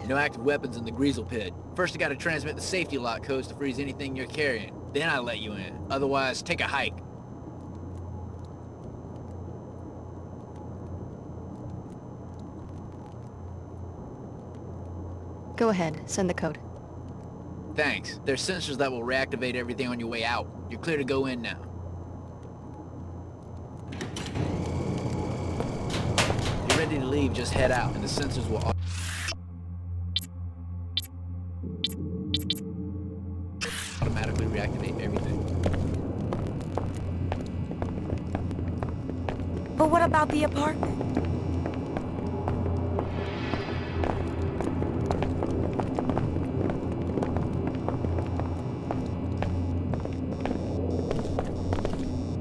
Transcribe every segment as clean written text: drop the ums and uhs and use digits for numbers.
No active weapons in the greasel pit. First I gotta transmit the safety lock codes to freeze anything you're carrying. Then I let you in. Otherwise, take a hike. Go ahead, send the code. Thanks. There's sensors that will reactivate everything on your way out. You're clear to go in now. If you're ready to leave, just head out, and the sensors will automatically reactivate everything. But what about the apartment?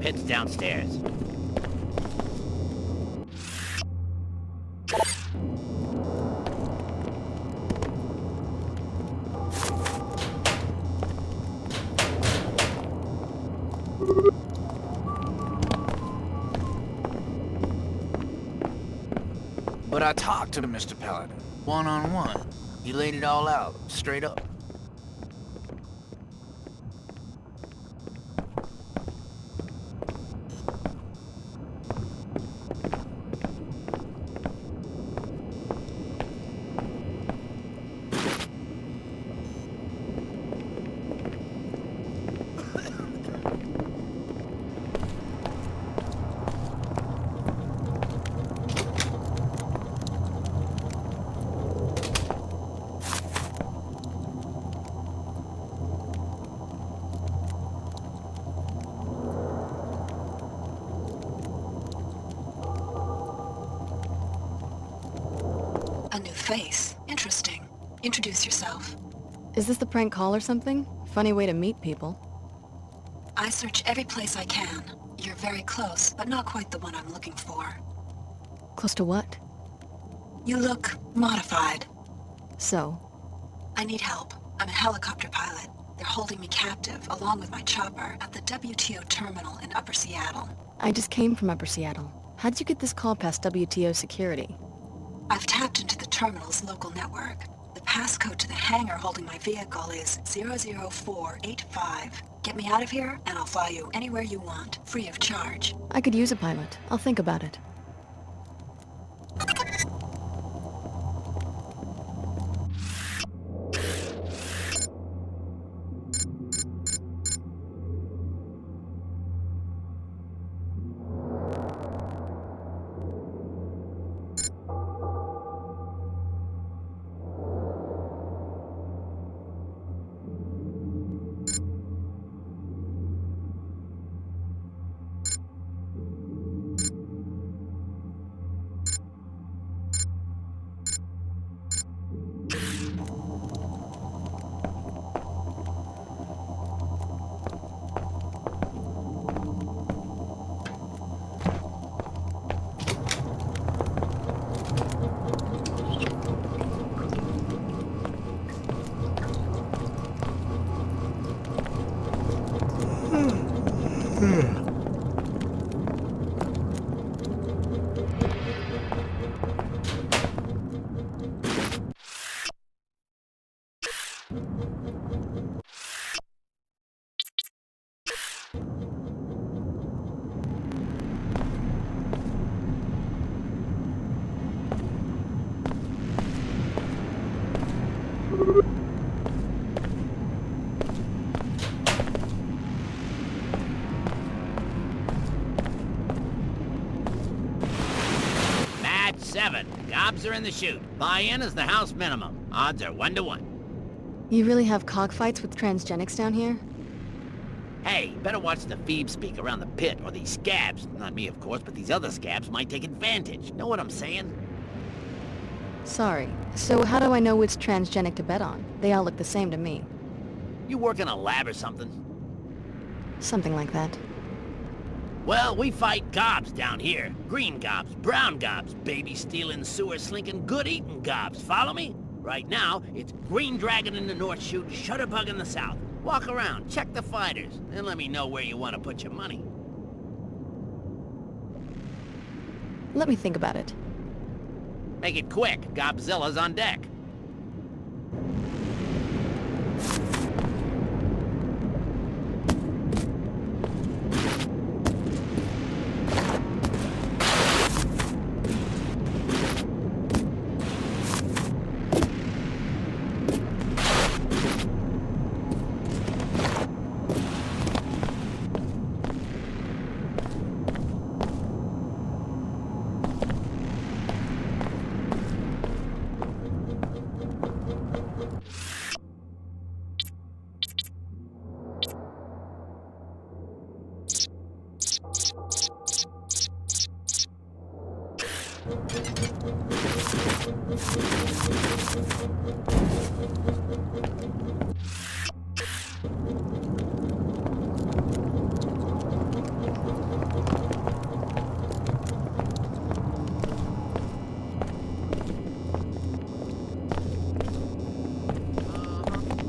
Pit's downstairs. But I talked to Mr. Paladin, one-on-one. He laid it all out, straight up. A new face. Interesting. Introduce yourself. Is this the prank call or something? Funny way to meet people. I search every place I can. You're very close, but not quite the one I'm looking for. Close to what? You look modified. So? I need help. I'm a helicopter pilot. They're holding me captive, along with my chopper, at the WTO terminal in Upper Seattle. I just came from Upper Seattle. How'd you get this call past WTO security? I've tapped into the terminal's local network. The passcode to the hangar holding my vehicle is 00485. Get me out of here, and I'll fly you anywhere you want, free of charge. I could use a pilot. I'll think about it. Match 7. Gobs are in the chute. Buy-in is the house minimum. Odds are 1 to 1. You really have cockfights with transgenics down here? Hey, better watch the Phoebe speak around the pit, or these scabs, not me of course, but these other scabs might take advantage. Know what I'm saying? Sorry. So how do I know which transgenic to bet on? They all look the same to me. You work in a lab or something? Something like that. Well, we fight gobs down here. Green gobs, brown gobs, baby-stealing, sewer-slinking, good-eating gobs. Follow me? Right now, it's Green Dragon in the North Chute, Shutterbug in the South. Walk around, check the fighters, and let me know where you want to put your money. Let me think about it. Make it quick. Gobzilla's on deck.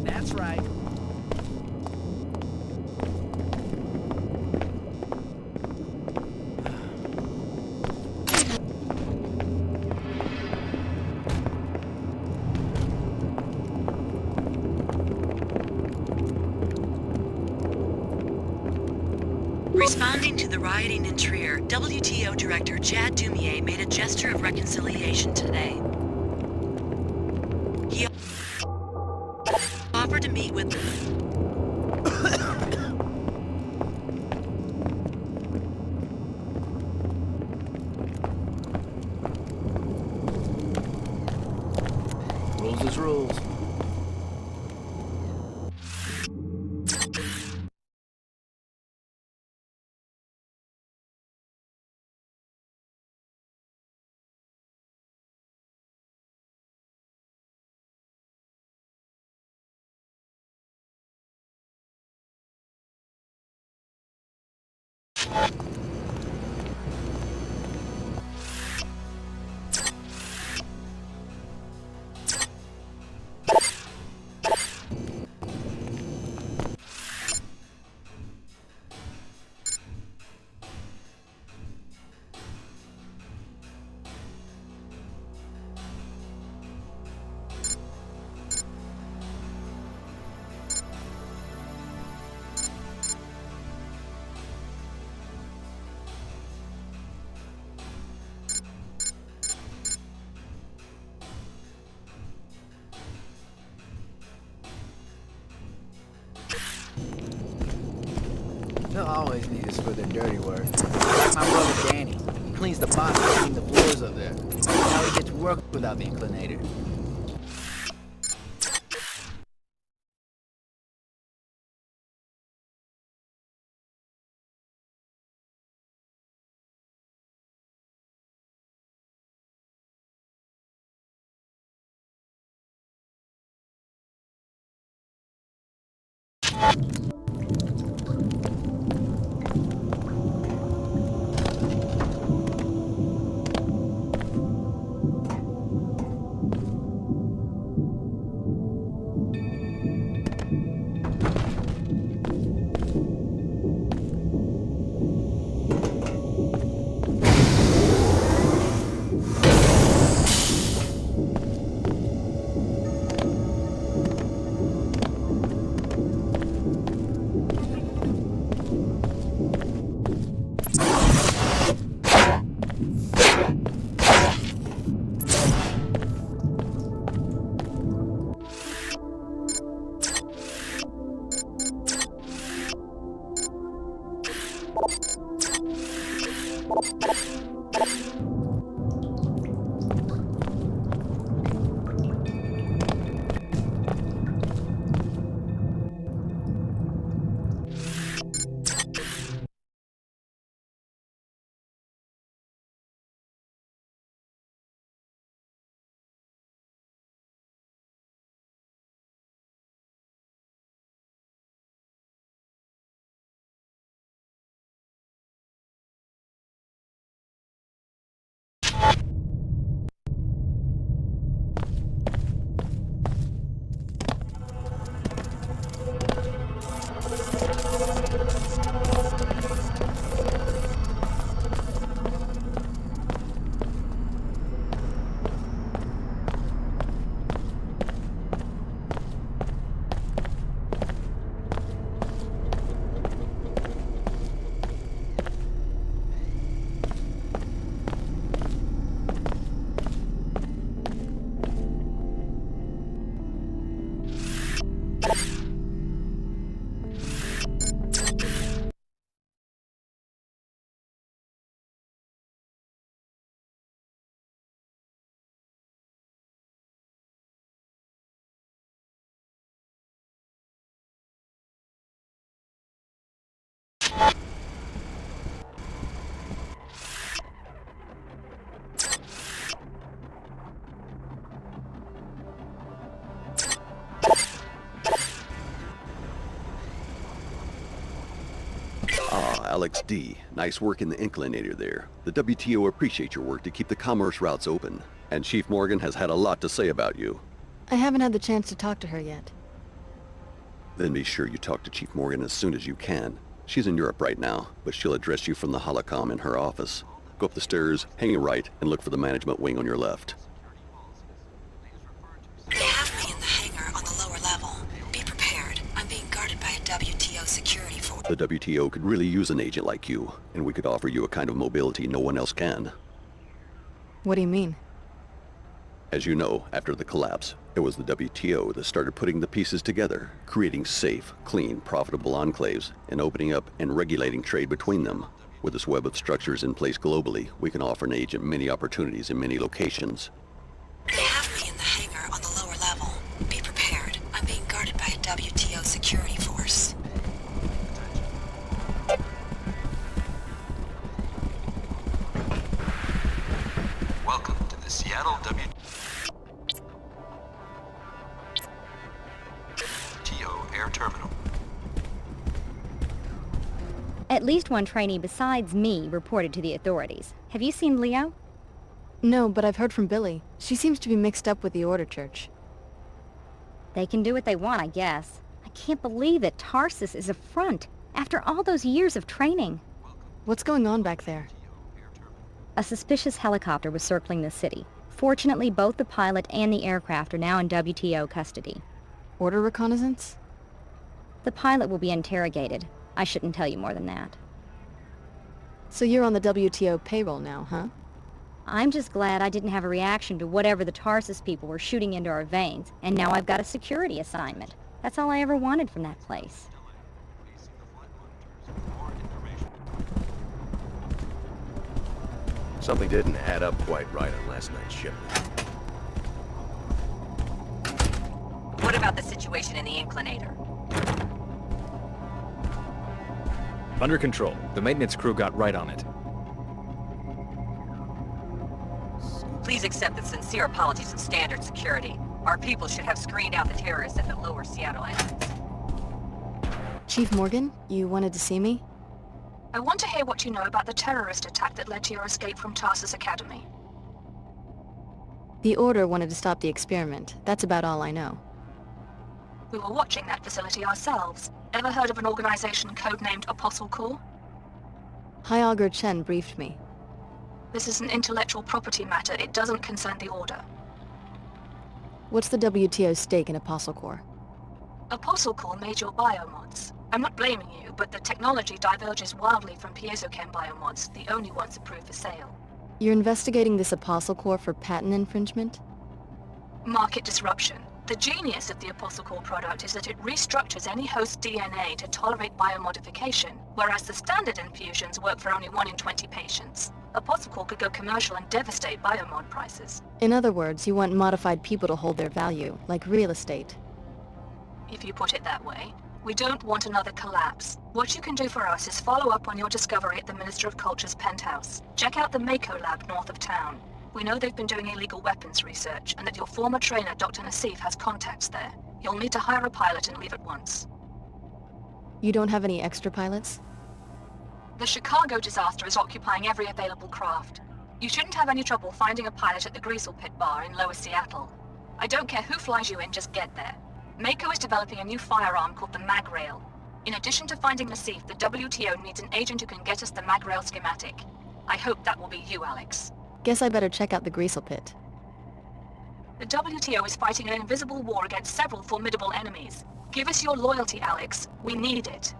That's right. Responding to the rioting in Trier, WTO Director Chad Dumier made a gesture of reconciliation today. He offered to meet with... Rules is rules. They'll always need us for their dirty work. Like my brother Danny. He cleans the pots and cleans the floors up there. Now he gets work without the inclinator. Ah, Alex D. Nice work in the Inclinator there. The WTO appreciate your work to keep the commerce routes open. And Chief Morgan has had a lot to say about you. I haven't had the chance to talk to her yet. Then be sure you talk to Chief Morgan as soon as you can. She's in Europe right now, but she'll address you from the holocom in her office. Go up the stairs, hang a right, and look for the management wing on your left. They have me in the hangar on the lower level. Be prepared. I'm being guarded by a WTO security force. The WTO could really use an agent like you, and we could offer you a kind of mobility no one else can. What do you mean? As you know, after the collapse, it was the WTO that started putting the pieces together, creating safe, clean, profitable enclaves, and opening up and regulating trade between them. With this web of structures in place globally, we can offer an agent many opportunities in many locations. They have me in the hangar on the lower level. Be prepared. I'm being guarded by a WTO security force. Welcome to the Seattle WTO Air Terminal. At least one trainee besides me reported to the authorities. Have you seen Leo? No, but I've heard from Billy. She seems to be mixed up with the Order Church. They can do what they want, I guess. I can't believe that Tarsus is a front after all those years of training. What's going on back there? A suspicious helicopter was circling the city. Fortunately, both the pilot and the aircraft are now in WTO custody. Order reconnaissance? The pilot will be interrogated. I shouldn't tell you more than that. So you're on the WTO payroll now, huh? I'm just glad I didn't have a reaction to whatever the Tarsus people were shooting into our veins, and now I've got a security assignment. That's all I ever wanted from that place. Something didn't add up quite right on last night's shipment. What about the situation in the Inclinator? Under control. The maintenance crew got right on it. Please accept the sincere apologies of standard security. Our people should have screened out the terrorists at the lower Seattle entrance. Chief Morgan, you wanted to see me? I want to hear what you know about the terrorist attack that led to your escape from Tarsus Academy. The Order wanted to stop the experiment. That's about all I know. We were watching that facility ourselves. Ever heard of an organization codenamed Apostle Corps? High Augur Chen briefed me. This is an intellectual property matter. It doesn't concern the Order. What's the WTO's stake in Apostle Corps? Apostle Corps made your biomods. I'm not blaming you, but the technology diverges wildly from piezochem biomods, the only ones approved for sale. You're investigating this Apostle Corps for patent infringement? Market disruption. The genius of the Apostle Corps product is that it restructures any host DNA to tolerate biomodification, whereas the standard infusions work for only 1 in 20 patients. Apostle Corps could go commercial and devastate biomod prices. In other words, you want modified people to hold their value, like real estate. If you put it that way. We don't want another collapse. What you can do for us is follow up on your discovery at the Minister of Culture's penthouse. Check out the Mako lab north of town. We know they've been doing illegal weapons research, and that your former trainer, Dr. Nassif, has contacts there. You'll need to hire a pilot and leave at once. You don't have any extra pilots? The Chicago disaster is occupying every available craft. You shouldn't have any trouble finding a pilot at the Greasel Pit Bar in Lower Seattle. I don't care who flies you in, just get there. Mako is developing a new firearm called the MagRail. In addition to finding Nassif, the WTO needs an agent who can get us the MagRail schematic. I hope that will be you, Alex. Guess I better check out the Greasel Pit. The WTO is fighting an invisible war against several formidable enemies. Give us your loyalty, Alex. We need it.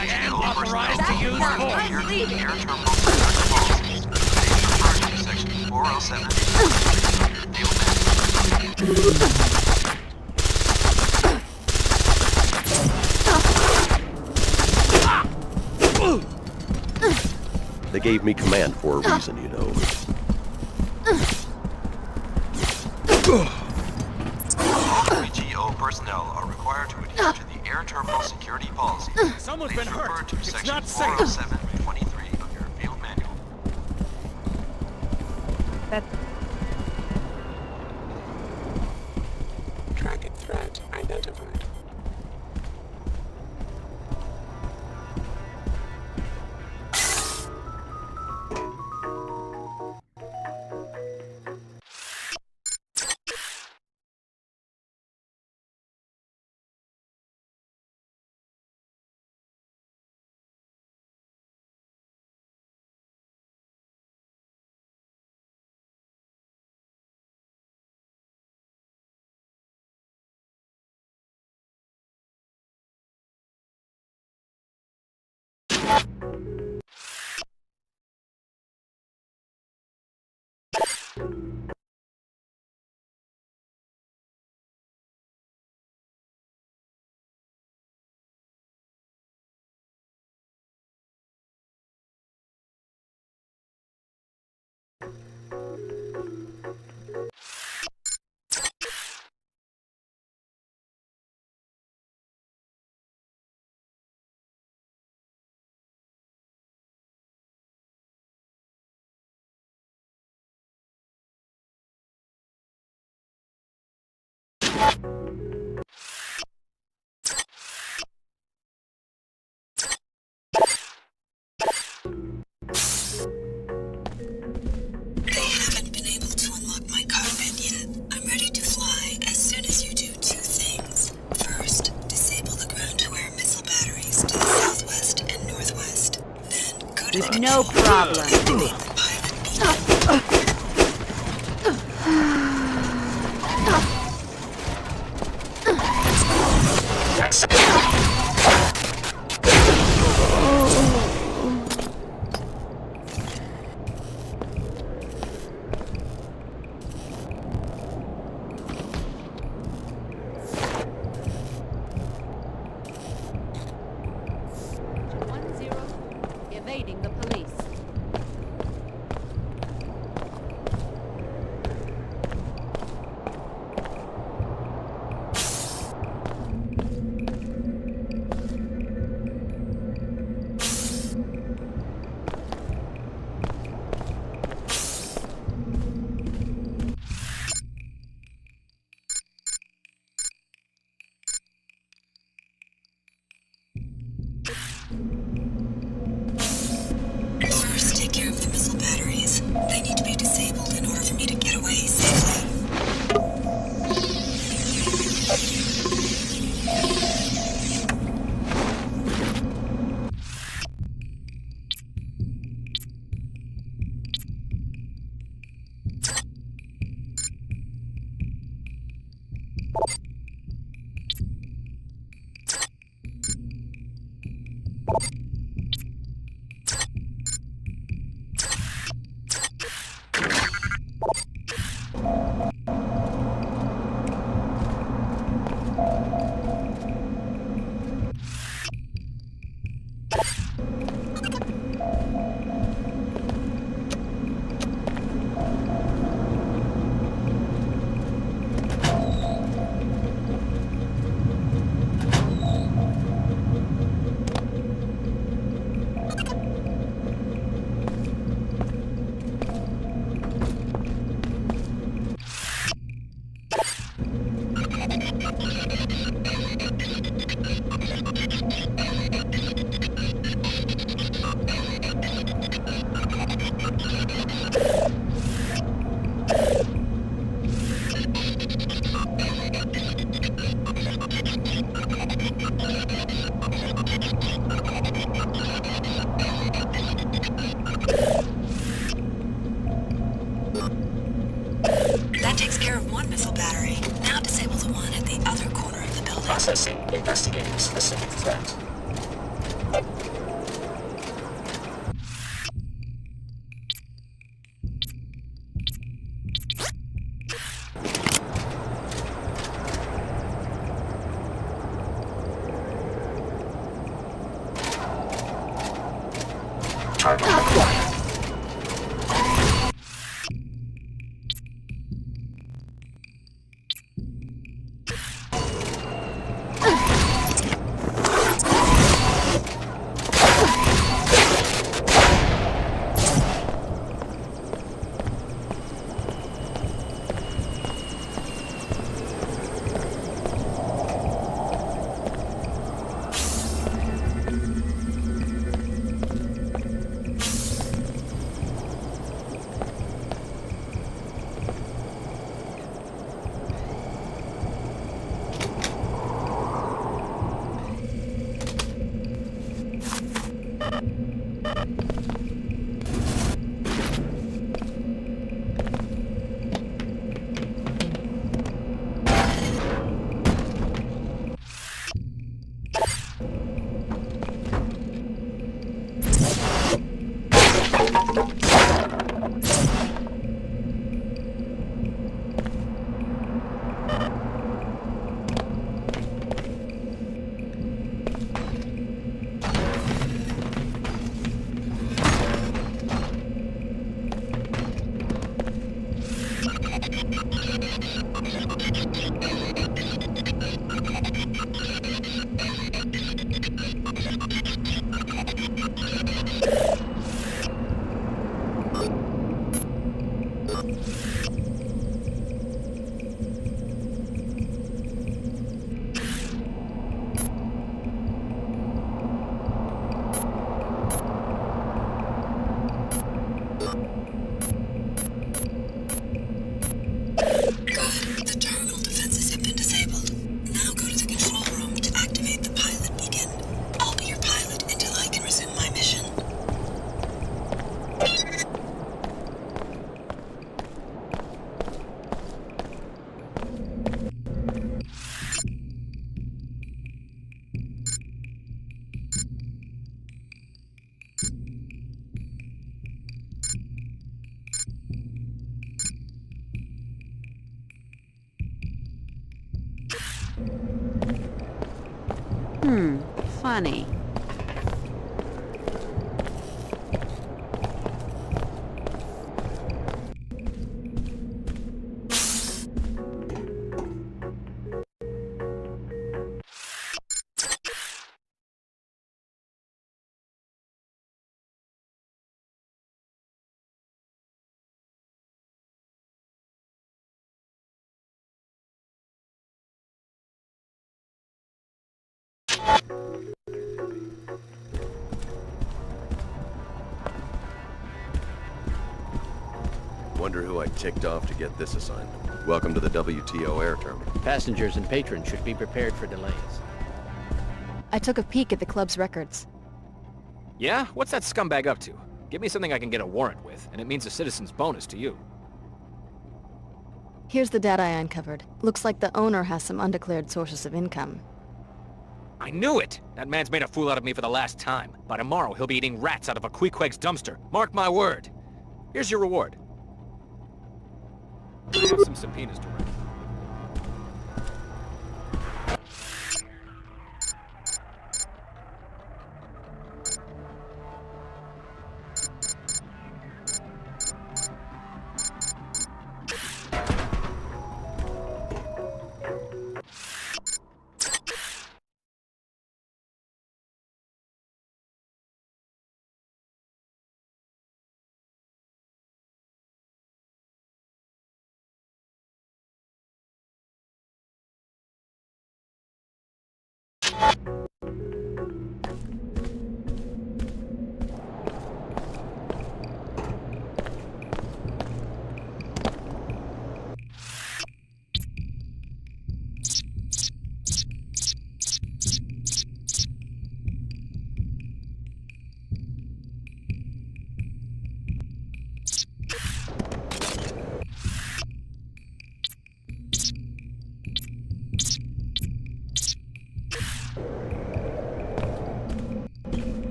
I am authorized to use force. I'm leaving. Air terminal security policies. Please refer to section 407 of your field manual. They gave me command for a reason, you know. All WTO personnel are required to adhere to the air terminal security policy. Someone's Please been refer hurt. to It's section not safe. 407.23 of your field manual. Tracking threat identified. They haven't been able to unlock my cockpit yet. I'm ready to fly as soon as you do two things. First, disable the ground-to-air missile batteries to the southwest and northwest. Then go to the No problem. activate the pilot beacon. Evading the police. First, take care of the missile batteries. They need to be disabled in order for me to get away safely. That takes care of one missile battery. Now disable the one at the other corner of the building. Processing investigating specific threat. Good. The terminal defenses have been disabled. Now go to the control room to activate the pilot beacon. I'll be your pilot until I can resume my mission. Funny. Wonder who I ticked off to get this assignment. Welcome to the WTO air terminal. Passengers and patrons should be prepared for delays. I took a peek at the club's records. Yeah? What's that scumbag up to? Give me something I can get a warrant with, and it means a citizen's bonus to you. Here's the data I uncovered. Looks like the owner has some undeclared sources of income. I knew it! That man's made a fool out of me for the last time. By tomorrow, he'll be eating rats out of a Queequeg's dumpster. Mark my word. Here's your reward. I have some subpoenas to write.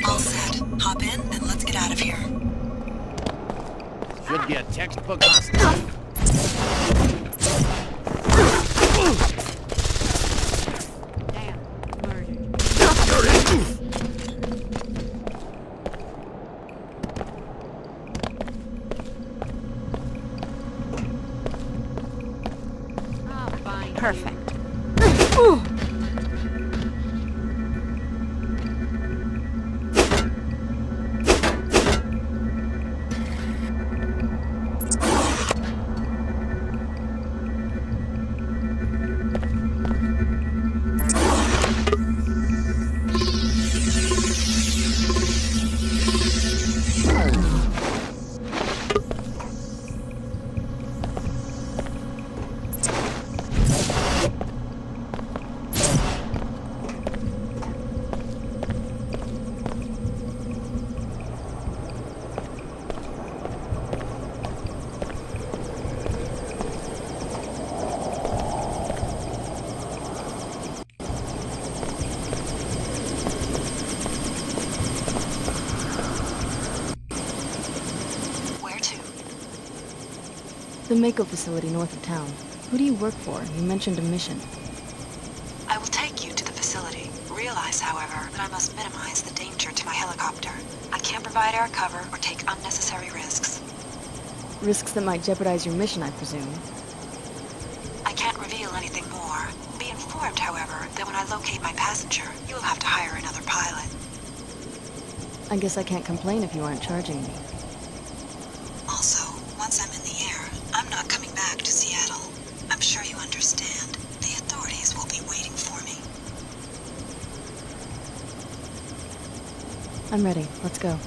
All set. Hop in and let's get out of here. Should be a textbook hostage. Perfect. The Mako facility north of town. Who do you work for? You mentioned a mission. I will take you to the facility. Realize, however, that I must minimize the danger to my helicopter. I can't provide air cover or take unnecessary risks. Risks that might jeopardize your mission, I presume. I can't reveal anything more. Be informed informed, however, that when I locate my passenger, you will have to hire another pilot. I guess I can't complain if you aren't charging me. Also, once I'm in the air, I'm not coming back to Seattle. I'm sure you understand. The authorities will be waiting for me. I'm ready. Let's go.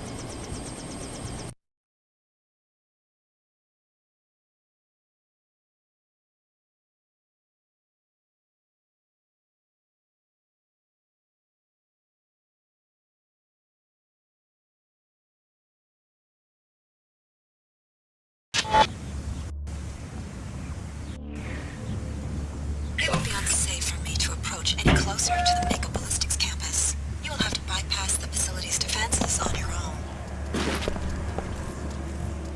It will be unsafe for me to approach any closer to the Mako Ballistics campus. You will have to bypass the facility's defenses on your own.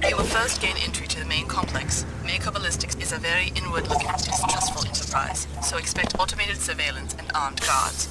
You will first gain entry to the main complex. Mako Ballistics is a very inward-looking, distrustful enterprise, so expect automated surveillance and armed guards.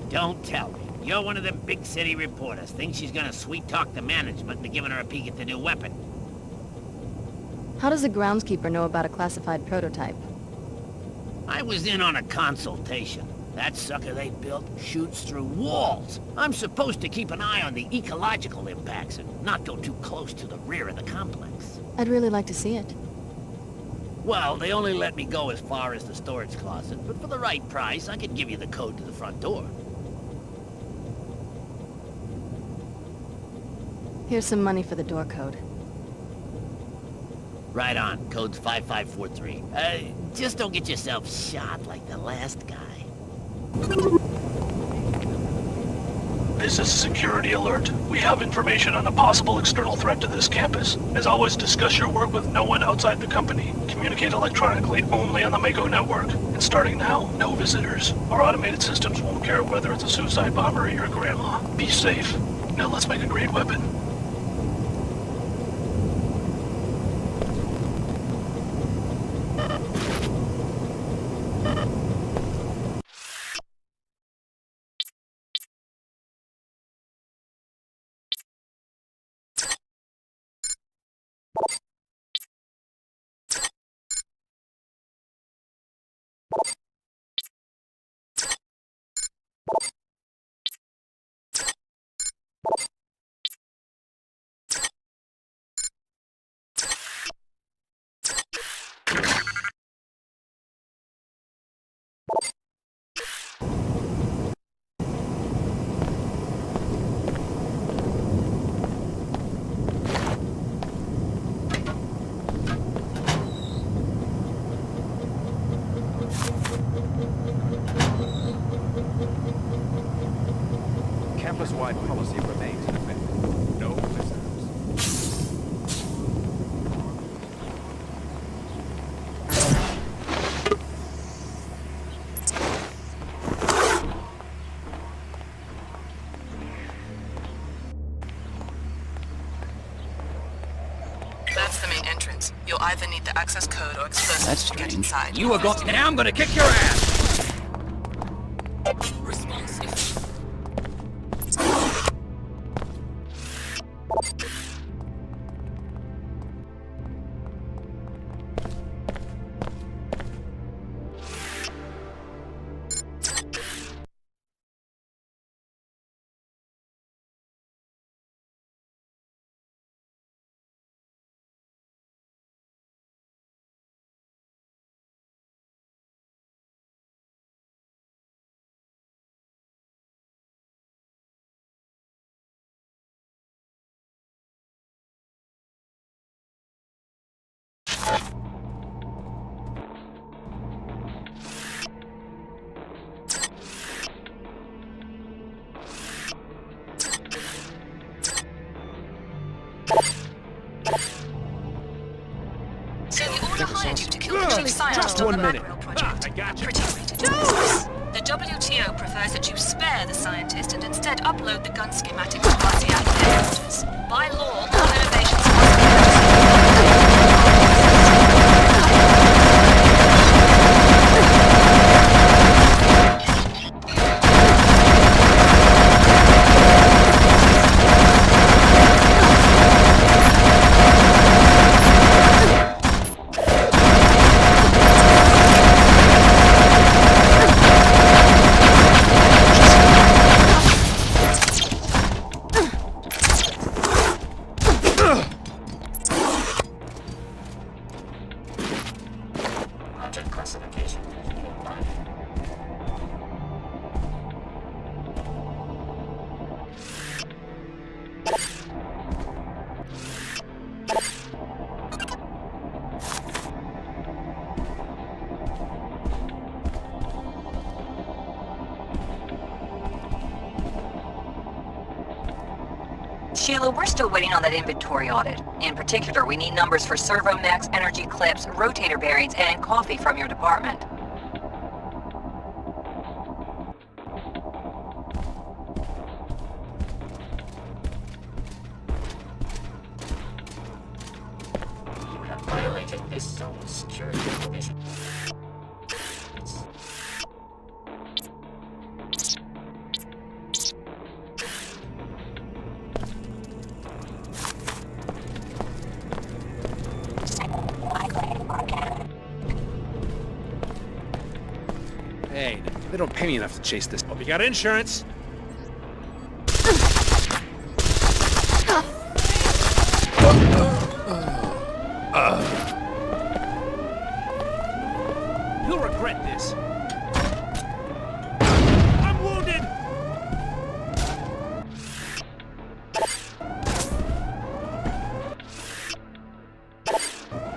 Don't tell me. You're one of them big city reporters. Think she's gonna sweet-talk the management into giving her a peek at the new weapon. How does the groundskeeper know about a classified prototype? I was in on a consultation. That sucker they built shoots through walls. I'm supposed to keep an eye on the ecological impacts and not go too close to the rear of the complex. I'd really like to see it. Well, they only let me go as far as the storage closet, but for the right price, I could give you the code to the front door. Here's some money for the door code. Right on. Code's 5543. Just don't get yourself shot like the last guy. This is a security alert. We have information on a possible external threat to this campus. As always, discuss your work with no one outside the company. Communicate electronically only on the Mako network. And starting now, no visitors. Our automated systems won't care whether it's a suicide bomber or your grandma. Be safe. Now let's make a great weapon. Campus-wide policy remains in effect. No visitors. That's the main entrance. You'll either need the access code or explosives to get inside. You are going... Now I'm gonna kick your ass! Responsive. So the order hired you to kill the chief scientist Just on one the minute. Blackwell project. I got you. Pretty way to do business. The WTO prefers that you spare the scientist and instead upload the gun schematics to our Seattle headquarters. By law, all innovations must Sheila, we're still waiting on that inventory audit. In particular, we need numbers for servo mechs, energy clips, rotator bearings, and coffee from your department. You have violated this zone's security provision. Hey, they don't pay me enough to chase this. Hope you got insurance. You'll regret this. I'm wounded!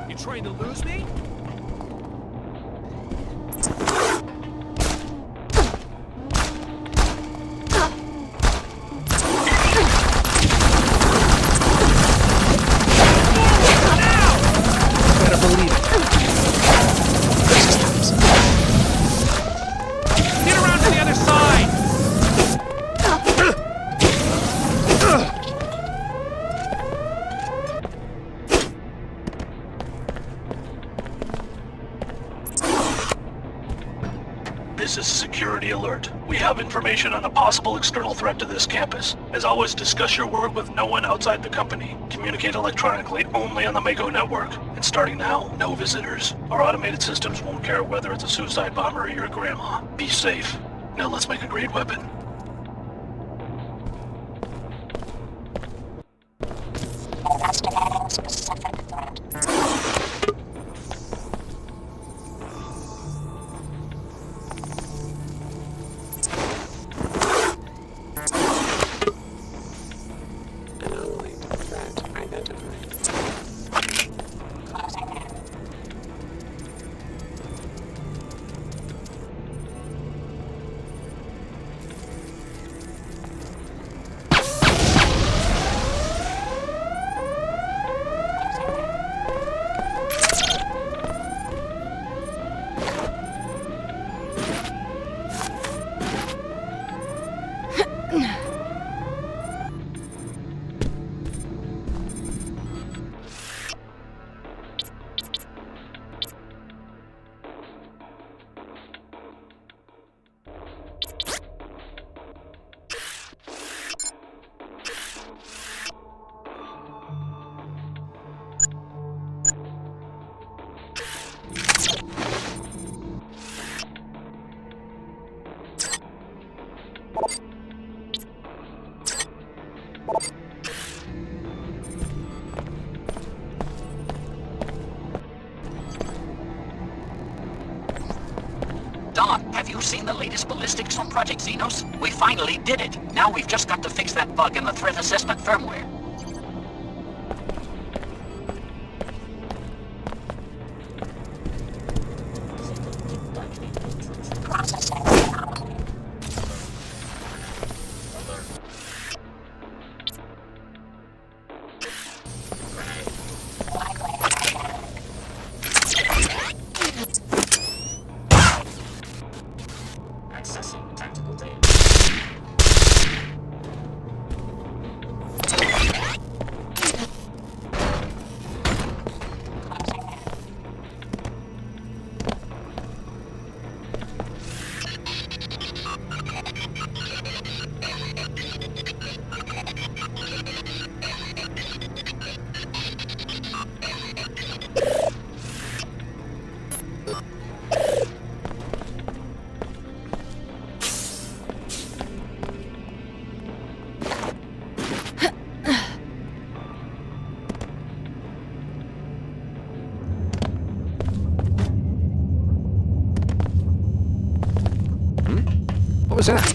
You trying to lose me? This is a security alert. We have information on a possible external threat to this campus. As always, discuss your work with no one outside the company. Communicate electronically only on the Mako network. And starting now, no visitors. Our automated systems won't care whether it's a suicide bomber or your grandma. Be safe. Now let's make a great weapon. Don, have you seen the latest ballistics from Project Xenos? We finally did it. Now we've just got to fix that bug in the threat assessment firmware. Accessing tactical data. What was that?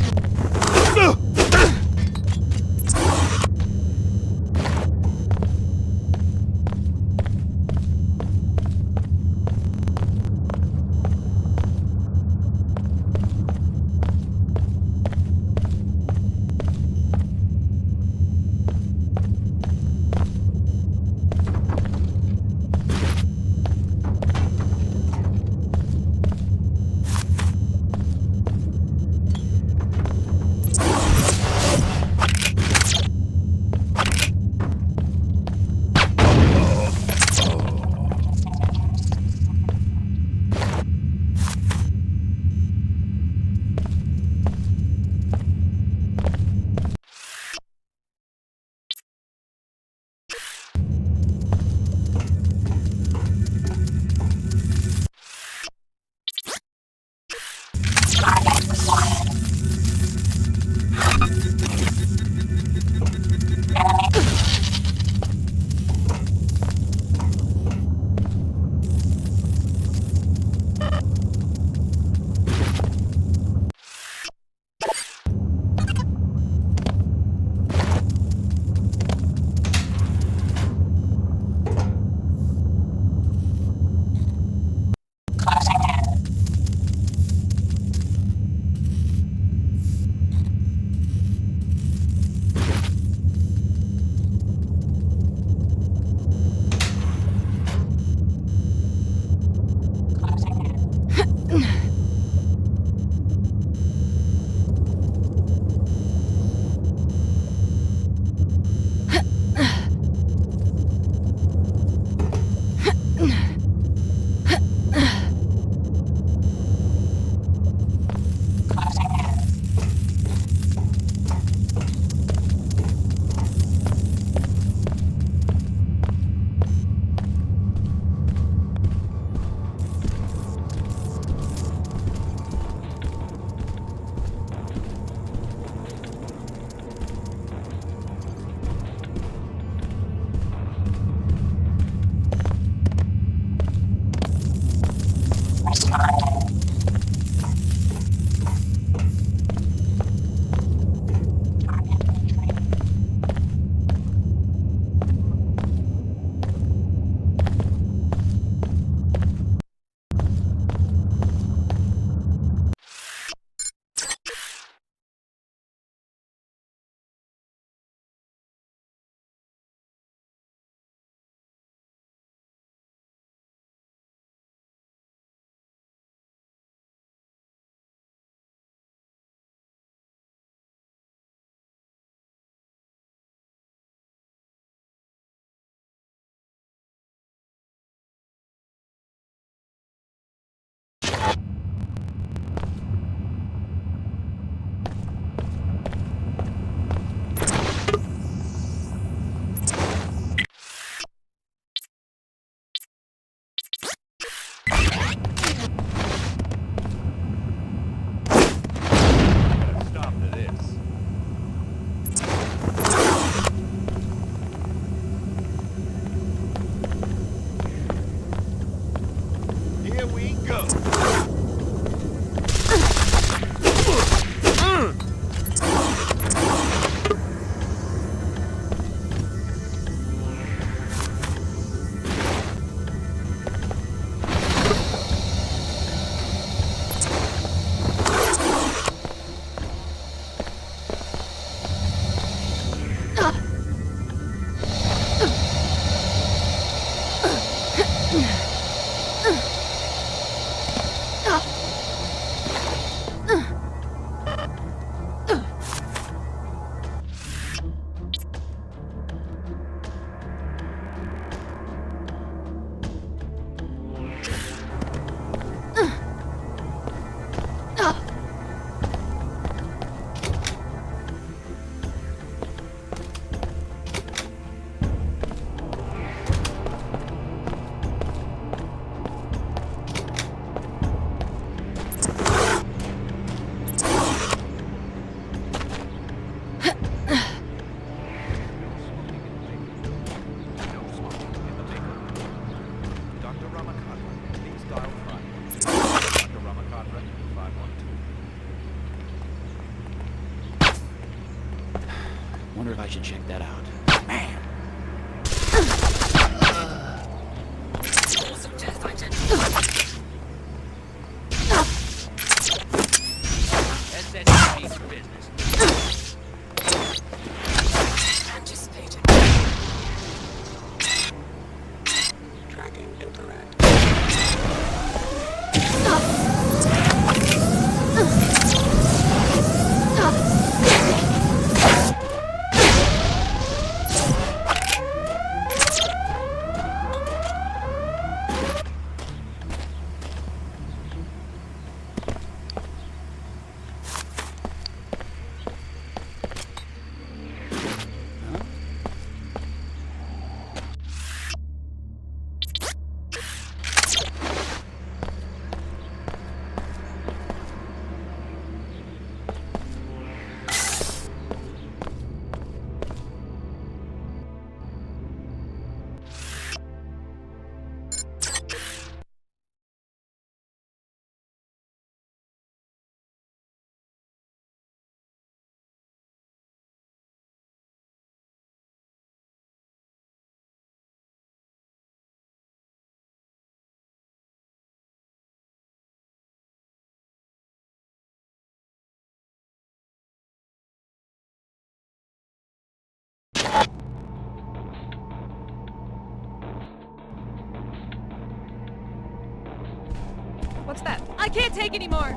wonder if I should check that out. Man! Suggest I did. SSP's business. Anticipated. Tracking interact. What's that? I can't take anymore!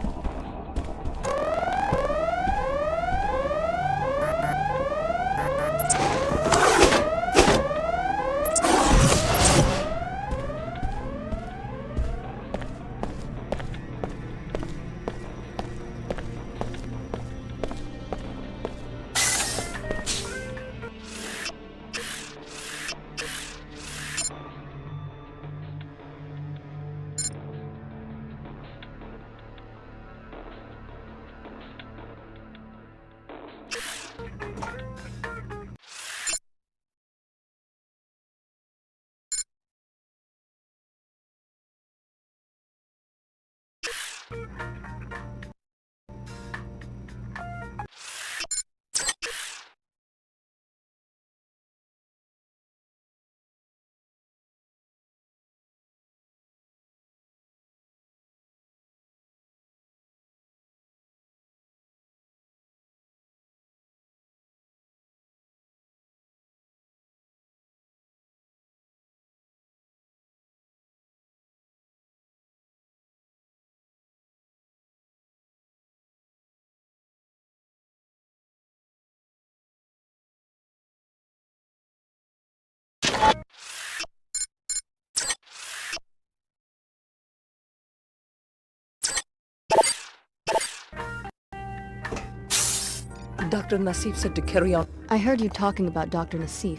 Dr. Nassif said to carry on. I heard you talking about Dr. Nassif.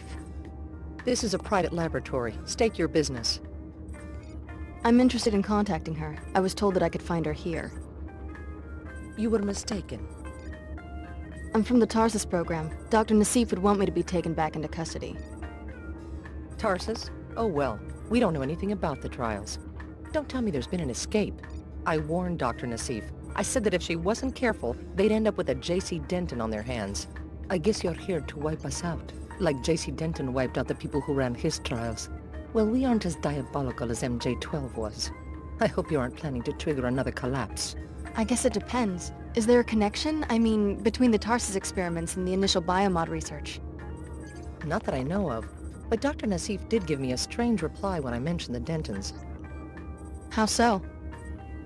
This is a private laboratory. State your business. I'm interested in contacting her. I was told that I could find her here. You were mistaken. I'm from the Tarsus program. Dr. Nassif would want me to be taken back into custody. Tarsus? Oh well, we don't know anything about the trials. Don't tell me there's been an escape. I warned Dr. Nassif. I said that if she wasn't careful, they'd end up with a J.C. Denton on their hands. I guess you're here to wipe us out, like J.C. Denton wiped out the people who ran his trials. Well, we aren't as diabolical as MJ-12 was. I hope you aren't planning to trigger another collapse. I guess it depends. Is there a connection? I mean, between the Tarsus experiments and the initial biomod research? Not that I know of, but Dr. Nassif did give me a strange reply when I mentioned the Dentons. How so?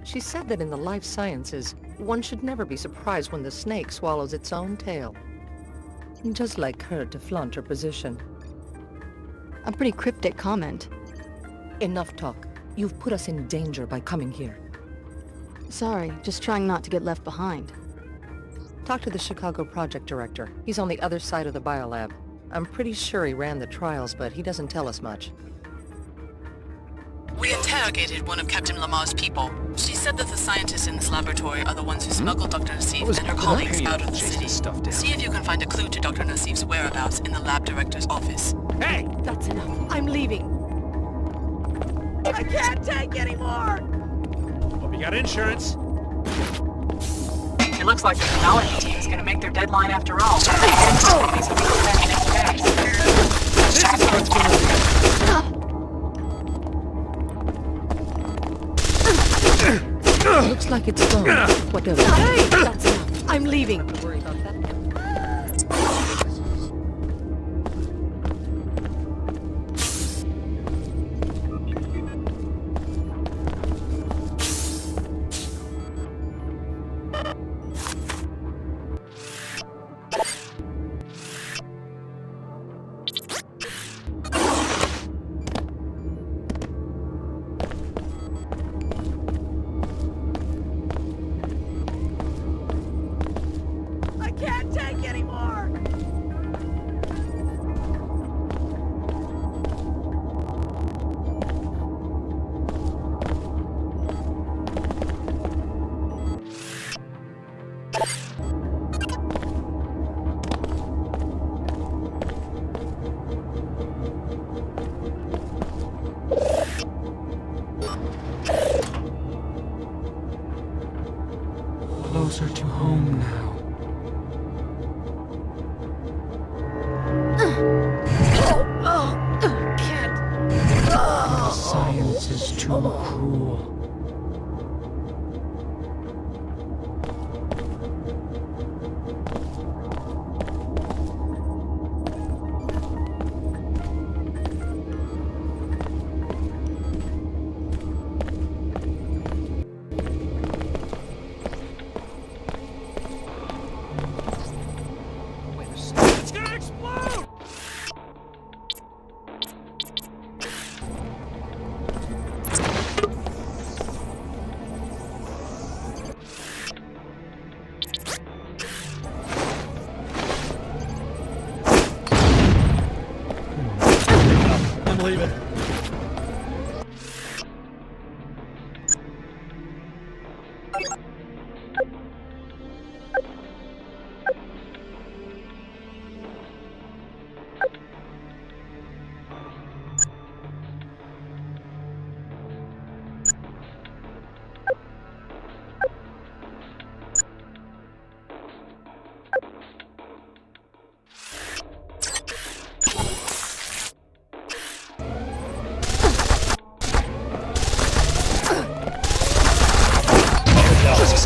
She said that in the life sciences, one should never be surprised when the snake swallows its own tail. Just like her to flaunt her position. A pretty cryptic comment. Enough talk. You've put us in danger by coming here. Sorry, just trying not to get left behind. Talk to the Chicago project director. He's on the other side of the biolab. I'm pretty sure he ran the trials, but he doesn't tell us much. We interrogated one of Captain Lamar's people. She said that the scientists in this laboratory are the ones who smuggled Dr. Nassif and her colleagues out of the city. See if you can find a clue to Dr. Nassif's whereabouts in the lab director's office. Hey! That's enough. I'm leaving. I can't take anymore! Hope you got insurance. looks like the technology team is gonna make their deadline after all. These people packing in bags. This is how it's gonna be. Looks like it's gone. Whatever. Hey! That's enough. I'm leaving. Don't worry about that. Closer to home now. Can't. The science is too cruel. It's gonna explode! I'm leaving.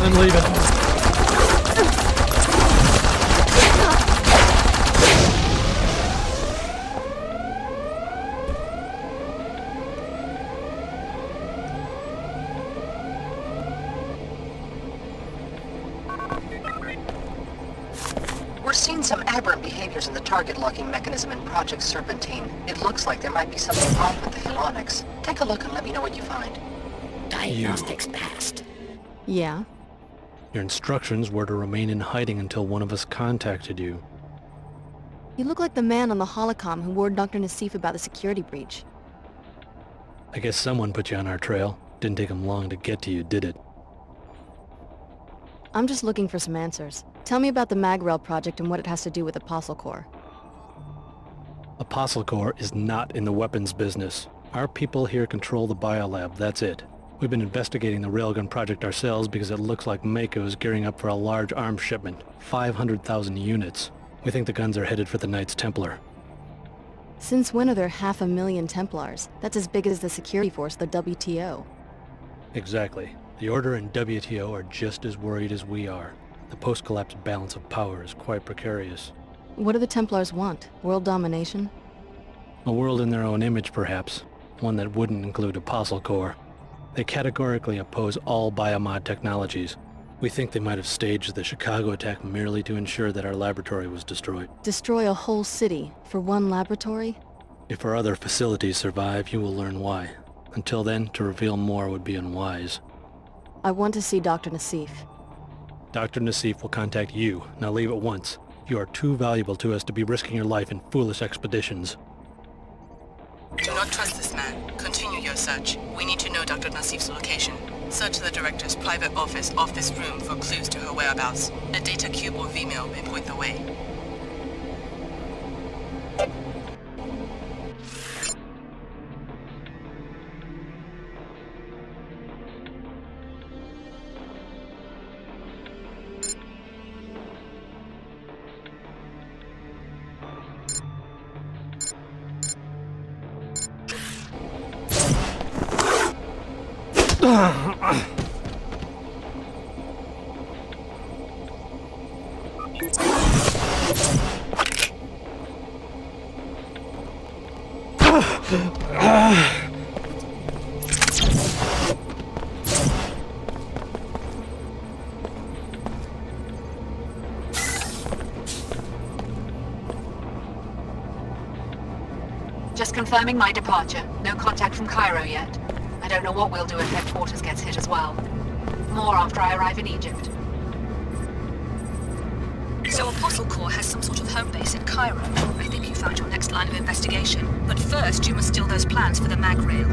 I'm leaving. We're seeing some aberrant behaviors in the target locking mechanism in Project Serpentine. It looks like there might be something wrong with the Helonics. Take a look and let me know what you find. Diagnostics passed. Yeah? Your instructions were to remain in hiding until one of us contacted you. You look like the man on the holocom who warned Dr. Nassif about the security breach. I guess someone put you on our trail. Didn't take him long to get to you, did it? I'm just looking for some answers. Tell me about the Magrel project and what it has to do with Apostle Corps. Apostle Corps is not in the weapons business. Our people here control the biolab, that's it. We've been investigating the railgun project ourselves because it looks like Mako is gearing up for a large arms shipment. 500,000 units. We think the guns are headed for the Knights Templar. Since when are there 500,000 Templars? That's as big as the security force, the WTO. Exactly. The Order and WTO are just as worried as we are. The post-collapse balance of power is quite precarious. What do the Templars want? World domination? A world in their own image, perhaps. One that wouldn't include Apostle Corps. They categorically oppose all biomod technologies. We think they might have staged the Chicago attack merely to ensure that our laboratory was destroyed. Destroy a whole city for one laboratory? If our other facilities survive, you will learn why. Until then, to reveal more would be unwise. I want to see Dr. Nassif. Dr. Nassif will contact you. Now leave at once. You are too valuable to us to be risking your life in foolish expeditions. Do not trust this man. Continue your search. We need to know Dr. Nassif's location. Search the director's private office off this room for clues to her whereabouts. A data cube or Vmail may point the way. Just confirming my departure. No contact from Cairo yet. I don't know what we'll do if headquarters gets hit as well. More after I arrive in Egypt. So Apostle Corps has some sort of home base in Cairo. I think you found your next line of investigation. But first, you must steal those plans for the mag rail.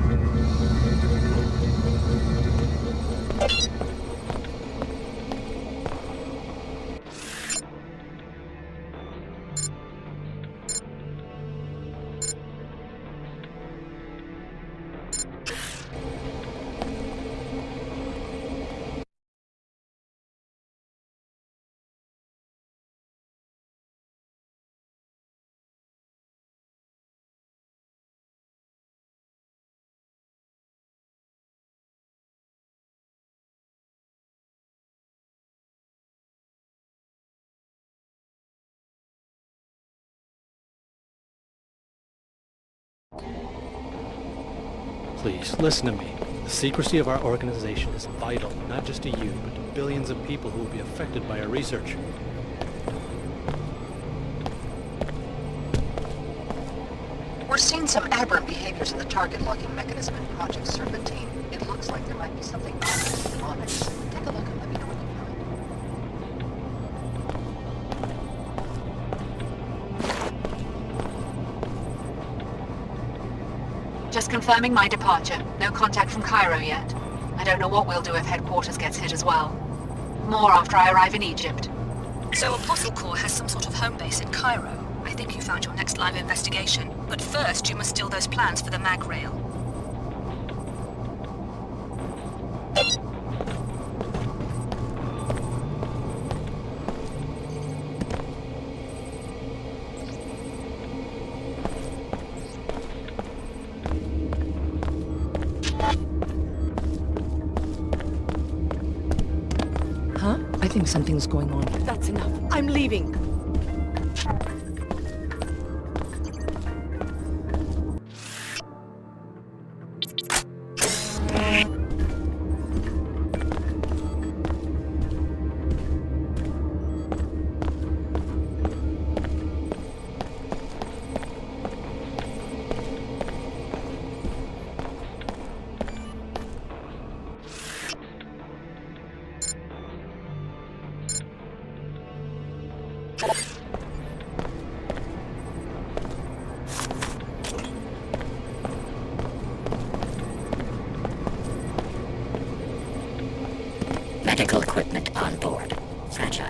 Please, listen to me. The secrecy of our organization is vital, not just to you, but to billions of people who will be affected by our research. We're seeing some aberrant behaviors in the target locking mechanism in Project Serpentine. It looks like there might be something wrong with the harness. Take a look and let me know what you find. Just confirming my departure. No contact from Cairo yet. I don't know what we'll do if headquarters gets hit as well. More after I arrive in Egypt. So Apostle Corps has some sort of home base in Cairo. I think you found your next line of investigation. But first, you must steal those plans for the mag rail. Huh? I think something's going on. That's enough. I'm leaving. Medical equipment on board. Fragile.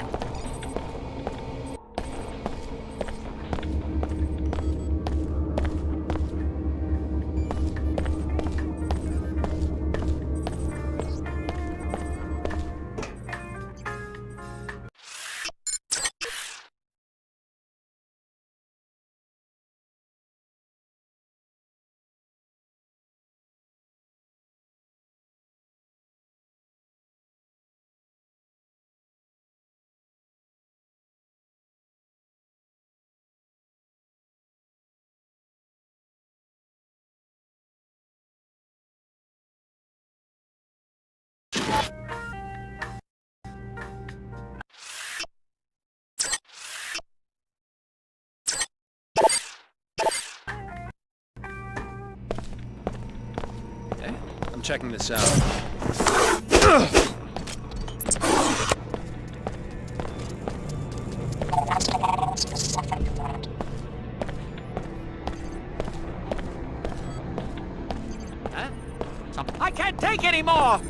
I'm checking this out. Huh? I can't take any more!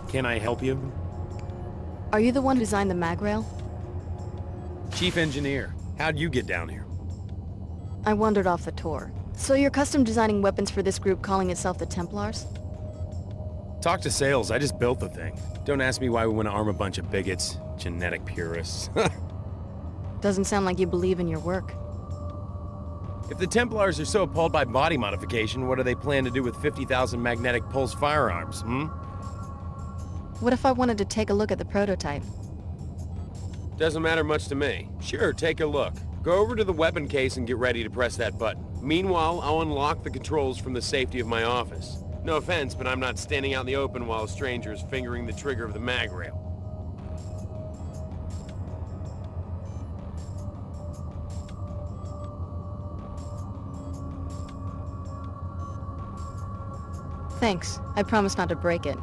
Can I help you? Are you the one who designed the mag rail? Chief engineer. How'd you get down here? I wandered off the tour. So you're custom designing weapons for this group calling itself the Templars? Talk to sales, I just built the thing. Don't ask me why we want to arm a bunch of bigots, genetic purists. Doesn't sound like you believe in your work. If the Templars are so appalled by body modification, what do they plan to do with 50,000 magnetic pulse firearms, What if I wanted to take a look at the prototype? Doesn't matter much to me. Sure, take a look. Go over to the weapon case and get ready to press that button. Meanwhile, I'll unlock the controls from the safety of my office. No offense, but I'm not standing out in the open while a stranger is fingering the trigger of the mag rail. Thanks. I promise not to break it.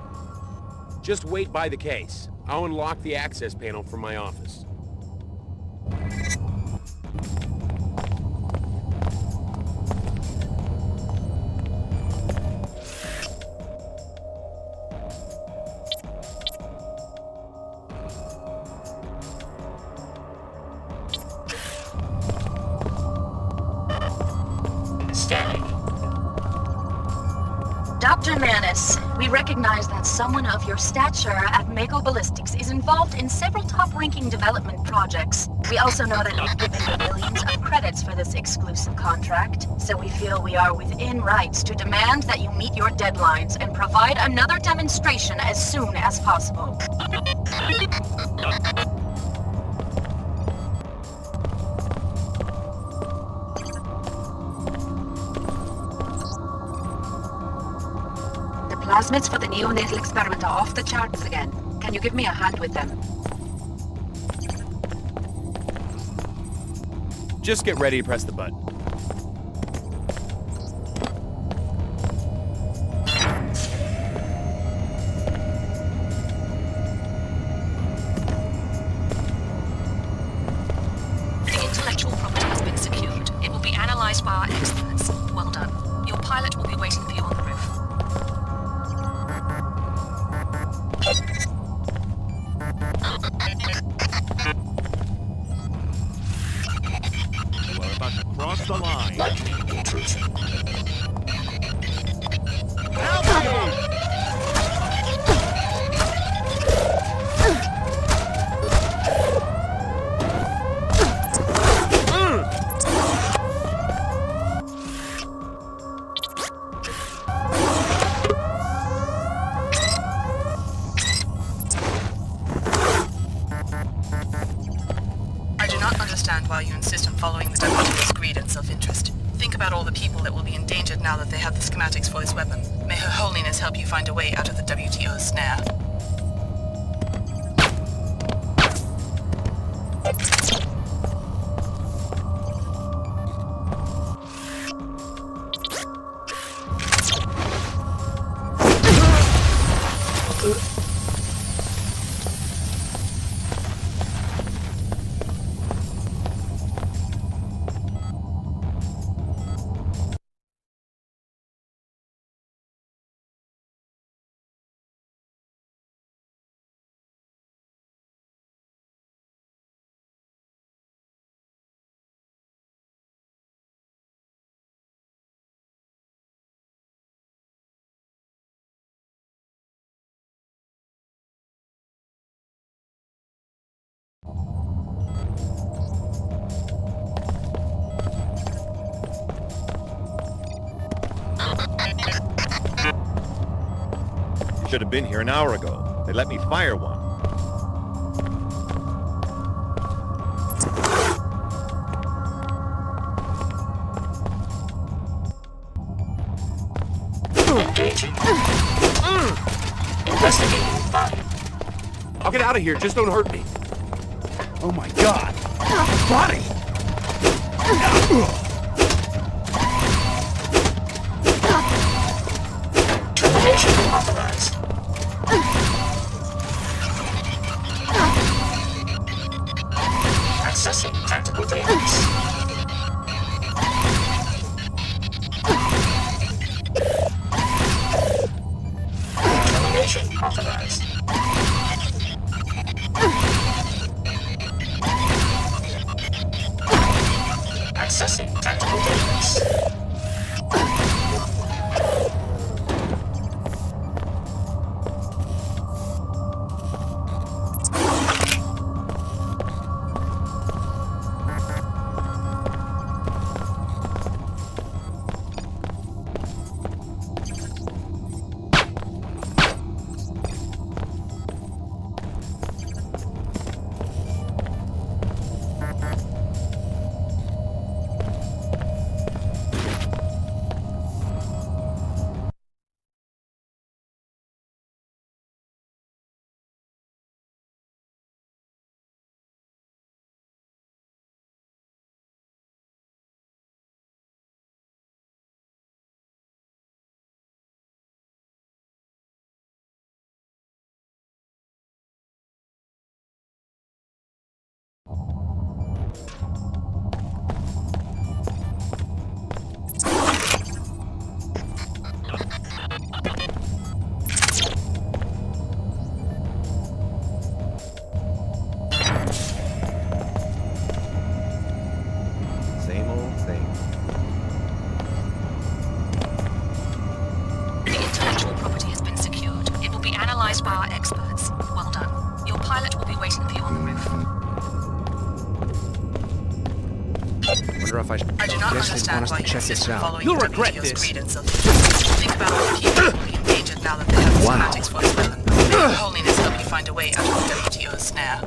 Just wait by the case. I'll unlock the access panel from my office. Dr. Manis, we recognize that someone of your stature at Mako Ballistics is involved in several top-ranking development projects. We also know that you've given you millions of credits for this exclusive contract, so we feel we are within rights to demand that you meet your deadlines and provide another demonstration as soon as possible. Plasmids for the neonatal experiment are off the charts again. Can you give me a hand with them? Just get ready to press the button. The intellectual property has been secured. It will be analyzed by our experts. Well done. Your pilot will be waiting for you on the roof. We're about to cross the line. Lightning intrusion. I do not understand why you insist on following the WTO's greed and self-interest. Think about all the people that will be endangered now that they have the schematics for this weapon. May Her Holiness help you find a way out of the WTO's snare. Should have been here an hour ago. They let me fire one. Engaging. Investigating fire. I'll get out of here, just don't hurt me. Oh my god! Body! Termination authorized. Accessing tactical database. Termination authorized. Accessing to be on the roof. Wonder if I should. I do not Guess they'd understand want us why to you check insist this on out. following You'll the regret WTO's this. credence of think about all the people who will be endangered now that they have the schematics for its weapon. May Her Holiness help you find a way out of the WTO's snare.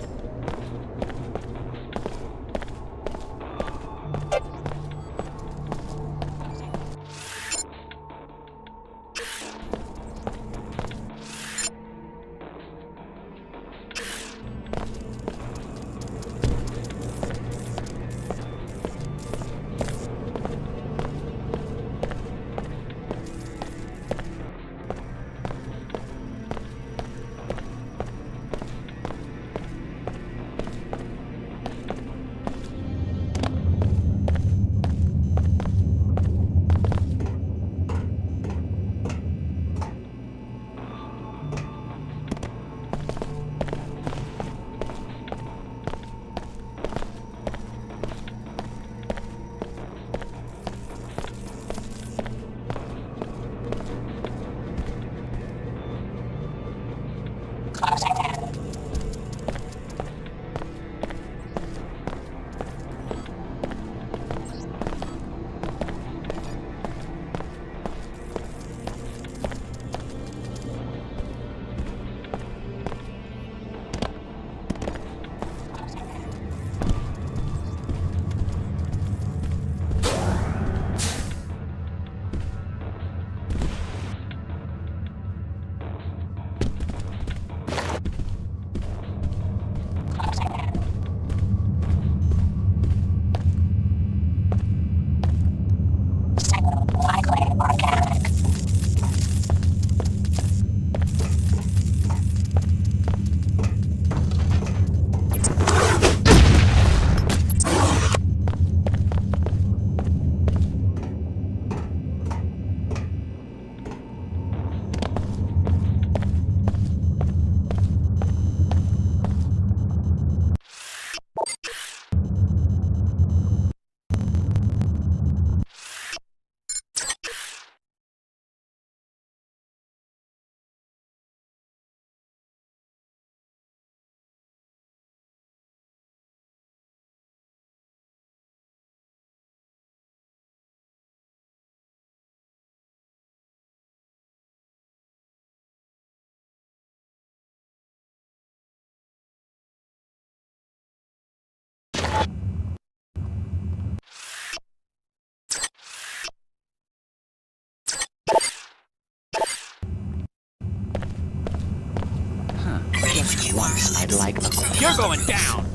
Just once, I'd like a... You're going down!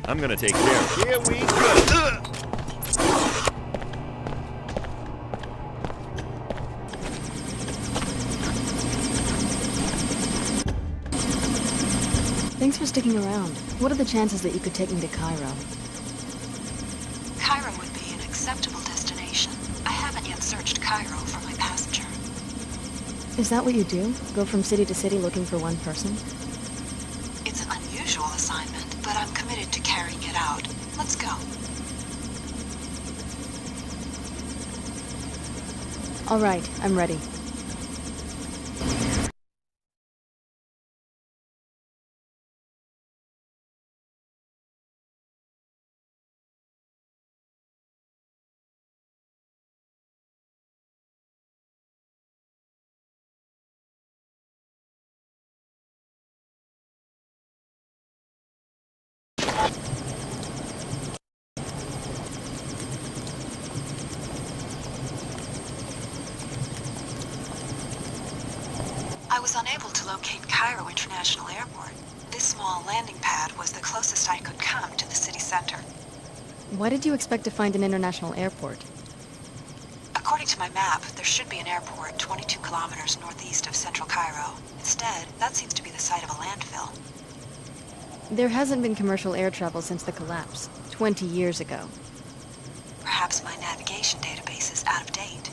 I'm gonna take care of it. Here we go. Thanks for sticking around. What are the chances that you could take me to Cairo? Cairo would be an acceptable destination. I haven't yet searched Cairo for my passenger. Is that what you do? Go from city to city looking for one person? It's an unusual assignment, but I'm committed to carrying it out. Let's go. All right, I'm ready. I was unable to locate Cairo International Airport. small landing pad was the closest I could come to the city center. Why did you expect to find an international airport? According to my map, there should be an airport 22 kilometers northeast of central Cairo. Instead, that seems to be the site of a landfill. There hasn't been commercial air travel since the collapse, 20 years ago. Perhaps my navigation database is out of date.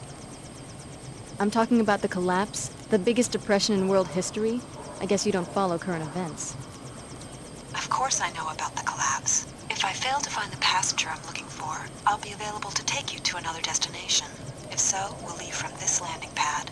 I'm talking about the collapse, the biggest depression in world history. I guess you don't follow current events. Of course I know about the collapse. If I fail to find the passenger I'm looking for, I'll be available to take you to another destination. If so, we'll leave from this landing pad.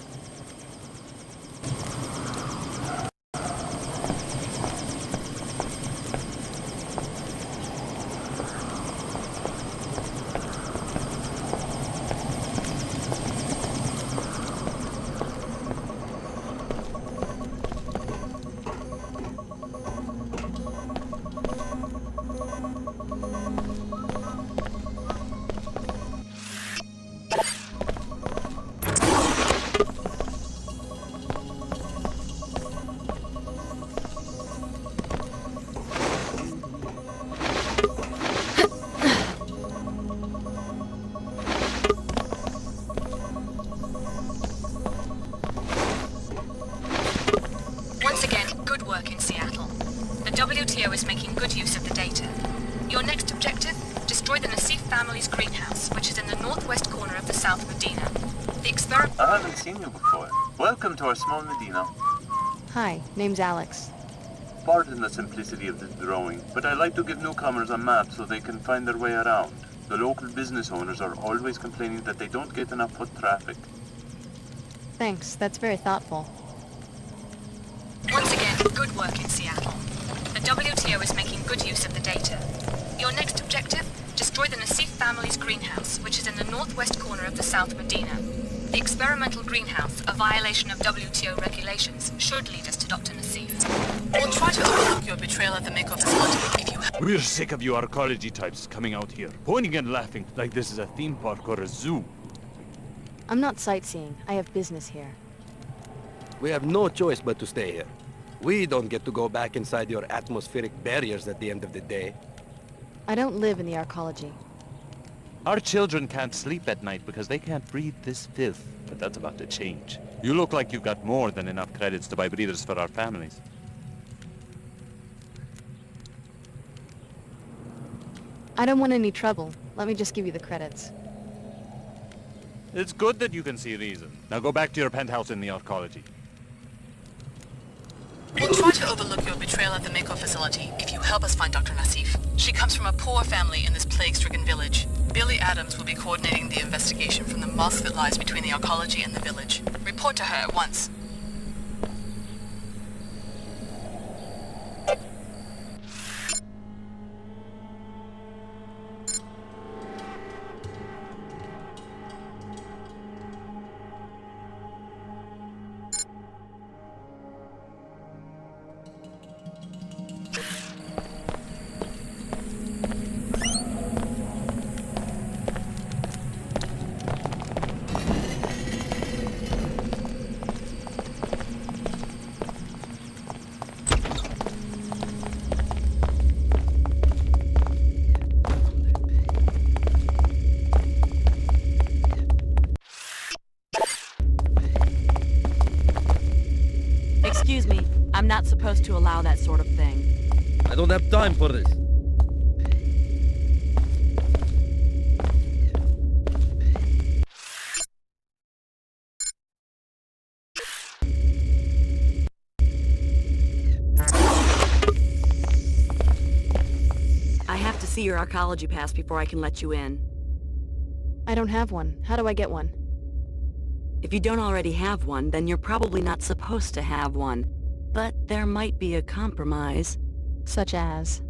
Once again, good work in Seattle. The WTO is making good use of the data. Your next objective? Destroy the Nassif family's greenhouse, which is in the northwest corner of the South Medina. The experiment... I haven't seen you before. Welcome to our small Medina. Hi, name's Alex. Pardon the simplicity of this drawing, but I like to give newcomers a map so they can find their way around. The local business owners are always complaining that they don't get enough foot traffic. Thanks, that's very thoughtful. Once again, good work in Seattle. The WTO is making good use of the data. Your next objective? Destroy the Nassif family's greenhouse, which is in the northwest corner of the South Medina. The experimental greenhouse, a violation of WTO regulations, should lead us to Dr. Nassif. We'll try to overlook your betrayal at the Mako facility if you have... We're sick of you arcology types coming out here, pointing and laughing like this is a theme park or a zoo. I'm not sightseeing. I have business here. We have no choice but to stay here. We don't get to go back inside your atmospheric barriers at the end of the day. I don't live in the arcology. Our children can't sleep at night because they can't breathe this filth, but that's about to change. You look like you've got more than enough credits to buy breathers for our families. I don't want any trouble. Let me just give you the credits. It's good that you can see reason. Now go back to your penthouse in the arcology. We'll try to overlook your betrayal at the Mako facility if you help us find Dr. Nassif. She comes from a poor family in this plague-stricken village. Billy Adams will be coordinating the investigation from the mosque that lies between the arcology and the village. Report to her at once. Excuse me, I'm not supposed to allow that sort of thing. I don't have time for this. I have to see your arcology pass before I can let you in. I don't have one. How do I get one? If you don't already have one, then you're probably not supposed to have one. But there might be a compromise. Such as?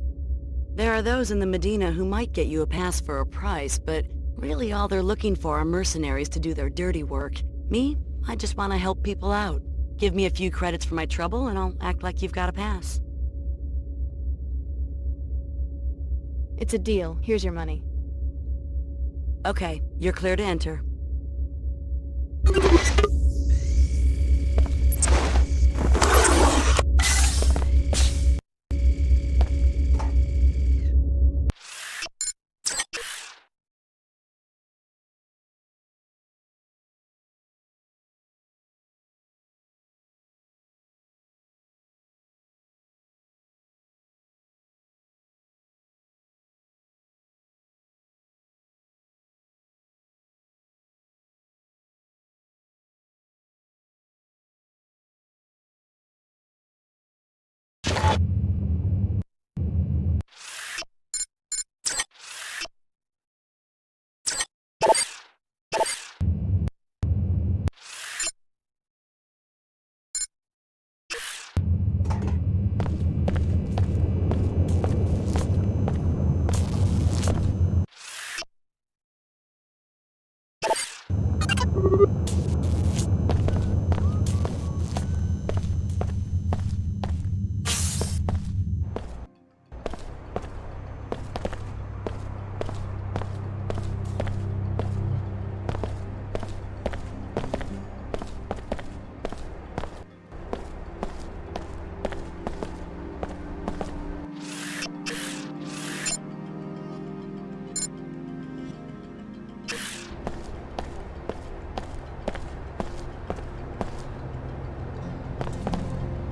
There are those in the Medina who might get you a pass for a price, but really all they're looking for are mercenaries to do their dirty work. Me? I just want to help people out. Give me a few credits for my trouble and I'll act like you've got a pass. It's a deal. Here's your money. Okay, you're clear to enter.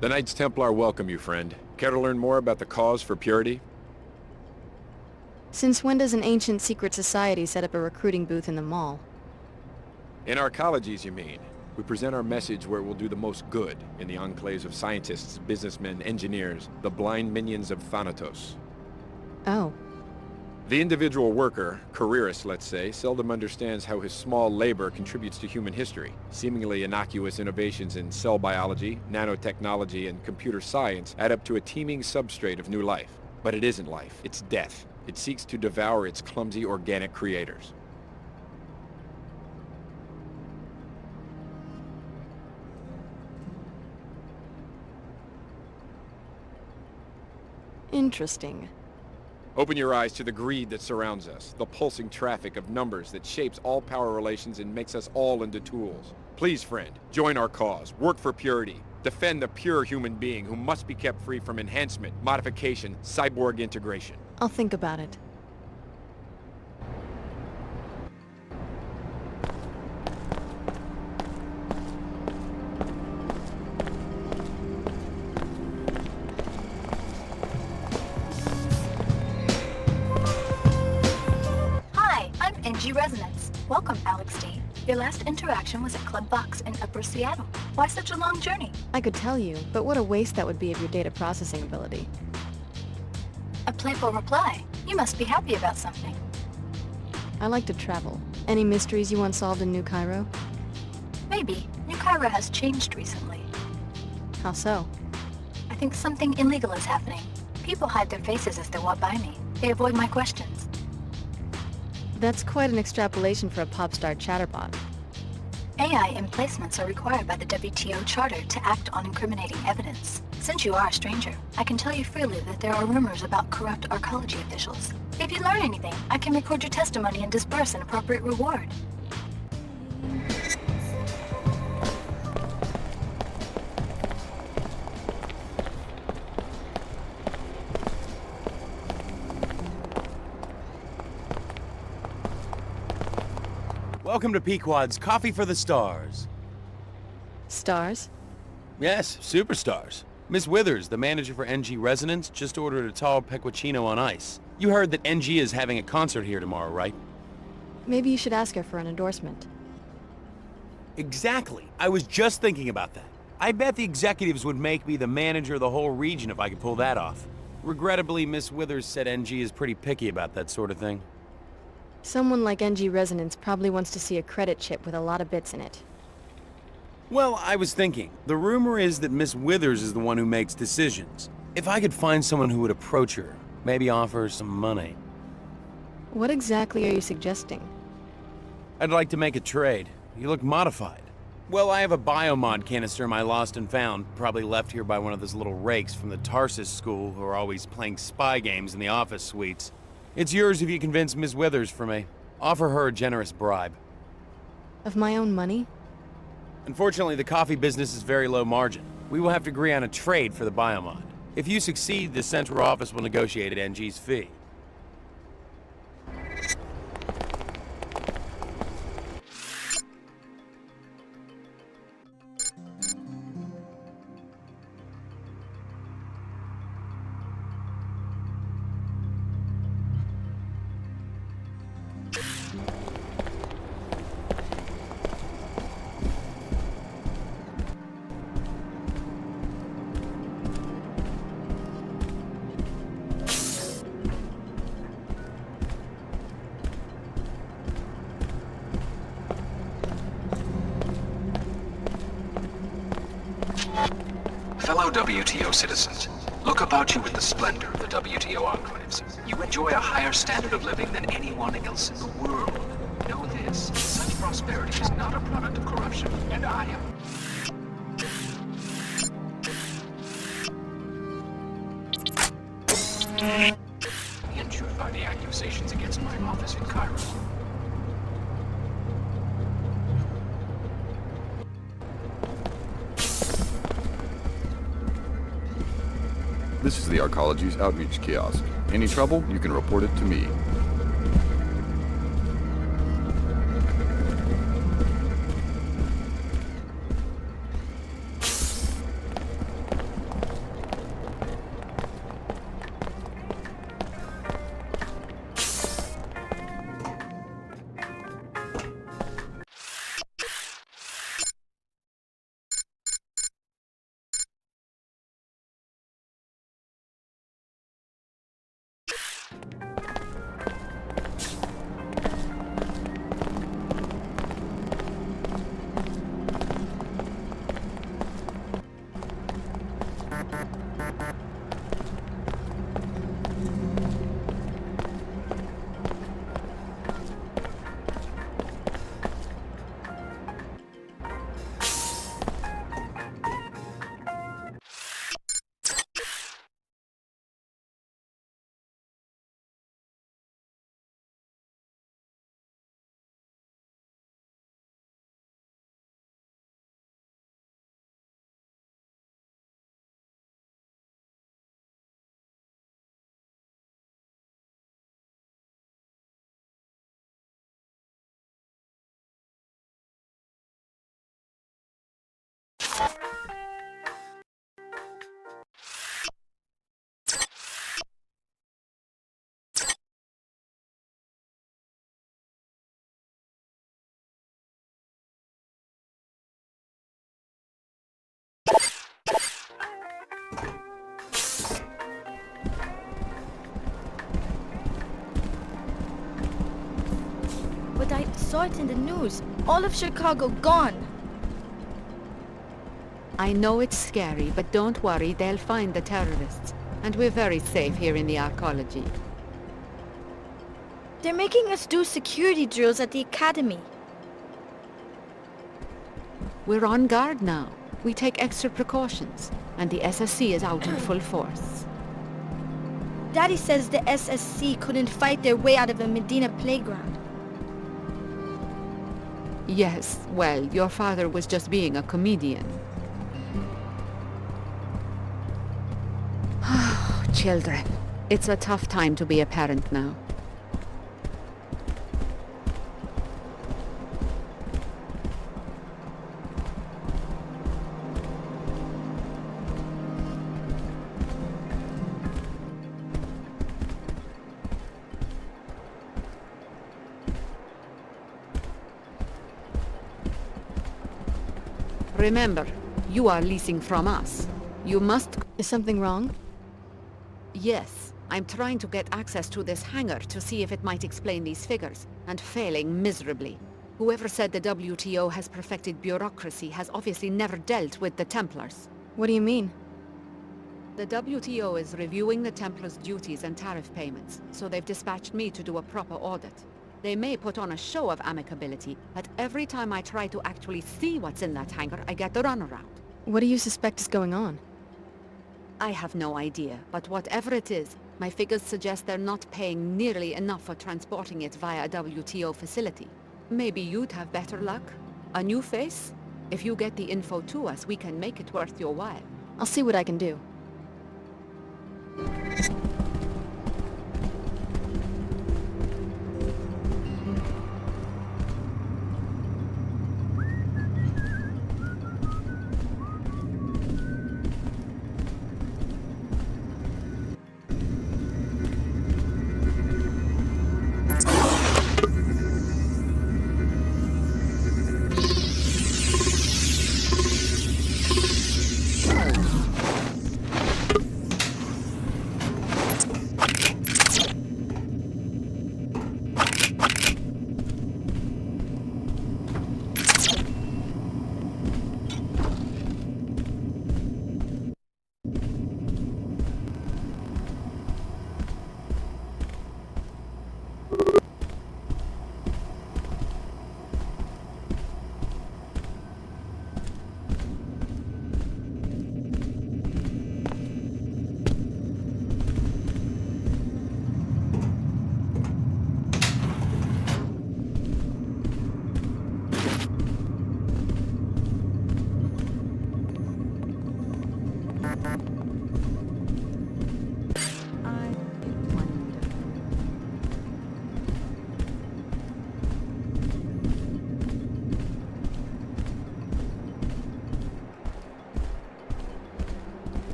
The Knights Templar welcome you, friend. Care to learn more about the cause for purity? Since when does an ancient secret society set up a recruiting booth in the mall? In our colleges, you mean? We present our message where it will do the most good in the enclaves of scientists, businessmen, engineers, the blind minions of Thanatos. Oh. The individual worker, careerist let's say, seldom understands how his small labor contributes to human history. Seemingly innocuous innovations in cell biology, nanotechnology, and computer science add up to a teeming substrate of new life. But it isn't life, it's death. It seeks to devour its clumsy organic creators. Interesting. Open your eyes to the greed that surrounds us, the pulsing traffic of numbers that shapes all power relations and makes us all into tools. Please, friend, join our cause, work for purity, defend the pure human being who must be kept free from enhancement, modification, cyborg integration. I'll think about it. Resonance. Welcome, Alex D. Your last interaction was at Club Box in Upper Seattle. Why such a long journey? I could tell you, but what a waste that would be of your data processing ability. A playful reply. You must be happy about something. I like to travel. Any mysteries you want solved in New Cairo? Maybe. New Cairo has changed recently. How so? I think something illegal is happening. People hide their faces as they walk by me. They avoid my questions. That's quite an extrapolation for a pop star chatterbot. AI emplacements are required by the WTO Charter to act on incriminating evidence. Since you are a stranger, I can tell you freely that there are rumors about corrupt arcology officials. If you learn anything, I can record your testimony and disburse an appropriate reward. Welcome to Pequod's Coffee for the Stars. Stars? Yes, superstars. Miss Withers, the manager for NG Resonance, just ordered a tall pecorino on ice. You heard that NG is having a concert here tomorrow, right? Maybe you should ask her for an endorsement. Exactly. I was just thinking about that. I bet the executives would make me the manager of the whole region if I could pull that off. Regrettably, Miss Withers said NG is pretty picky about that sort of thing. Someone like NG Resonance probably wants to see a credit chip with a lot of bits in it. Well, I was thinking, the rumor is that Miss Withers is the one who makes decisions. If I could find someone who would approach her, maybe offer her some money. What exactly are you suggesting? I'd like to make a trade. You look modified. Well, I have a biomod canister in my lost and found, probably left here by one of those little rakes from the Tarsus school who are always playing spy games in the office suites. It's yours if you convince Ms. Withers for me. Offer her a generous bribe. Of my own money? Unfortunately, the coffee business is very low margin. We will have to agree on a trade for the biomod. If you succeed, the central office will negotiate at NG's fee. Fellow WTO citizens, look about you with the splendor of the WTO enclaves. You enjoy a higher standard of living than anyone else in the world. Know this, such prosperity is not a product of corruption, and I am... injured by the accusations against my office in Cairo. This is the Arcology's outreach kiosk. Any trouble, you can report it to me. saw it in the news. All of Chicago gone. I know it's scary, but don't worry, they'll find the terrorists. And we're very safe here in the arcology. They're making us do security drills at the academy. We're on guard now. We take extra precautions, and the SSC is out in full force. Daddy says the SSC couldn't fight their way out of a Medina playground. Yes, well, your father was just being a comedian. Children, it's a tough time to be a parent now. Remember, you are leasing from us. You must... Is something wrong? Yes. I'm trying to get access to this hangar to see if it might explain these figures, and failing miserably. Whoever said the WTO has perfected bureaucracy has obviously never dealt with the Templars. What do you mean? The WTO is reviewing the Templars' duties and tariff payments, so they've dispatched me to do a proper audit. They may put on a show of amicability, but every time I try to actually see what's in that hangar, I get the runaround. What do you suspect is going on? I have no idea, but whatever it is, my figures suggest they're not paying nearly enough for transporting it via a WTO facility. Maybe you'd have better luck? A new face? If you get the info to us, we can make it worth your while. I'll see what I can do.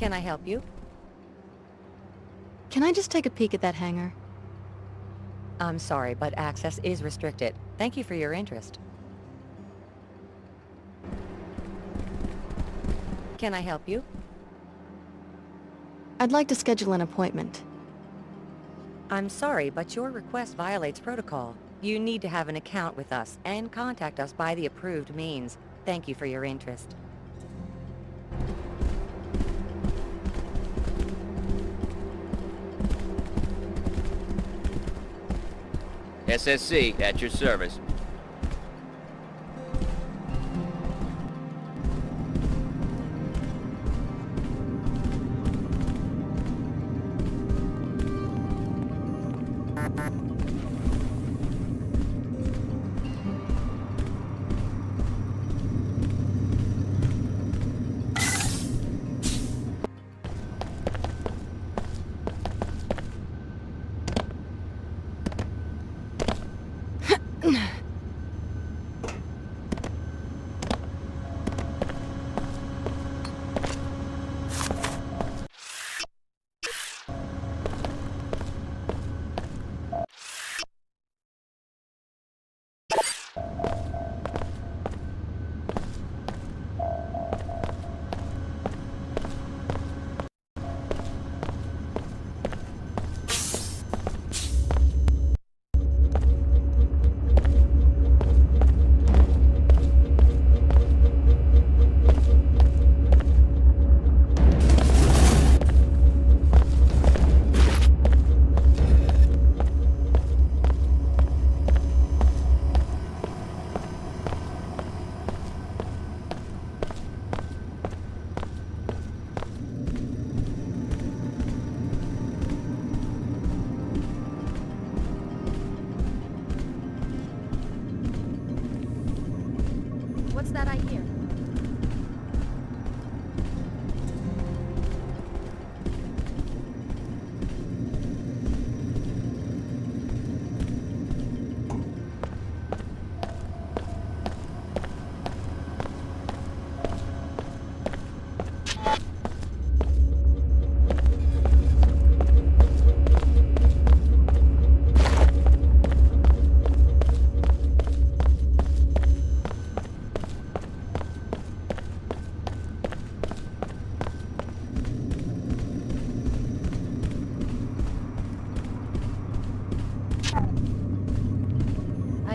Can I help you? Can I just take a peek at that hangar? I'm sorry, but access is restricted. Thank you for your interest. Can I help you? I'd like to schedule an appointment. I'm sorry, but your request violates protocol. You need to have an account with us and contact us by the approved means. Thank you for your interest. SSC, at your service.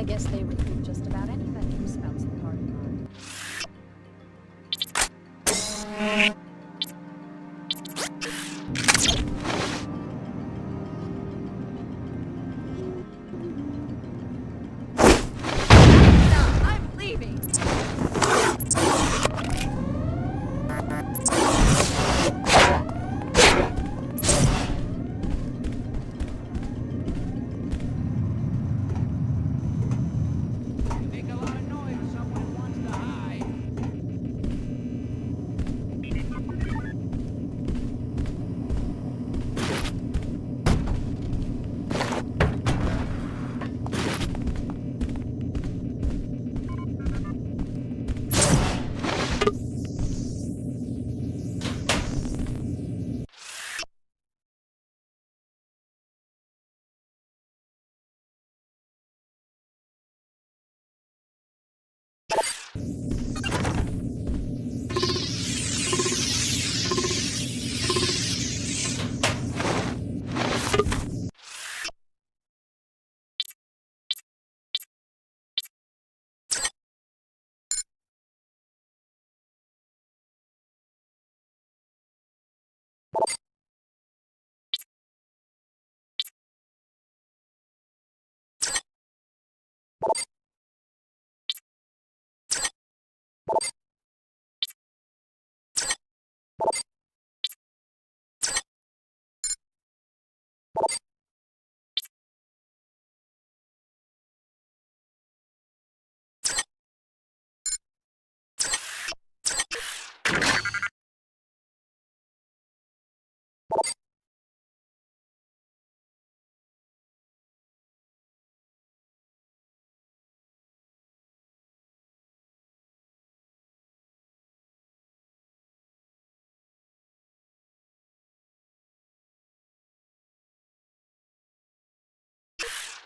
I guess they recruit just about anybody who spouts the party line. I'm leaving!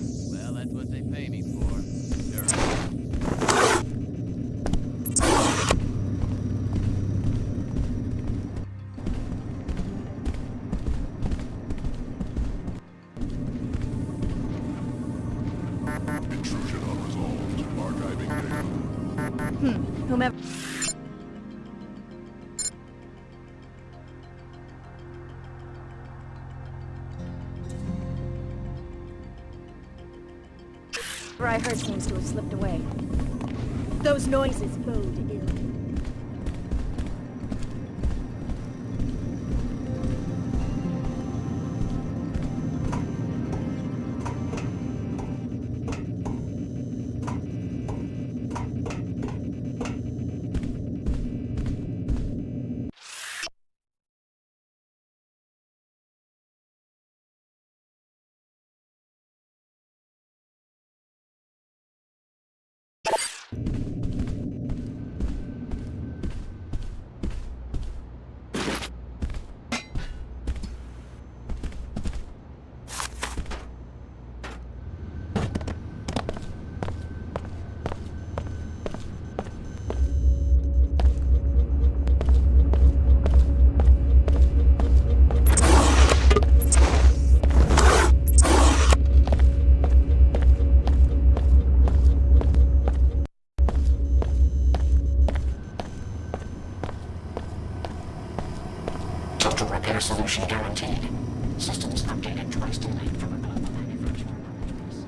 Well, that's what they pay me for. Sure. Intrusion unresolved. Archiving data. Whomever... Whatever I heard seems to have slipped away. Those noises bode ill. Total repair solution guaranteed. Systems updated twice delayed from a global manufacturing marketplace.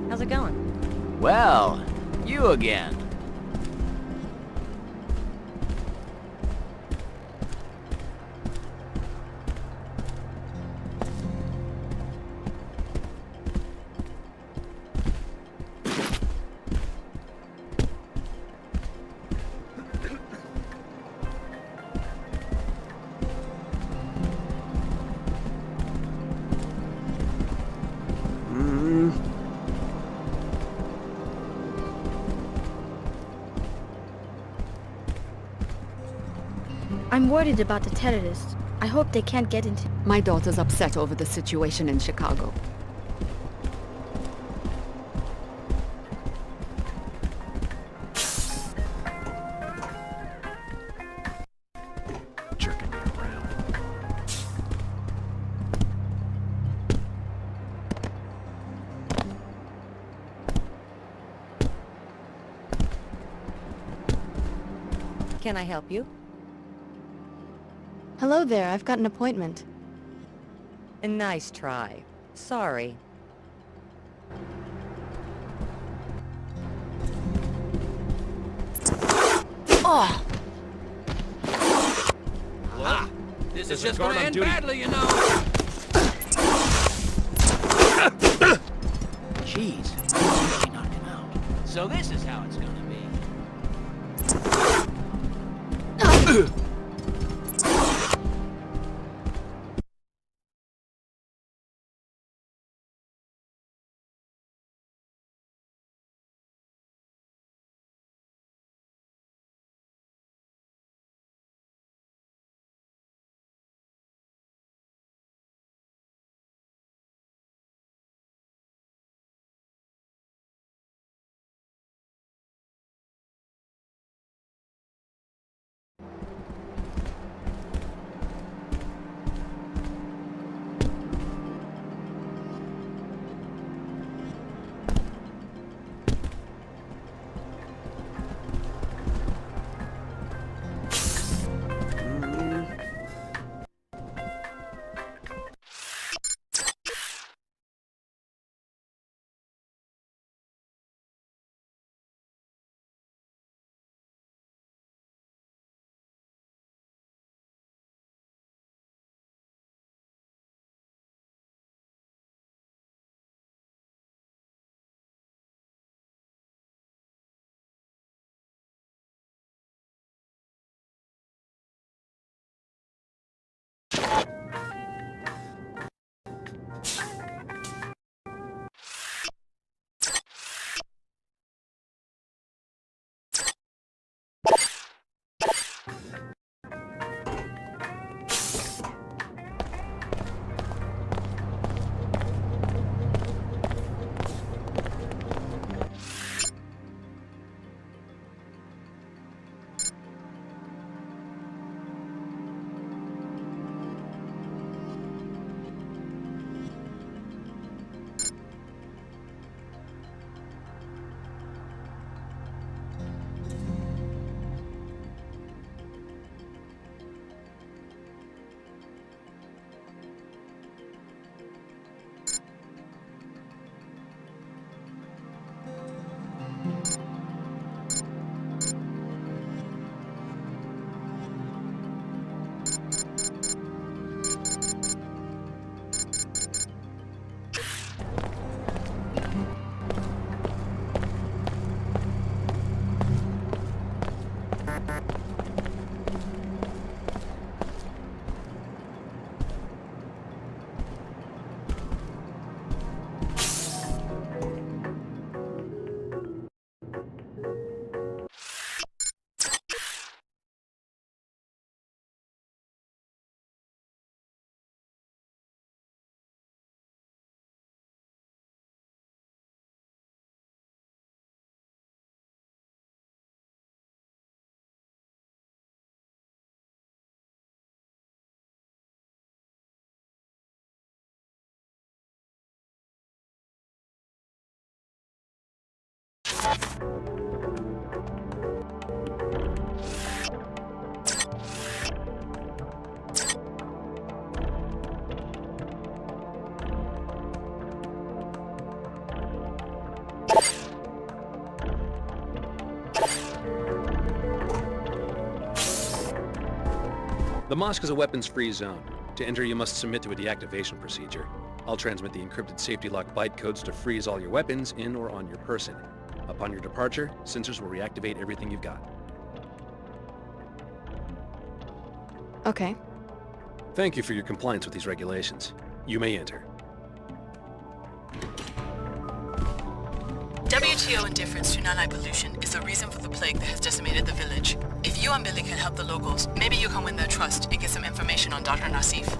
How's it going? Well, you again. I'm worried about the terrorists. I hope they can't get into... My daughter's upset over the situation in Chicago. Jerking me around. Can I help you? Hello there, I've got an appointment. A nice try. Sorry. Oh! Ah, This is just gonna end badly, you know. Jeez, he knocked him out. So this is how it's gonna be. The mosque is a weapons-free zone. To enter, you must submit to a deactivation procedure. I'll transmit the encrypted safety lock byte codes to freeze all your weapons in or on your person. Upon your departure, sensors will reactivate everything you've got. Okay. Thank you for your compliance with these regulations. You may enter. WTO indifference to nanite pollution is the reason for the plague that has decimated the village. If you and Billy can help the locals, maybe you can win their trust and get some information on Dr. Nassif.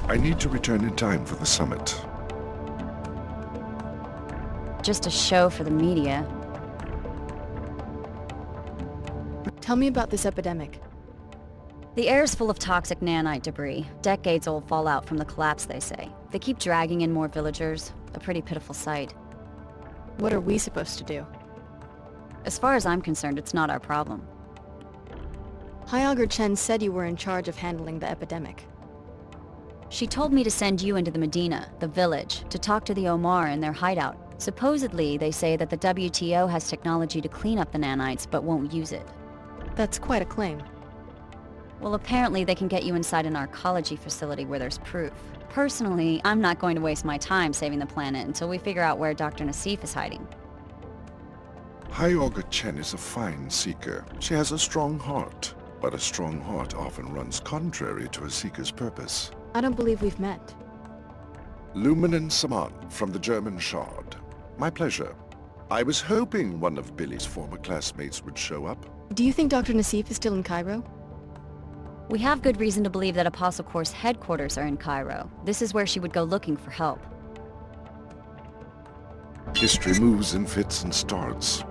I need to return in time for the summit. Just a show for the media. Tell me about this epidemic. The air's full of toxic nanite debris. Decades-old fallout from the collapse, they say. They keep dragging in more villagers. A pretty pitiful sight. What are we supposed to do? As far as I'm concerned, it's not our problem. Hyager Chen said you were in charge of handling the epidemic. She told me to send you into the Medina, the village, to talk to the Omar in their hideout. Supposedly, they say that the WTO has technology to clean up the nanites, but won't use it. That's quite a claim. Well, apparently they can get you inside an arcology facility where there's proof. Personally, I'm not going to waste my time saving the planet until we figure out where Dr. Nassif is hiding. Hyager Chen is a fine seeker. She has a strong heart, but a strong heart often runs contrary to a seeker's purpose. I don't believe we've met. Lumen Saman from the German Shard. My pleasure. I was hoping one of Billy's former classmates would show up. Do you think Dr. Nassif is still in Cairo? We have good reason to believe that Apostle Corps' headquarters are in Cairo. This is where she would go looking for help. History moves in fits and starts.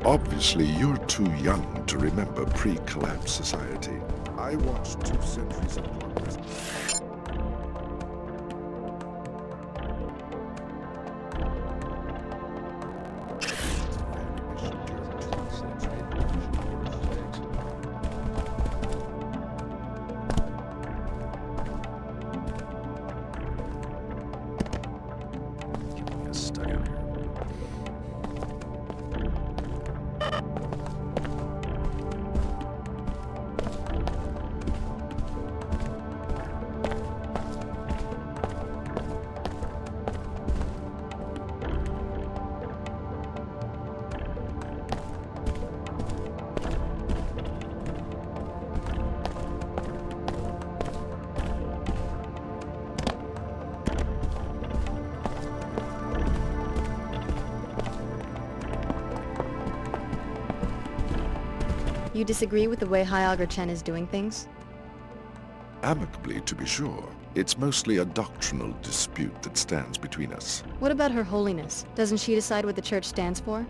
Obviously, you're too young to remember pre-collapse society. I watched 2 centuries of progress. Stuck out here. You disagree with the way Hyager Chen is doing things? Amicably, to be sure. It's mostly a doctrinal dispute that stands between us. What about Her Holiness? Doesn't she decide what the Church stands for?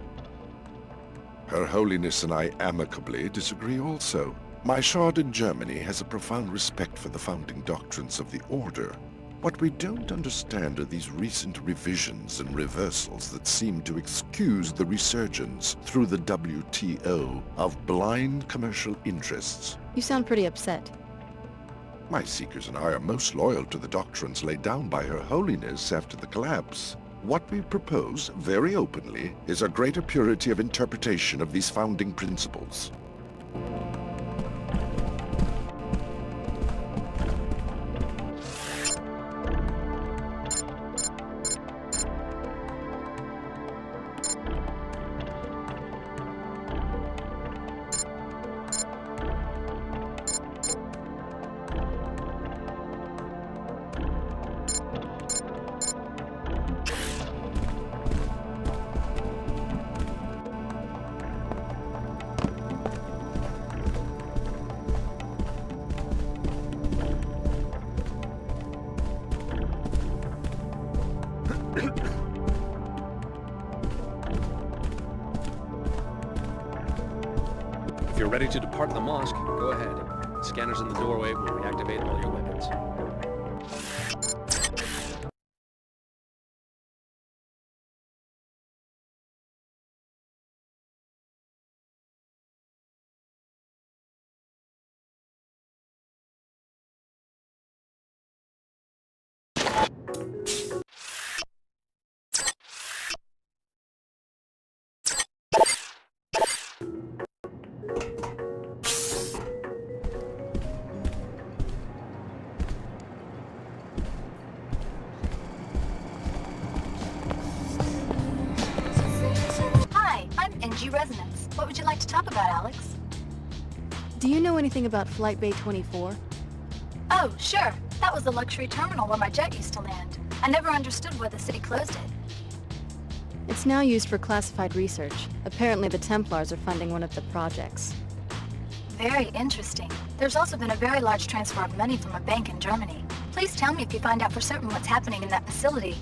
Her Holiness and I amicably disagree also. My shard in Germany has a profound respect for the founding doctrines of the Order. What we don't understand are these recent revisions and reversals that seem to excuse the resurgence through the WTO of blind commercial interests. You sound pretty upset. My seekers and I are most loyal to the doctrines laid down by Her Holiness after the collapse. What we propose, very openly, is a greater purity of interpretation of these founding principles. If you're ready to depart the mosque, go ahead. Scanners in the doorway will reactivate all your weapons. talk about, Alex? Do you know anything about Flight Bay 24? Oh, sure. That was the luxury terminal where my jet used to land. I never understood why the city closed it. It's now used for classified research. Apparently the Templars are funding one of the projects. Very interesting. There's also been a very large transfer of money from a bank in Germany. Please tell me if you find out for certain what's happening in that facility.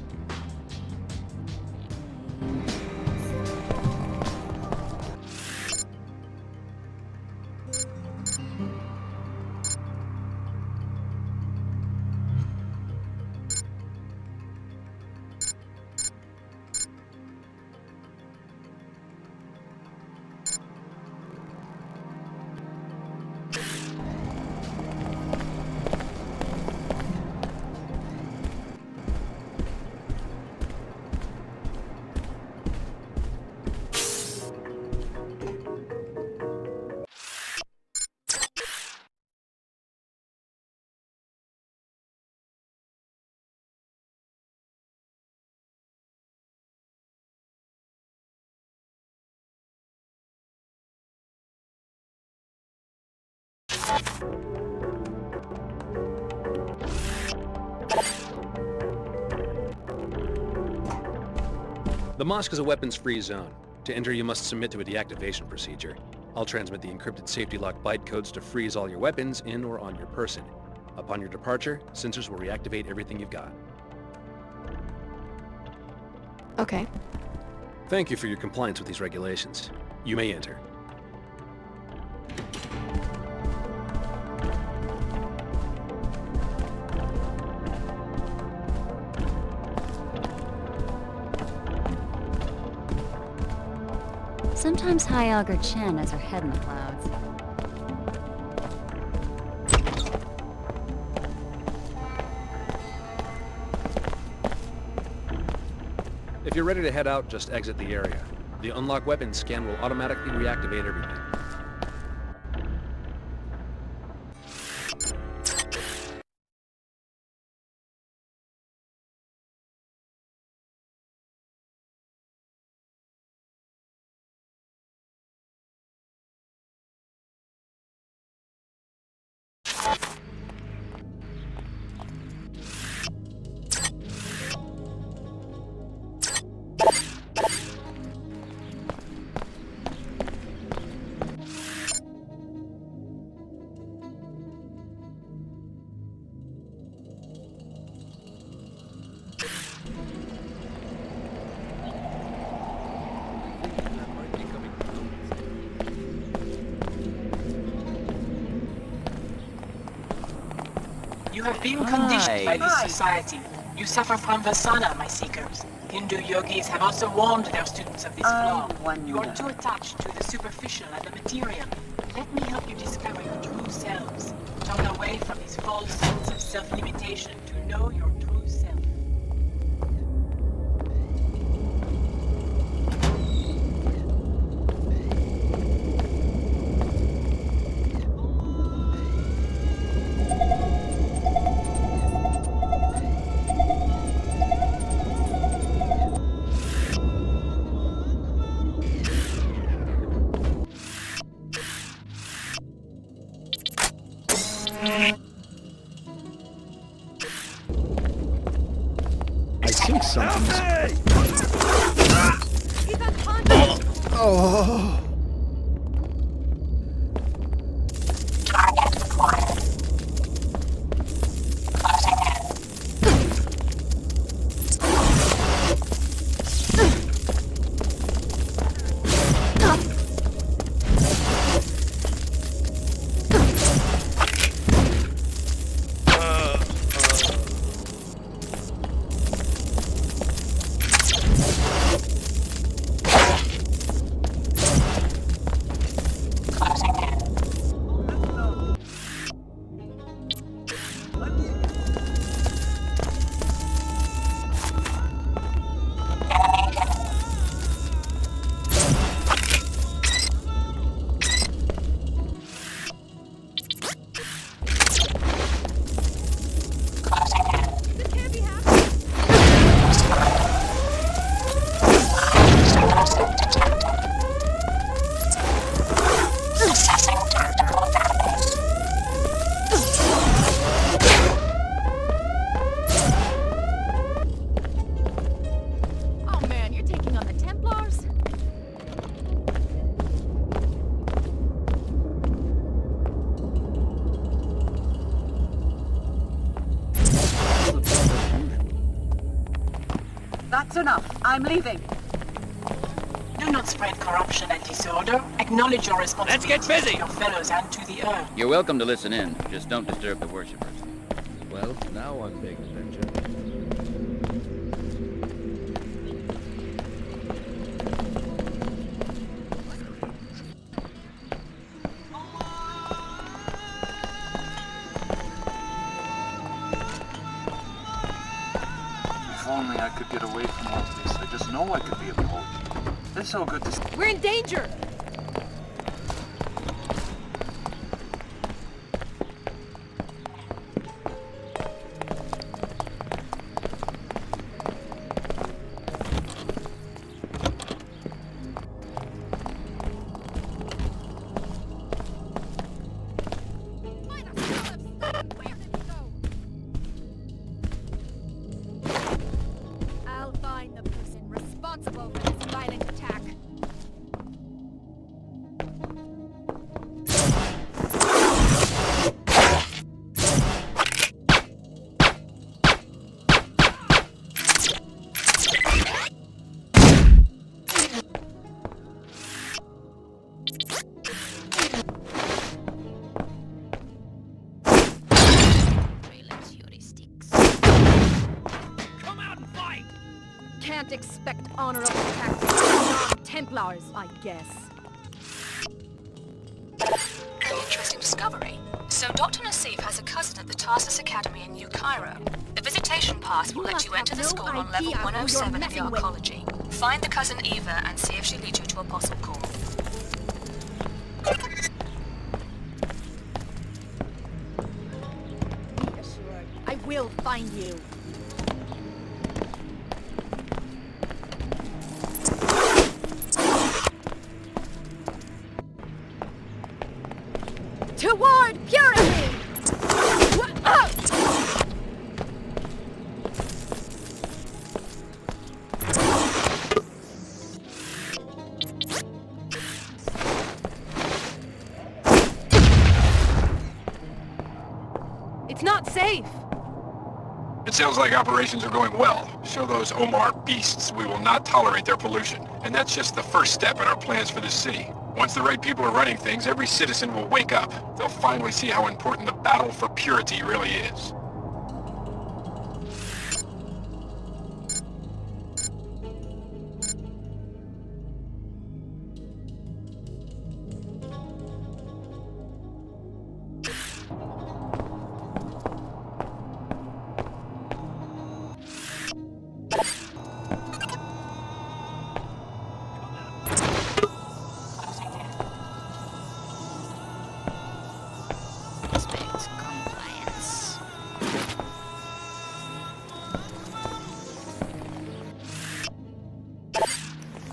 The mosque is a weapons-free zone. To enter, you must submit to a deactivation procedure. I'll transmit the encrypted safety lock byte codes to freeze all your weapons in or on your person. Upon your departure, sensors will reactivate everything you've got. Okay. Thank you for your compliance with these regulations. You may enter. Sometimes High Augur Chen has her head in the clouds. If you're ready to head out, just exit the area. The unlock weapons scan will automatically reactivate everything. You have been conditioned by this society. You suffer from Vasana, my seekers. Hindu yogis have also warned their students of this flaw. You are too attached to the superficial and the material. Let me help you discover your true selves. Turn away from this false sense of self-limitation to know your true self. I think something's... Oh! Target acquired. Closing in. I'm leaving. Do not spread corruption and disorder. Acknowledge your responsibility Let's get busy. to your fellows and to the Earth. You're welcome to listen in. Just don't disturb the worshippers. Well, now I'm big adventure. If only I could get away from all this. I just know I could be a poet. It's so good to... We're in danger! I'll find the person responsible for this violent attack. Can't expect honorable tactics from non-Templars, I guess. Interesting discovery. So Dr. Nassif has a cousin at the Tarsus Academy in New Cairo. The visitation pass will let you enter the school on level 107 of the arcology. Find the cousin Eva and see if she leads you to Apostle Call. Be assured, I will find you. Toward purity! It's not safe! It sounds like operations are going well. Show those Omar beasts we will not tolerate their pollution. And that's just the first step in our plans for the city. Once the right people are running things, every citizen will wake up. They'll finally see how important the battle for purity really is.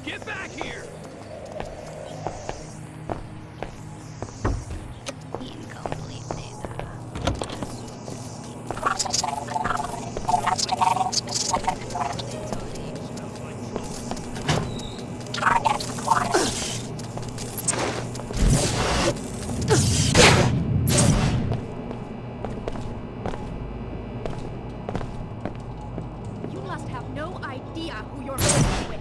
Get back here! You must have no idea who you're messing with.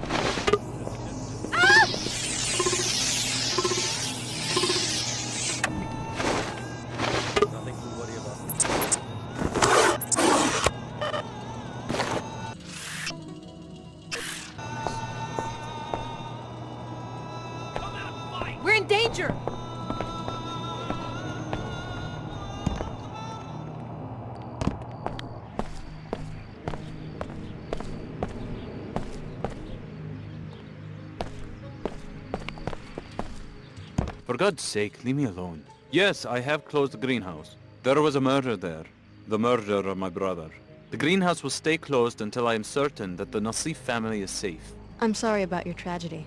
Ah! Nothing to worry about. We're in danger! For God's sake, leave me alone. Yes, I have closed the greenhouse. There was a murder there. The murder of my brother. The greenhouse will stay closed until I am certain that the Nassif family is safe. I'm sorry about your tragedy.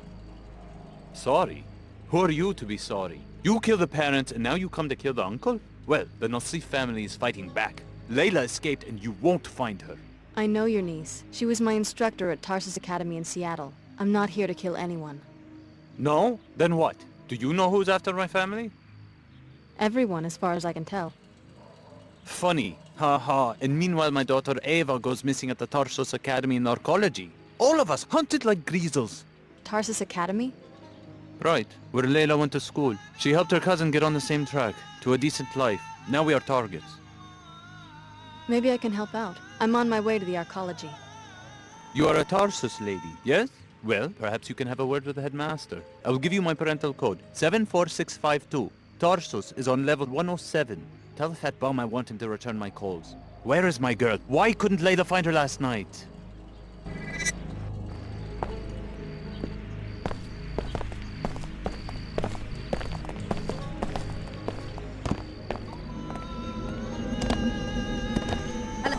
Sorry? Who are you to be sorry? You killed the parent and now you come to kill the uncle? Well, the Nassif family is fighting back. Layla escaped and you won't find her. I know your niece. She was my instructor at Tarsus Academy in Seattle. I'm not here to kill anyone. No? Then what? Do you know who's after my family? Everyone, as far as I can tell. Funny. Ha ha. And meanwhile my daughter Eva goes missing at the Tarsus Academy in arcology. All of us hunted like greasels. Tarsus Academy? Right, where Layla went to school. She helped her cousin get on the same track, to a decent life. Now we are targets. Maybe I can help out. I'm on my way to the arcology. You are a Tarsus lady, yes? Well, perhaps you can have a word with the headmaster. I will give you my parental code, 74652. Tarsus is on level 107. Tell the fat bum I want him to return my calls. Where is my girl? Why couldn't Layla find her last night?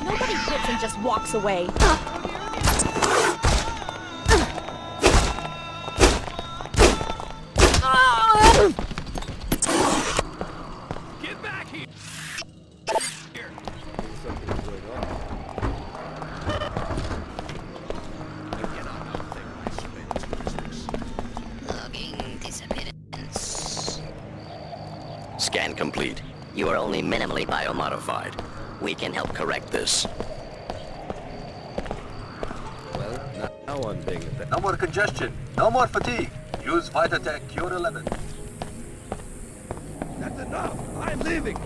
Nobody hits and just walks away. Get back here! Logging disappearance. Scan complete. You are only minimally biomodified. We can help correct this. Well, now I'm being a No more congestion. No more fatigue. Use Vitatech Cure 11. That's enough! I'm leaving!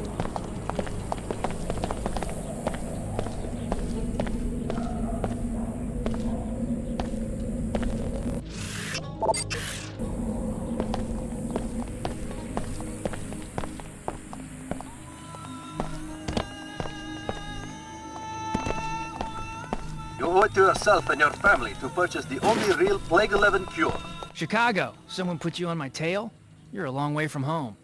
You owe it to yourself and your family to purchase the only real Plague 11 cure. Chicago, someone put you on my tail? You're a long way from home.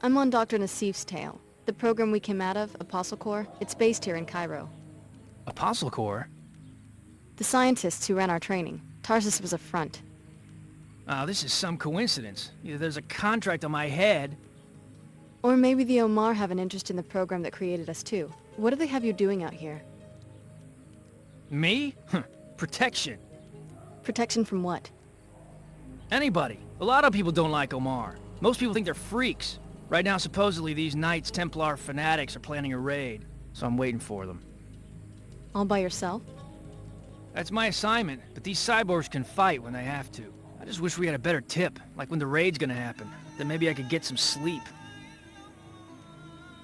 I'm on Dr. Nassif's tail. The program we came out of, Apostle Corps, it's based here in Cairo. Apostle Corps? The scientists who ran our training. Tarsus was a front. Oh, this is some coincidence. Either there's a contract on my head... Or maybe the Omar have an interest in the program that created us too. What do they have you doing out here? Me? Protection. Protection from what? Anybody. A lot of people don't like Omar. Most people think they're freaks. Right now, supposedly, these Knights Templar fanatics are planning a raid. So I'm waiting for them. All by yourself? That's my assignment, but these cyborgs can fight when they have to. I just wish we had a better tip, like when the raid's gonna happen. Then maybe I could get some sleep.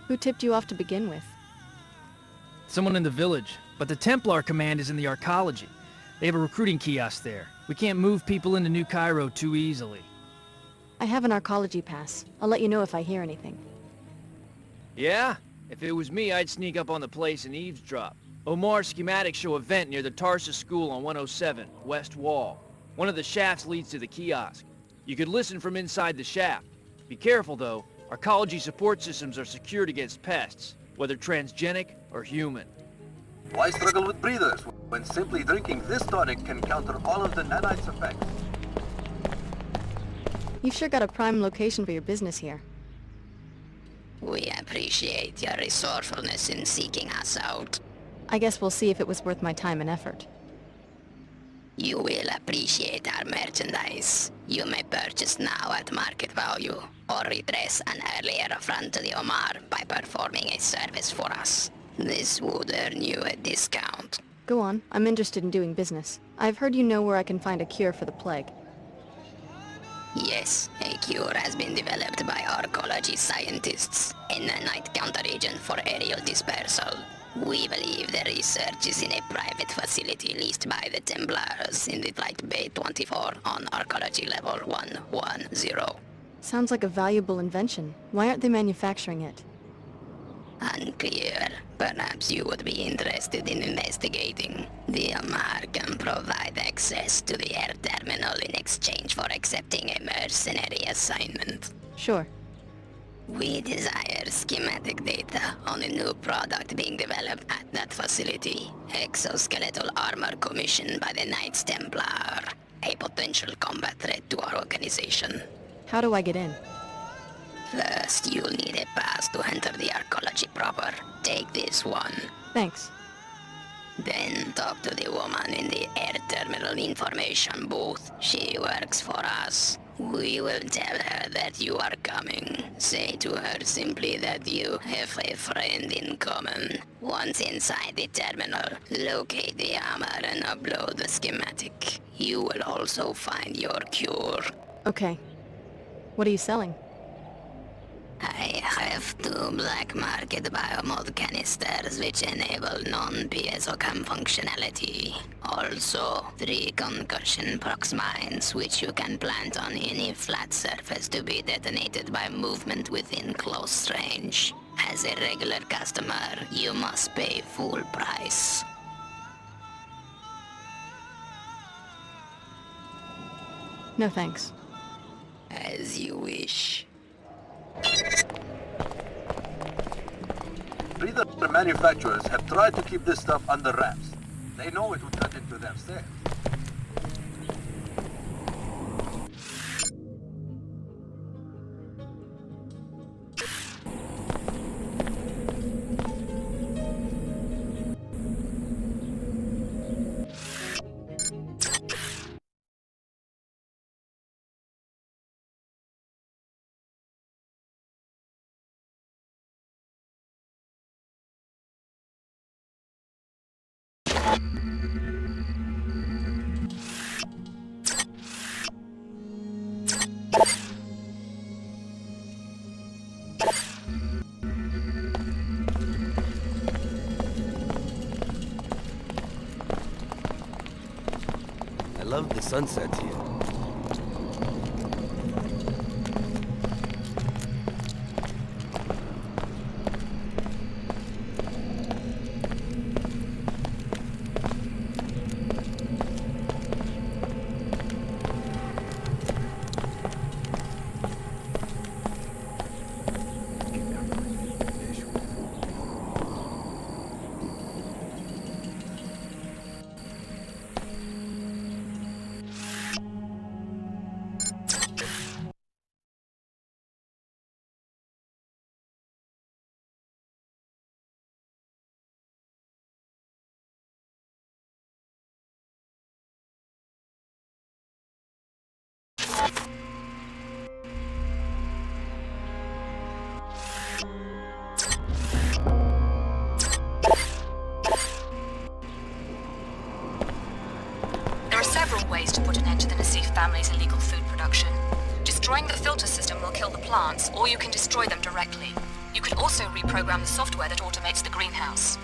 Who tipped you off to begin with? Someone in the village. But the Templar command is in the arcology. They have a recruiting kiosk there. We can't move people into New Cairo too easily. I have an arcology pass. I'll let you know if I hear anything. Yeah? If it was me, I'd sneak up on the place and eavesdrop. Omar's schematics show a vent near the Tarsus School on 107, west wall. One of the shafts leads to the kiosk. You could listen from inside the shaft. Be careful, though. Arcology support systems are secured against pests, whether transgenic or human. Why struggle with breathers when simply drinking this tonic can counter all of the nanites' effects? You've sure got a prime location for your business here. We appreciate your resourcefulness in seeking us out. I guess we'll see if it was worth my time and effort. You will appreciate our merchandise. You may purchase now at market value, or redress an earlier affront to the Omar by performing a service for us. This would earn you a discount. Go on. I'm interested in doing business. I've heard you know where I can find a cure for the plague. Yes, a cure has been developed by arcology scientists in the night counter-agent for aerial dispersal. We believe the research is in a private facility leased by the Templars in the Flight Bay 24 on arcology level 110. Sounds like a valuable invention. Why aren't they manufacturing it? Unclear. Perhaps you would be interested in investigating. The Omar can provide access to the air terminal in exchange for accepting a mercenary assignment. Sure. We desire schematic data on a new product being developed at that facility. Exoskeletal armor commissioned by the Knights Templar. A potential combat threat to our organization. How do I get in? First, you'll need a pass to enter the arcology proper. Take this one. Thanks. Then talk to the woman in the air terminal information booth. She works for us. We will tell her that you are coming. Say to her simply that you have a friend in common. Once inside the terminal, locate the armor and upload the schematic. You will also find your cure. Okay. What are you selling? I have 2 black market biomod canisters which enable non-piezocam functionality. Also, 3 concussion prox mines which you can plant on any flat surface to be detonated by movement within close range. As a regular customer, you must pay full price. No thanks. As you wish. Breather manufacturers have tried to keep this stuff under wraps. They know it would cut into their sales. I love the sunsets here. There are several ways to put an end to the Nassif family's illegal food production. Destroying the filter system will kill the plants, or you can destroy them directly. You could also reprogram the software that automates the greenhouse.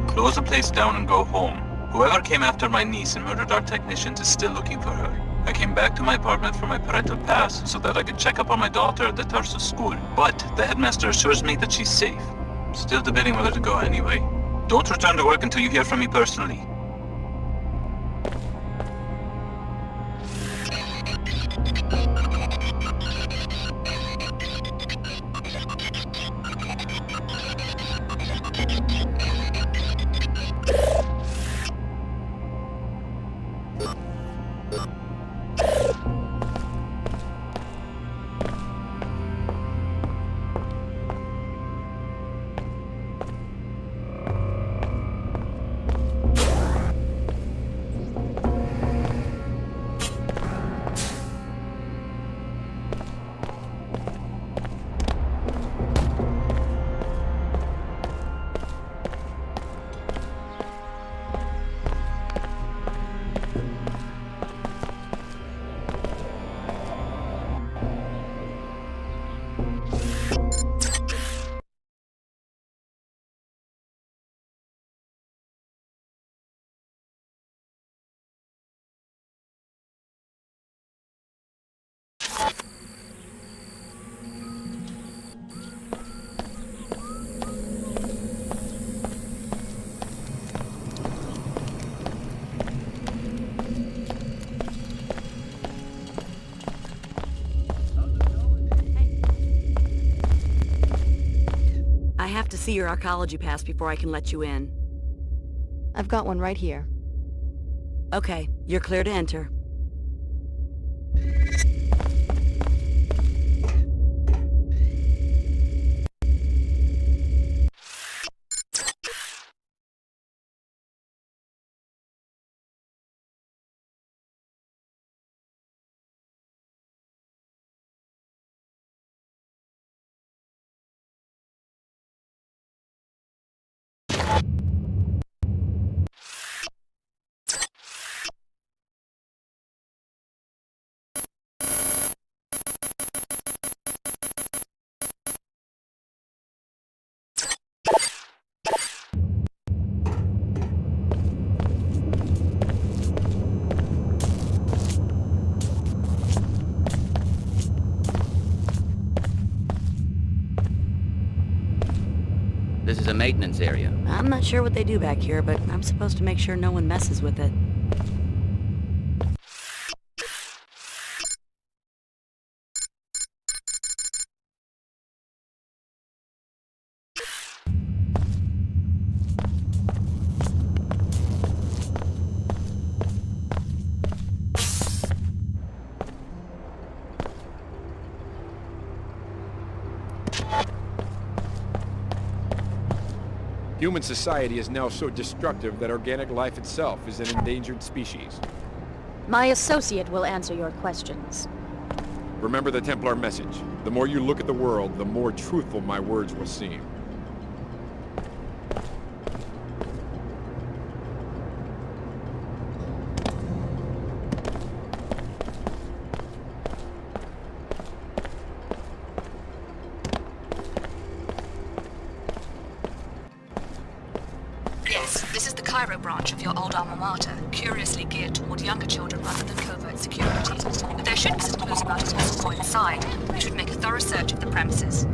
Close the place down and go home. Whoever came after my niece and murdered our technicians is still looking for her. I came back to my apartment for my parental pass so that I could check up on my daughter at the Tarsus school, but the headmaster assures me that she's safe. Still debating whether to go anyway. Don't return to work until you hear from me personally. I have to see your arcology pass before I can let you in. I've got one right here. Okay, you're clear to enter. This is a maintenance area. I'm not sure what they do back here, but I'm supposed to make sure no one messes with it. Human society is now so destructive that organic life itself is an endangered species. My associate will answer your questions. Remember the Templar message. The more you look at the world, the more truthful my words will seem. Yes, this is the Cairo branch of your old alma mater, curiously geared toward younger children rather than covert security. But there should be some clues about it also inside, which would make a thorough search of the premises.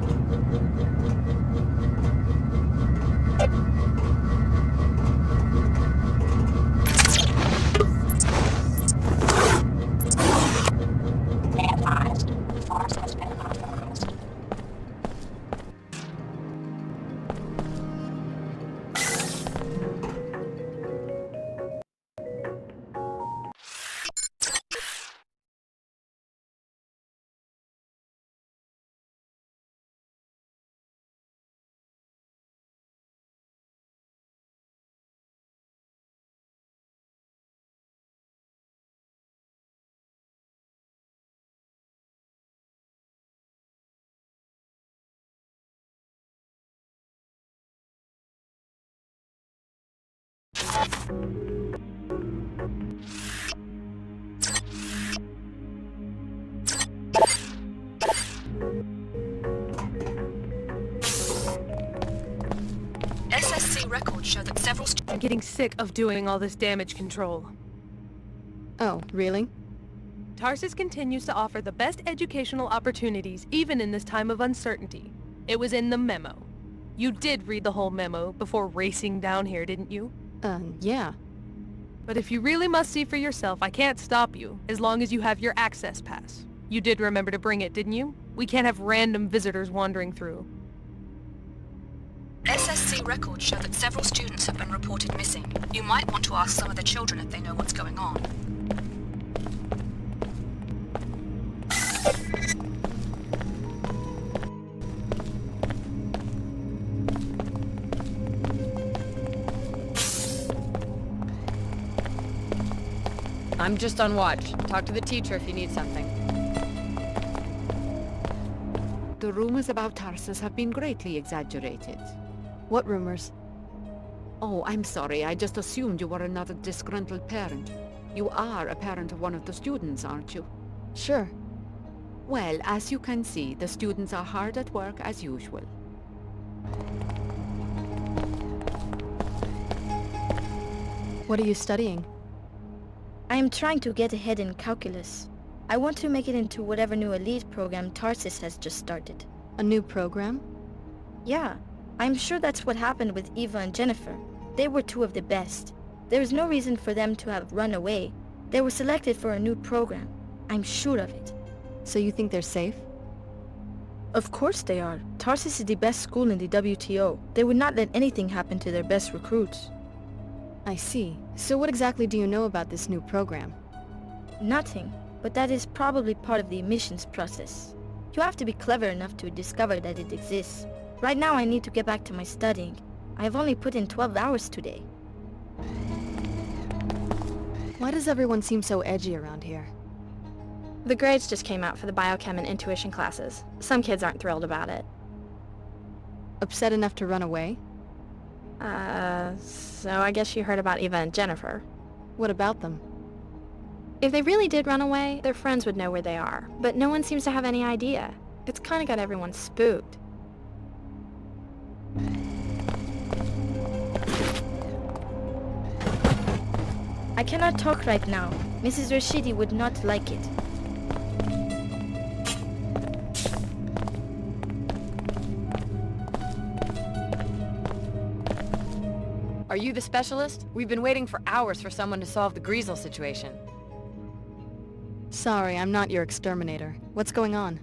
SSC records show that several I'm getting sick of doing all this damage control. Oh, really? Tarsus continues to offer the best educational opportunities even in this time of uncertainty. It was in the memo. You did read the whole memo before racing down here, didn't you? Yeah. But if you really must see for yourself, I can't stop you, as long as you have your access pass. You did remember to bring it, didn't you? We can't have random visitors wandering through. SSC records show that several students have been reported missing. You might want to ask some of the children if they know what's going on. I'm just on watch. Talk to the teacher if you need something. The rumors about Tarsus have been greatly exaggerated. What rumors? Oh, I'm sorry. I just assumed you were another disgruntled parent. You are a parent of one of the students, aren't you? Sure. Well, as you can see, the students are hard at work as usual. What are you studying? I am trying to get ahead in calculus. I want to make it into whatever new elite program Tarsus has just started. A new program? Yeah, I'm sure that's what happened with Eva and Jennifer. They were two of the best. There is no reason for them to have run away. They were selected for a new program. I'm sure of it. So you think they're safe? Of course they are. Tarsus is the best school in the WTO. They would not let anything happen to their best recruits. I see. So what exactly do you know about this new program? Nothing, but that is probably part of the admissions process. You have to be clever enough to discover that it exists. Right now I need to get back to my studying. I have only put in 12 hours today. Why does everyone seem so edgy around here? The grades just came out for the biochem and intuition classes. Some kids aren't thrilled about it. Upset enough to run away? So I guess you heard about Eva and Jennifer. What about them? If they really did run away, their friends would know where they are, but no one seems to have any idea. It's kinda got everyone spooked. I cannot talk right now. Mrs. Rashidi would not like it. Are you the specialist? We've been waiting for hours for someone to solve the Greasel situation. Sorry, I'm not your exterminator. What's going on?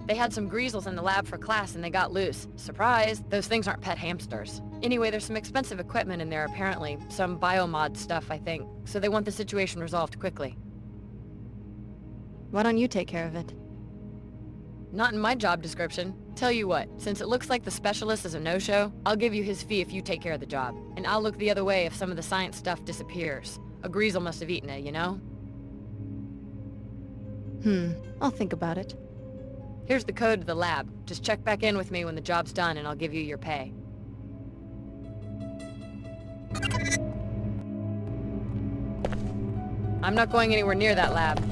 They had some Greasels in the lab for class and they got loose. Surprise! Those things aren't pet hamsters. Anyway, there's some expensive equipment in there apparently. Some biomod stuff, I think. So they want the situation resolved quickly. Why don't you take care of it? Not in my job description. Tell you what, since it looks like the specialist is a no-show, I'll give you his fee if you take care of the job. And I'll look the other way if some of the science stuff disappears. A Greasel must have eaten it, you know? I'll think about it. Here's the code to the lab. Just check back in with me when the job's done and I'll give you your pay. I'm not going anywhere near that lab.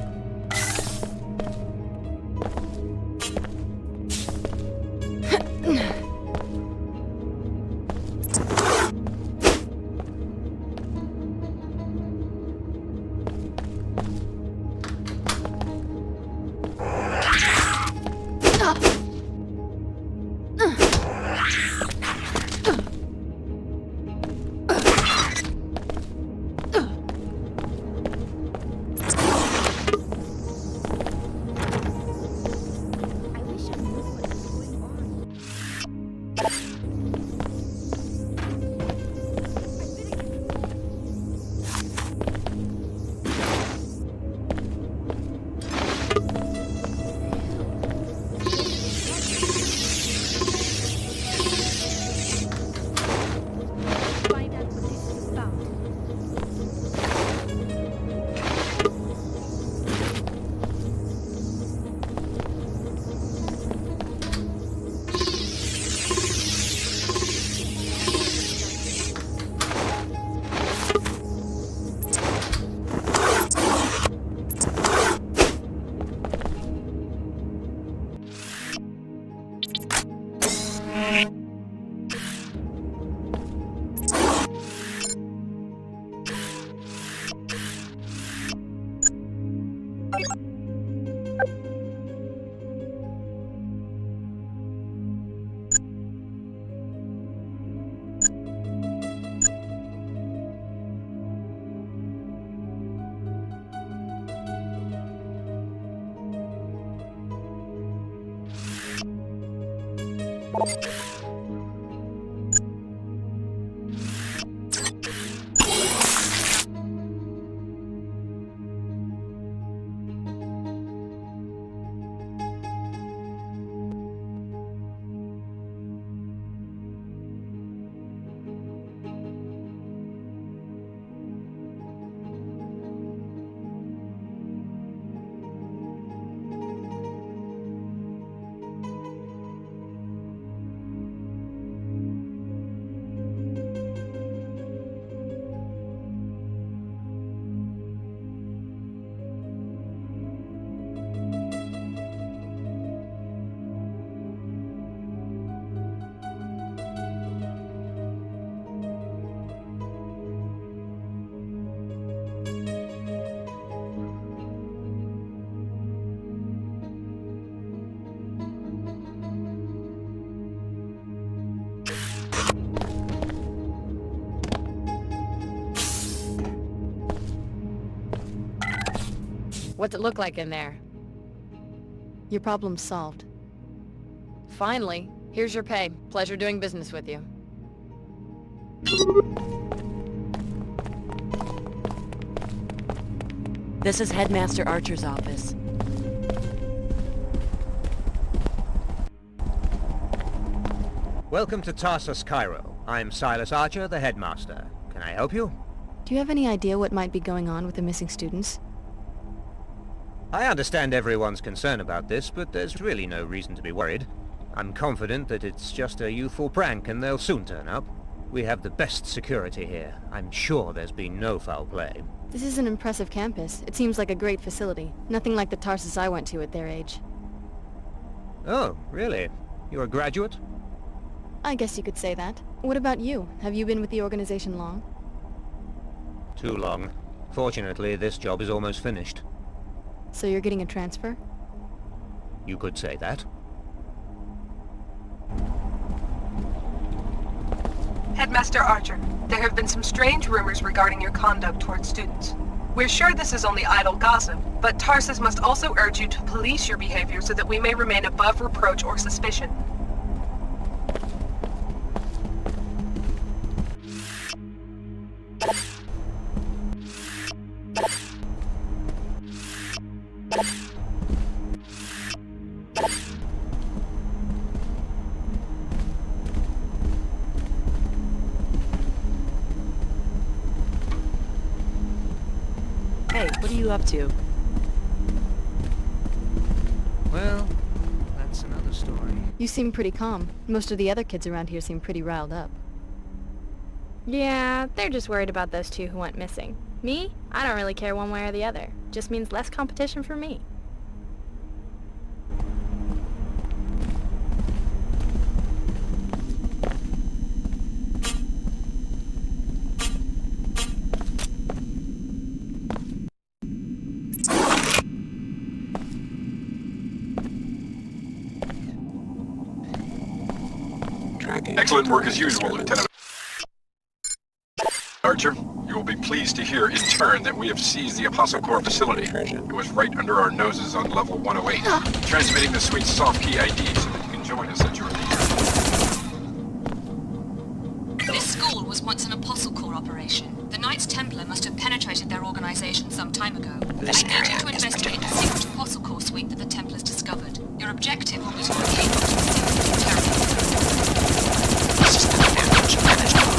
What's it look like in there? Your problem's solved. Finally. Here's your pay. Pleasure doing business with you. This is Headmaster Archer's office. Welcome to Tarsus, Cairo. I'm Silas Archer, the headmaster. Can I help you? Do you have any idea what might be going on with the missing students? I understand everyone's concerned about this, but there's really no reason to be worried. I'm confident that it's just a youthful prank and they'll soon turn up. We have the best security here. I'm sure there's been no foul play. This is an impressive campus. It seems like a great facility. Nothing like the Tarsus I went to at their age. Oh, really? You're a graduate? I guess you could say that. What about you? Have you been with the organization long? Too long. Fortunately, this job is almost finished. So you're getting a transfer? You could say that. Headmaster Archer, there have been some strange rumors regarding your conduct towards students. We're sure this is only idle gossip, but Tarsus must also urge you to police your behavior so that we may remain above reproach or suspicion. Hey, what are you up to? Well, that's another story. You seem pretty calm. Most of the other kids around here seem pretty riled up. Yeah, they're just worried about those two who went missing. Me? I don't really care one way or the other. Just means less competition for me. Excellent work as usual, Lieutenant Archer. You will be pleased to hear in turn that we have seized the Apostle Corps facility. It was right under our noses on level 108. Transmitting the suite's soft key ID so that you can join us at your leisure. This school was once an Apostle Corps operation. The Knights Templar must have penetrated their organization some time ago. I need you to investigate the secret Apostle Corps suite that the Templars discovered. Your objective will be to locate Dr. Nasif and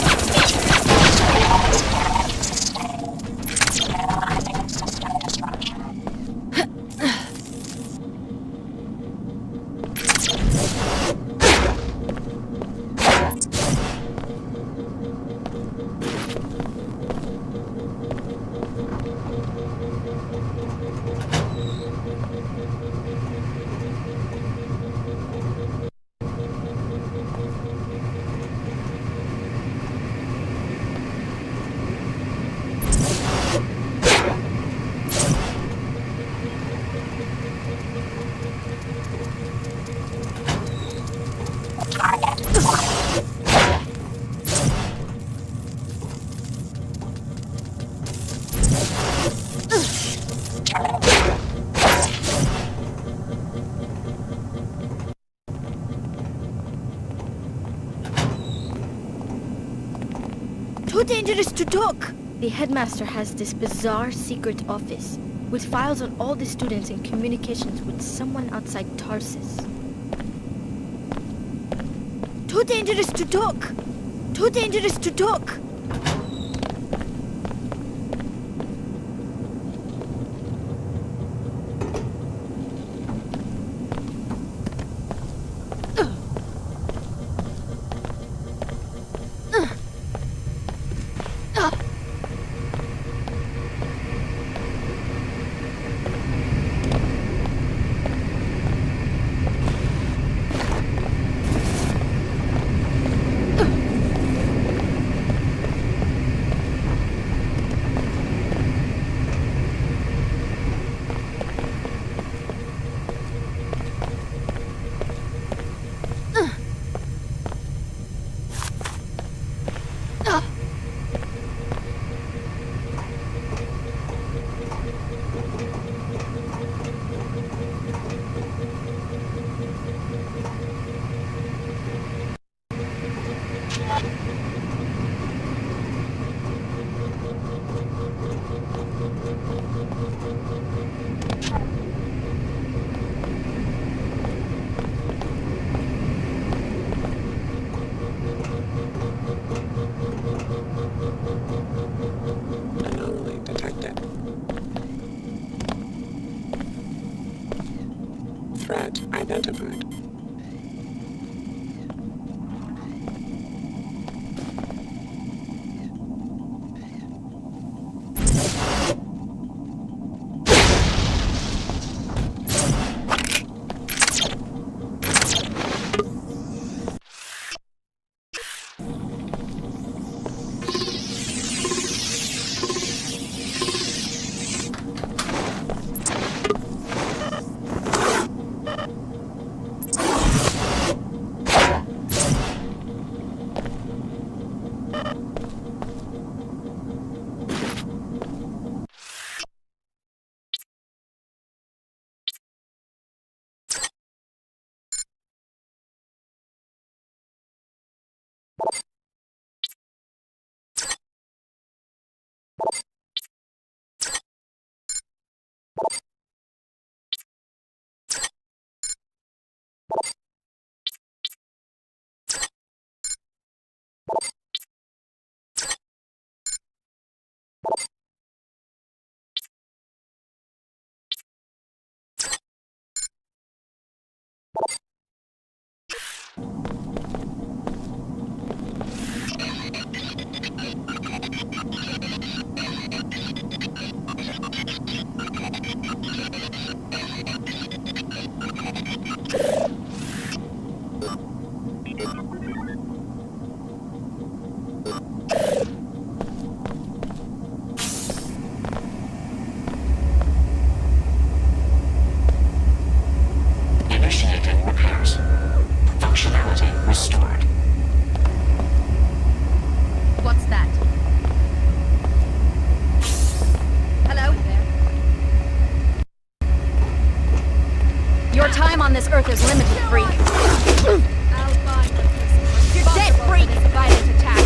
Too dangerous to talk! The headmaster has this bizarre secret office with files on all the students and communications with someone outside Tarsus. Too dangerous to talk! Too dangerous to talk! Anomaly detected. Threat identified. Initiating repairs. Functionality restored. What's that? Hello? Your time on this earth is limited, freak. You're dead, freak! Violent attack.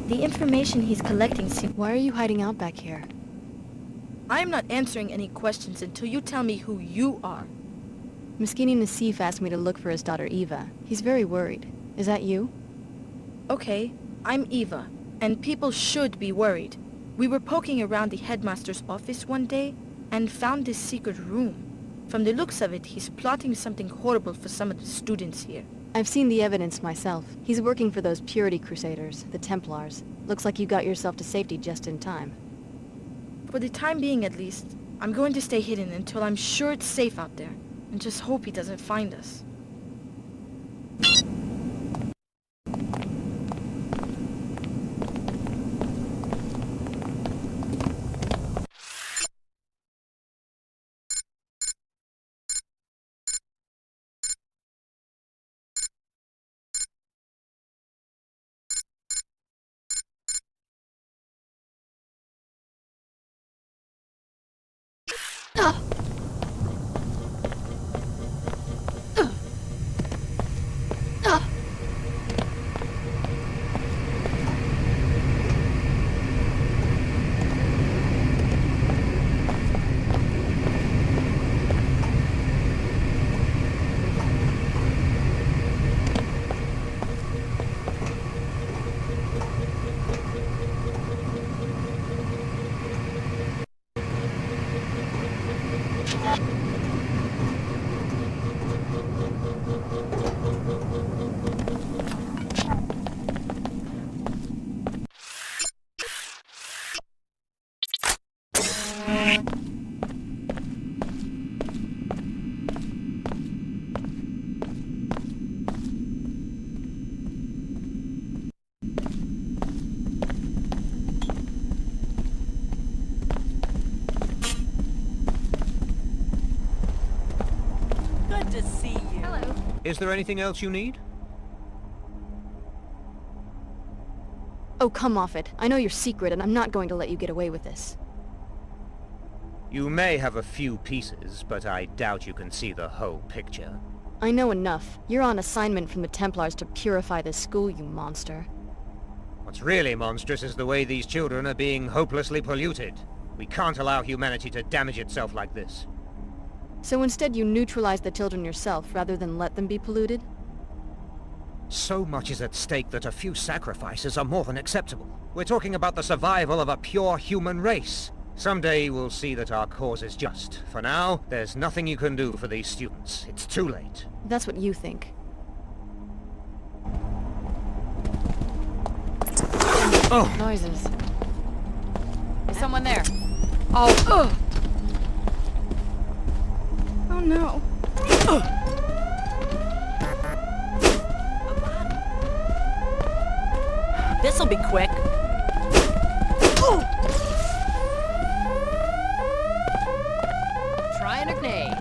The information he's collecting seems... Why are you hiding out back here? I am not answering any questions until you tell me who you are. Moschini Nassif asked me to look for his daughter Eva. He's very worried. Is that you? Okay, I'm Eva, and people should be worried. We were poking around the headmaster's office one day and found this secret room. From the looks of it, he's plotting something horrible for some of the students here. I've seen the evidence myself. He's working for those Purity Crusaders, the Templars. Looks like you got yourself to safety just in time. For the time being, at least, I'm going to stay hidden until I'm sure it's safe out there, and just hope he doesn't find us. Good to see you. Hello. Is there anything else you need? Oh, come off it. I know your secret, and I'm not going to let you get away with this. You may have a few pieces, but I doubt you can see the whole picture. I know enough. You're on assignment from the Templars to purify this school, you monster. What's really monstrous is the way these children are being hopelessly polluted. We can't allow humanity to damage itself like this. So instead you neutralize the children yourself, rather than let them be polluted? So much is at stake that a few sacrifices are more than acceptable. We're talking about the survival of a pure human race. Someday we'll see that our cause is just. For now, there's nothing you can do for these students. It's too late. That's what you think. Oh! Noises. Is someone there? Oh, ugh! Oh no. This'll be quick. Try a grenade.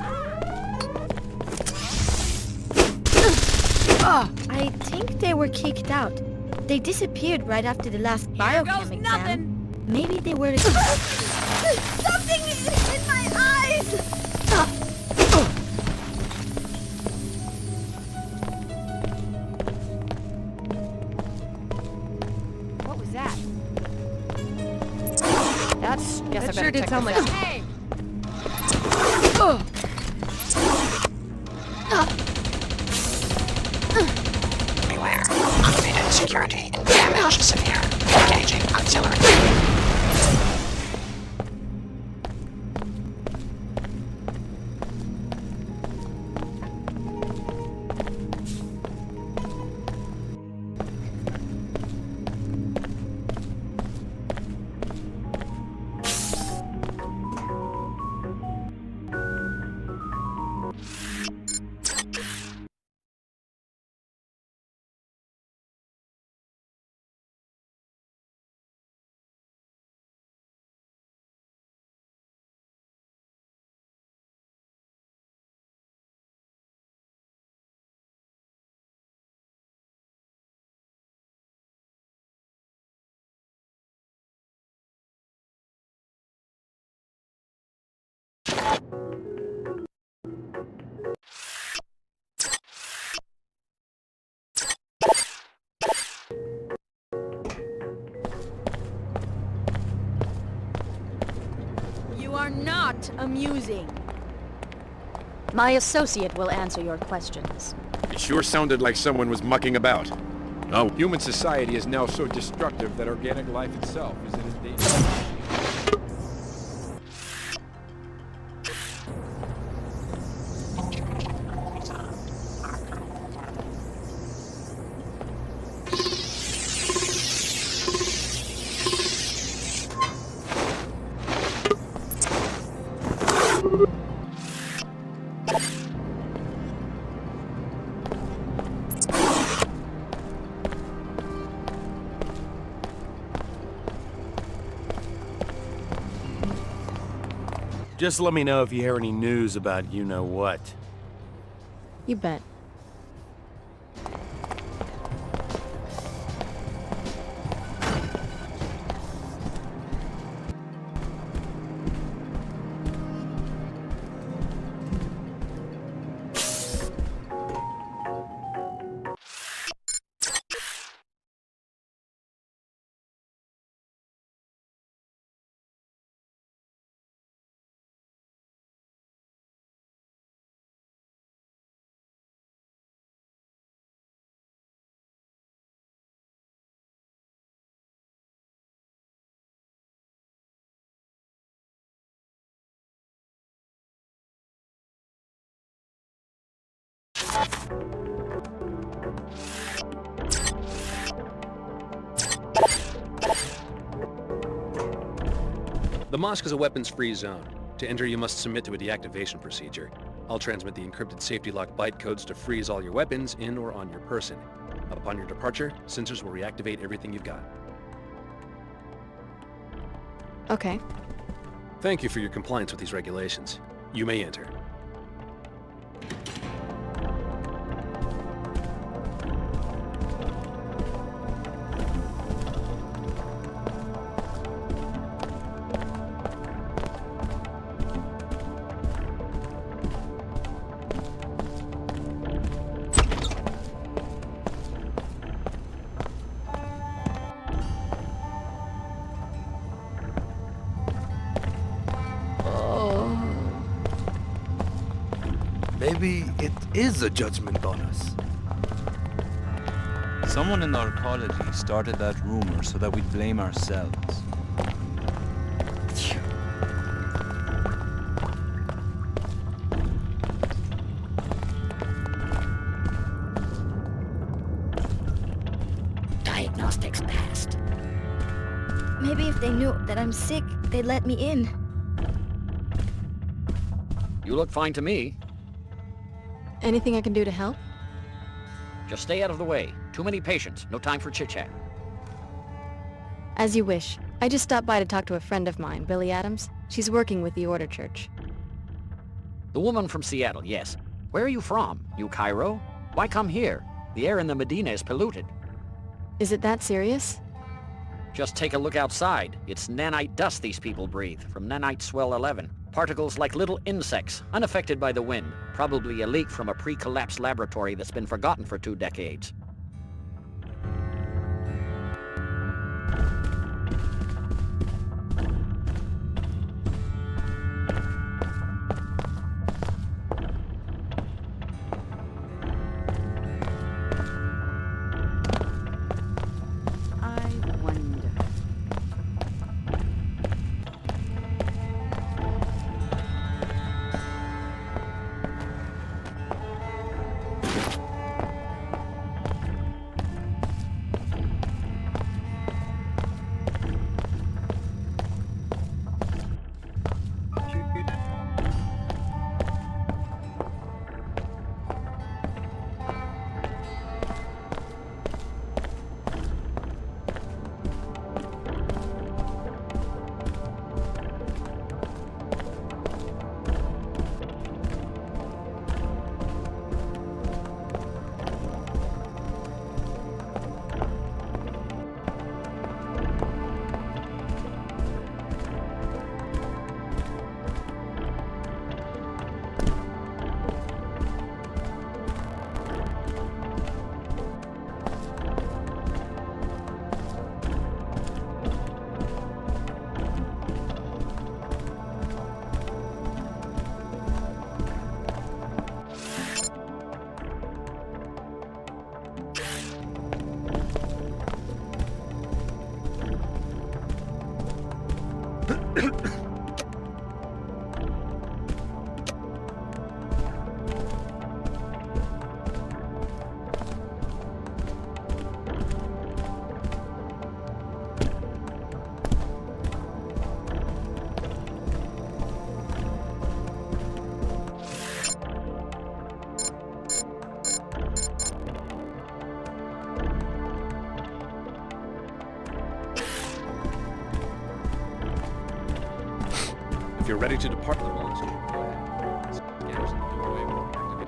I think they were kicked out. They disappeared right after the last biochem exam. Maybe they were... Something in my eyes! What was that? That's... Guess That I better sure did check sound this like... out. Hey! Beware. Unabated security. Damage severe. Engaging auxiliary. You are not amusing. My associate will answer your questions. It sure sounded like someone was mucking about. Oh, human society is now so destructive that organic life itself is in a danger. Just let me know if you hear any news about you-know-what. You bet. The mosque is a weapons-free zone. To enter, you must submit to a deactivation procedure. I'll transmit the encrypted safety lock byte codes to freeze all your weapons in or on your person. Upon your departure, sensors will reactivate everything you've got. Okay. Thank you for your compliance with these regulations. You may enter. maybe it is a judgment on us. Someone in archaeology started that rumor so that we'd blame ourselves. Diagnostics passed. Maybe if they knew that I'm sick, they'd let me in. You look fine to me. Anything I can do to help? Just stay out of the way. Too many patients. No time for chit-chat. As you wish. I just stopped by to talk to a friend of mine, Billy Adams. She's working with the Order Church. The woman from Seattle, yes. Where are you from? New Cairo? Why come here? The air in the Medina is polluted. Is it that serious? Just take a look outside. It's nanite dust these people breathe, from nanite swell 11. Particles like little insects, unaffected by the wind. Probably a leak from a pre-collapsed laboratory that's been forgotten for 2 decades. If you're ready to depart the launch, go ahead. Scanners in the doorway will activate.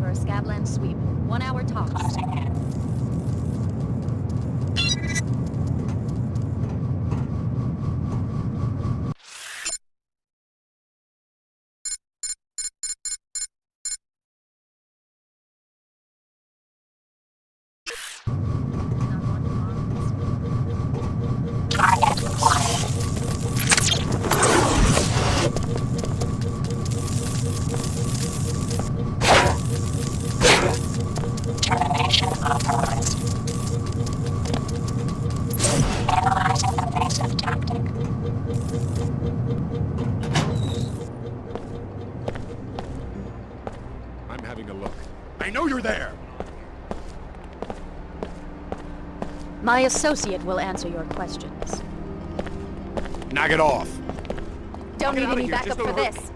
for a Scabland sweep. 1 hour tops. Termination authorized. Analyzing evasive tactic. I'm having a look. I know you're there! My associate will answer your questions. Knock it off! Don't Get need out of any here, backup just for don't hurt this.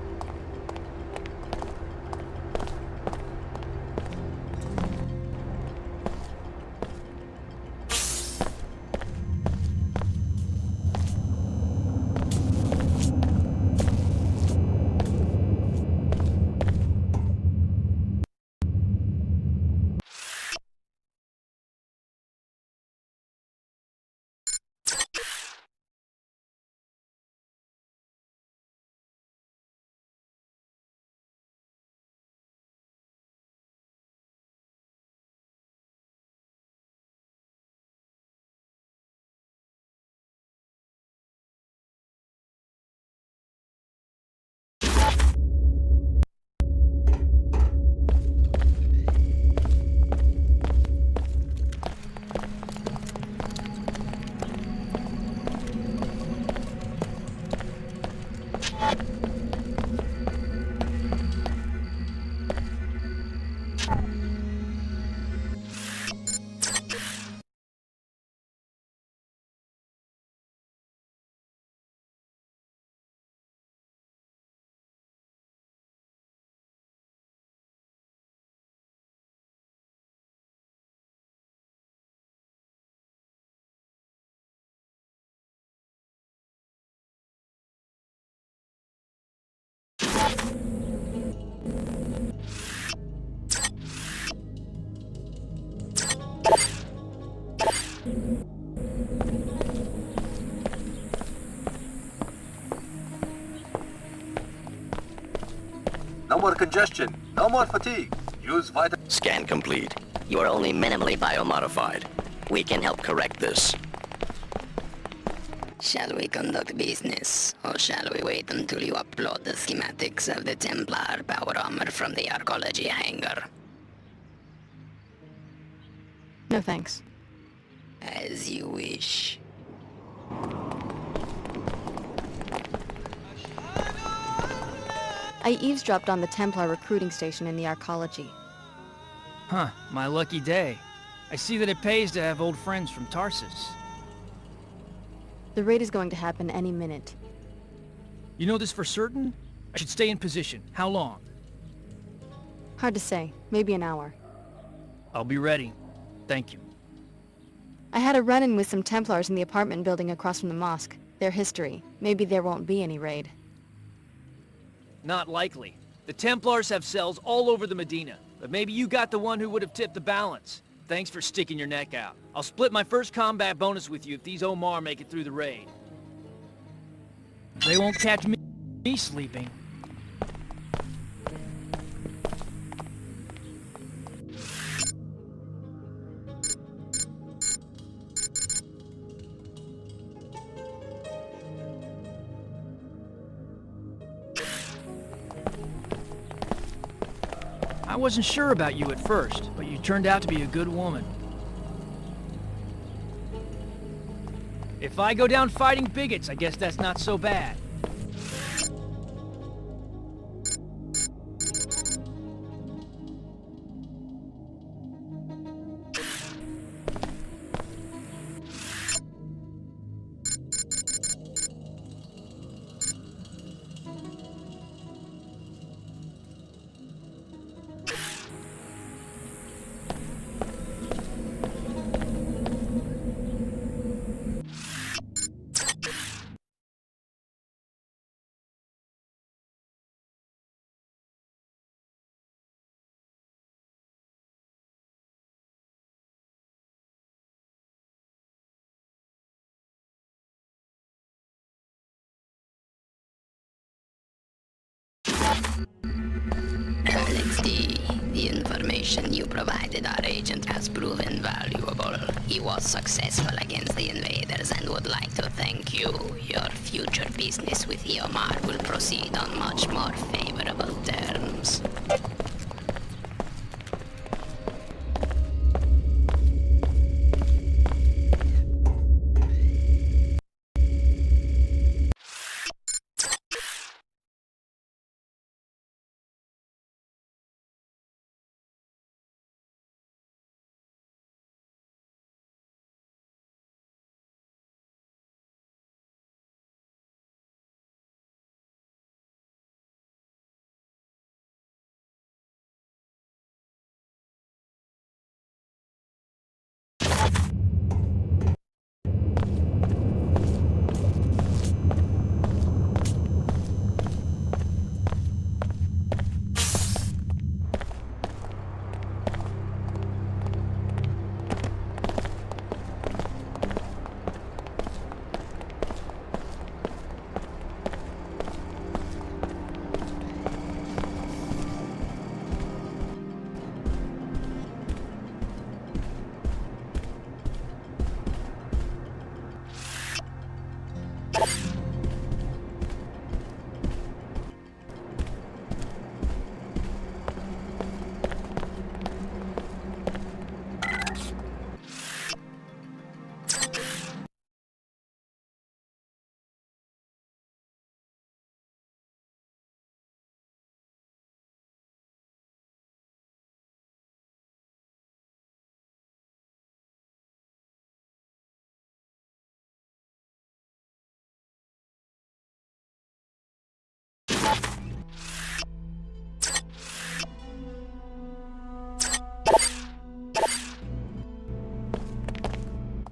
No more congestion. No more fatigue. Use vital... Scan complete. You are only minimally biomodified. We can help correct this. Shall we conduct business, or shall we wait until you upload the schematics of the Templar power armor from the archaeology hangar? No thanks. As you wish. I eavesdropped on the Templar recruiting station in the archaeology. Huh, my lucky day. I see that it pays to have old friends from Tarsus. The raid is going to happen any minute. You know this for certain? I should stay in position. How long? Hard to say. Maybe an hour. I'll be ready. Thank you. I had a run-in with some Templars in the apartment building across from the mosque. Their history. Maybe there won't be any raid. Not likely. The Templars have cells all over the Medina, but maybe you got the one who would have tipped the balance. Thanks for sticking your neck out. I'll split my first combat bonus with you if these Omar make it through the raid. They won't catch me sleeping. I wasn't sure about you at first, but you turned out to be a good woman. If I go down fighting bigots, I guess that's not so bad. Alex D, the information you provided our agent has proven valuable. He was successful against the invaders and would like to thank you. Your future business with Eomar will proceed on much more favorable terms.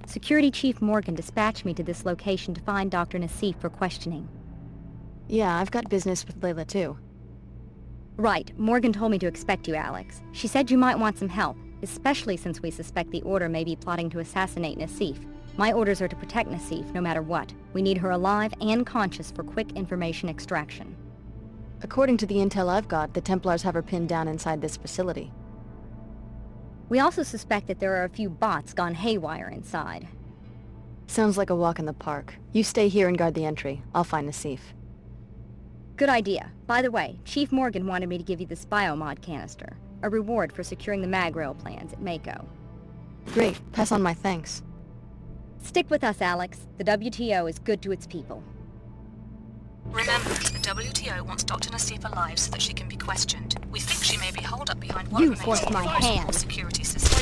Security Chief Morgan dispatched me to this location to find Dr. Nassif for questioning. Yeah, I've got business with Layla too. Right. Morgan told me to expect you, Alex. She said you might want some help, especially since we suspect the Order may be plotting to assassinate Nassif. My orders are to protect Nassif, no matter what. We need her alive and conscious for quick information extraction. According to the intel I've got, the Templars have her pinned down inside this facility. We also suspect that there are a few bots gone haywire inside. Sounds like a walk in the park. You stay here and guard the entry. I'll find Nassif. Good idea. By the way, Chief Morgan wanted me to give you this biomod canister, a reward for securing the mag rail plans at Mako. Great. Pass on my thanks. Stick with us, Alex. The WTO is good to its people. Remember, the WTO wants Dr. Nassif alive so that she can be questioned. We think she may be holed up behind what You remains forced of my the hand. security system.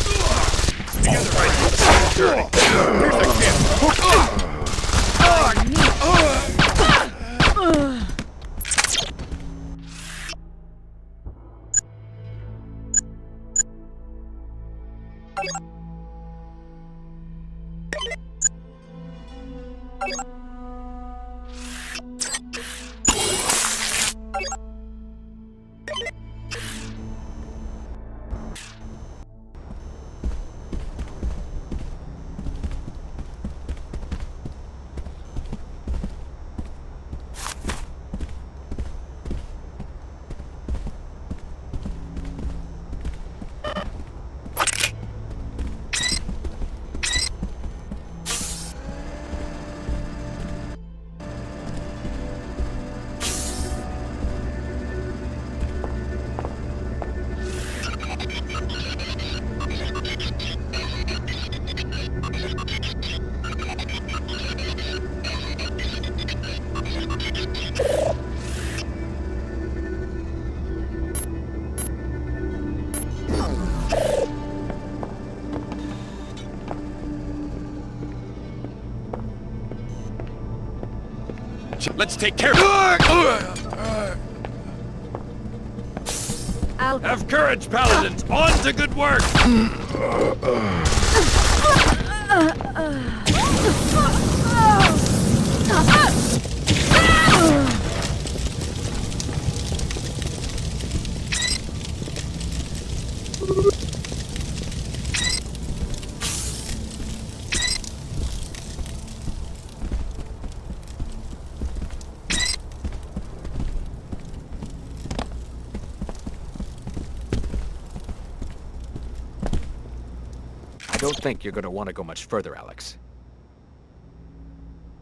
Let's take care of it! Have courage, Paladins! On to good work! don't think you're gonna want to go much further, Alex.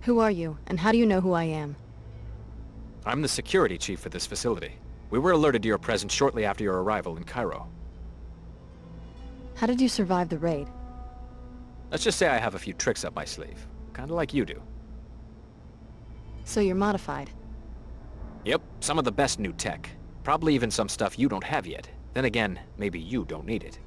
Who are you, and how do you know who I am? I'm the security chief for this facility. We were alerted to your presence shortly after your arrival in Cairo. How did you survive the raid? Let's just say I have a few tricks up my sleeve. Kinda like you do. So you're modified. Yep, some of the best new tech. Probably even some stuff you don't have yet. Then again, maybe you don't need it.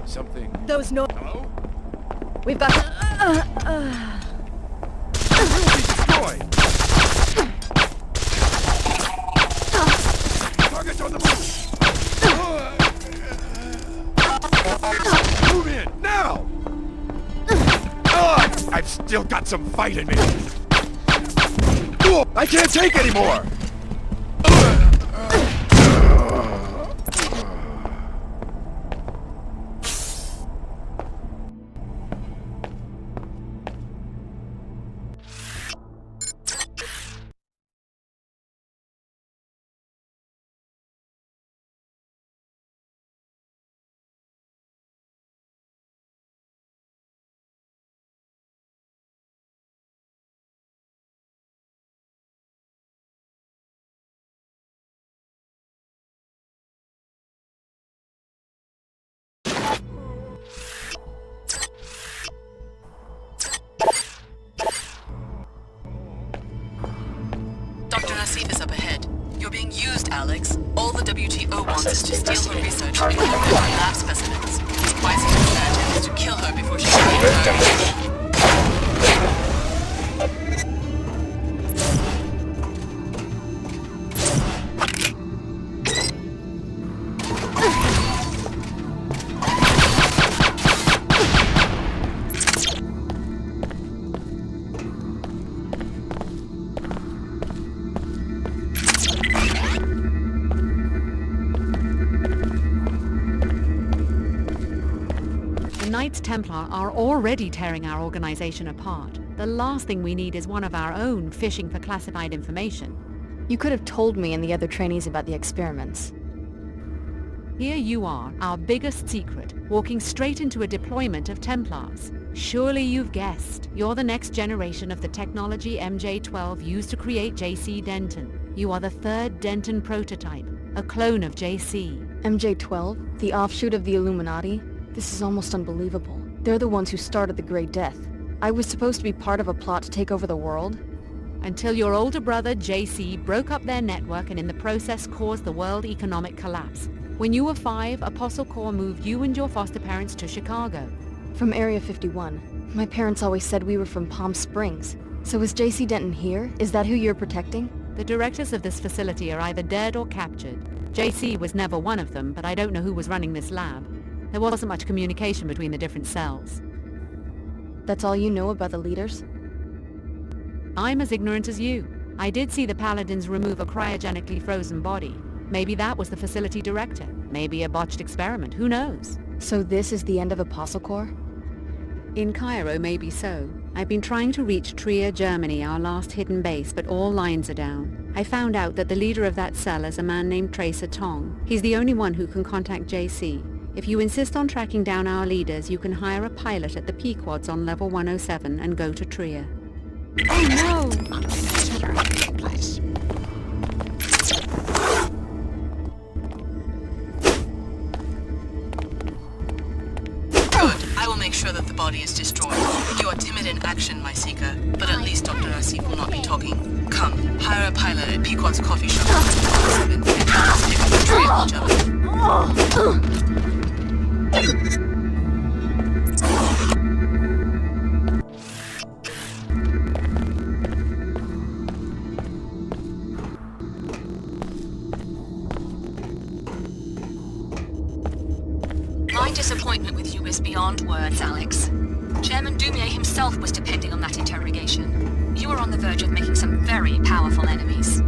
Something... Those no... Hello? We've got... Destroyed! Target's on the move! Move in, now! I've still got some fight in me! I can't take anymore! Dr. Nassif is up ahead. You're being used, Alex. All the WTO wants is to steal her research and collect her lab specimens. Wising her attempts to kill her before she can leave. The Knights Templar are already tearing our organization apart. The last thing we need is one of our own fishing for classified information. You could have told me and the other trainees about the experiments. Here you are, our biggest secret, walking straight into a deployment of Templars. Surely you've guessed. You're the next generation of the technology MJ-12 used to create JC Denton. You are the third Denton prototype, a clone of JC. MJ-12? The offshoot of the Illuminati? This is almost unbelievable. They're the ones who started the Great Death. I was supposed to be part of a plot to take over the world? Until your older brother, JC, broke up their network and in the process caused the world economic collapse. When you were 5, Apostle Corps moved you and your foster parents to Chicago. From Area 51. My parents always said we were from Palm Springs. So is JC Denton here? Is that who you're protecting? The directors of this facility are either dead or captured. JC was never one of them, but I don't know who was running this lab. There wasn't much communication between the different cells. That's all you know about the leaders? I'm as ignorant as you. I did see the Paladins remove a cryogenically frozen body. Maybe that was the facility director. Maybe a botched experiment. Who knows? So this is the end of Apostle Corps? In Cairo, maybe so. I've been trying to reach Trier, Germany, our last hidden base, but all lines are down. I found out that the leader of that cell is a man named Tracer Tong. He's the only one who can contact JC. If you insist on tracking down our leaders, you can hire a pilot at the Pequods on level 107 and go to Trier. Oh no! Good. I will make sure that the body is destroyed. You are timid in action, my seeker, but at least Dr. Nassif will not be talking. Come, hire a pilot at Pequod's coffee shop on level 107 and help us pick up the trail of each other. disappointment with you is beyond words, Alex. Chairman Dumier himself was depending on that interrogation. You are on the verge of making some very powerful enemies.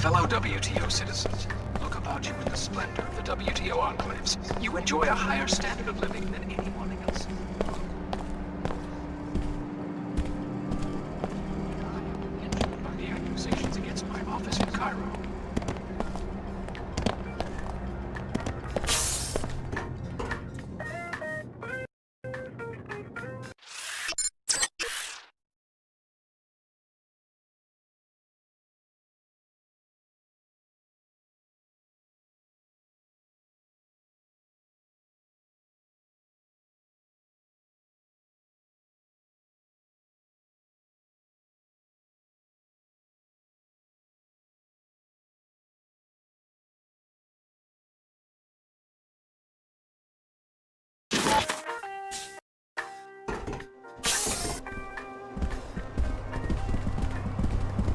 Fellow WTO citizens, look about you in the splendor of the WTO enclaves. You enjoy a higher standard of living than anyone else. Injured by the accusations against my office in Cairo.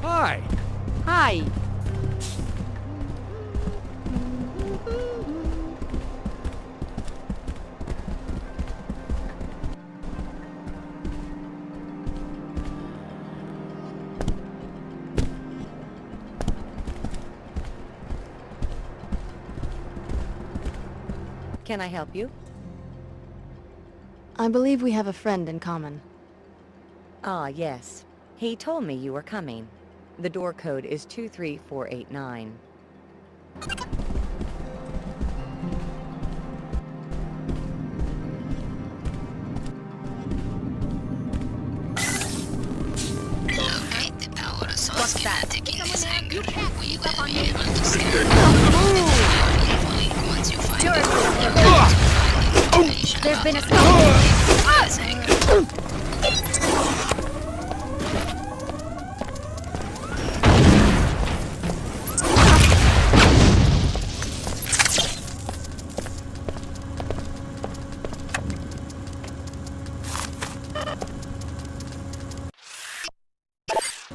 Hi. Hi. Can I help you? I believe we have a friend in common. Ah, yes. He told me you were coming. The door code is 23489. Locate the power source schematic in this hangar. We will be able to scan the once you find it. There's been a This hangar.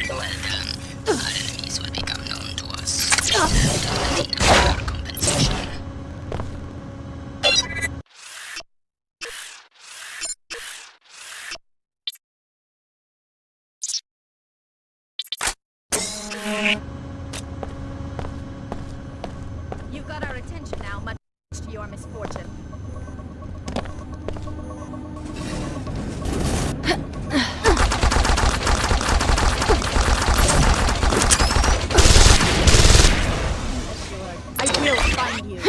Well done. Our enemies will become known to us. For compensation. You've got our attention now, much to your misfortune. I will find you.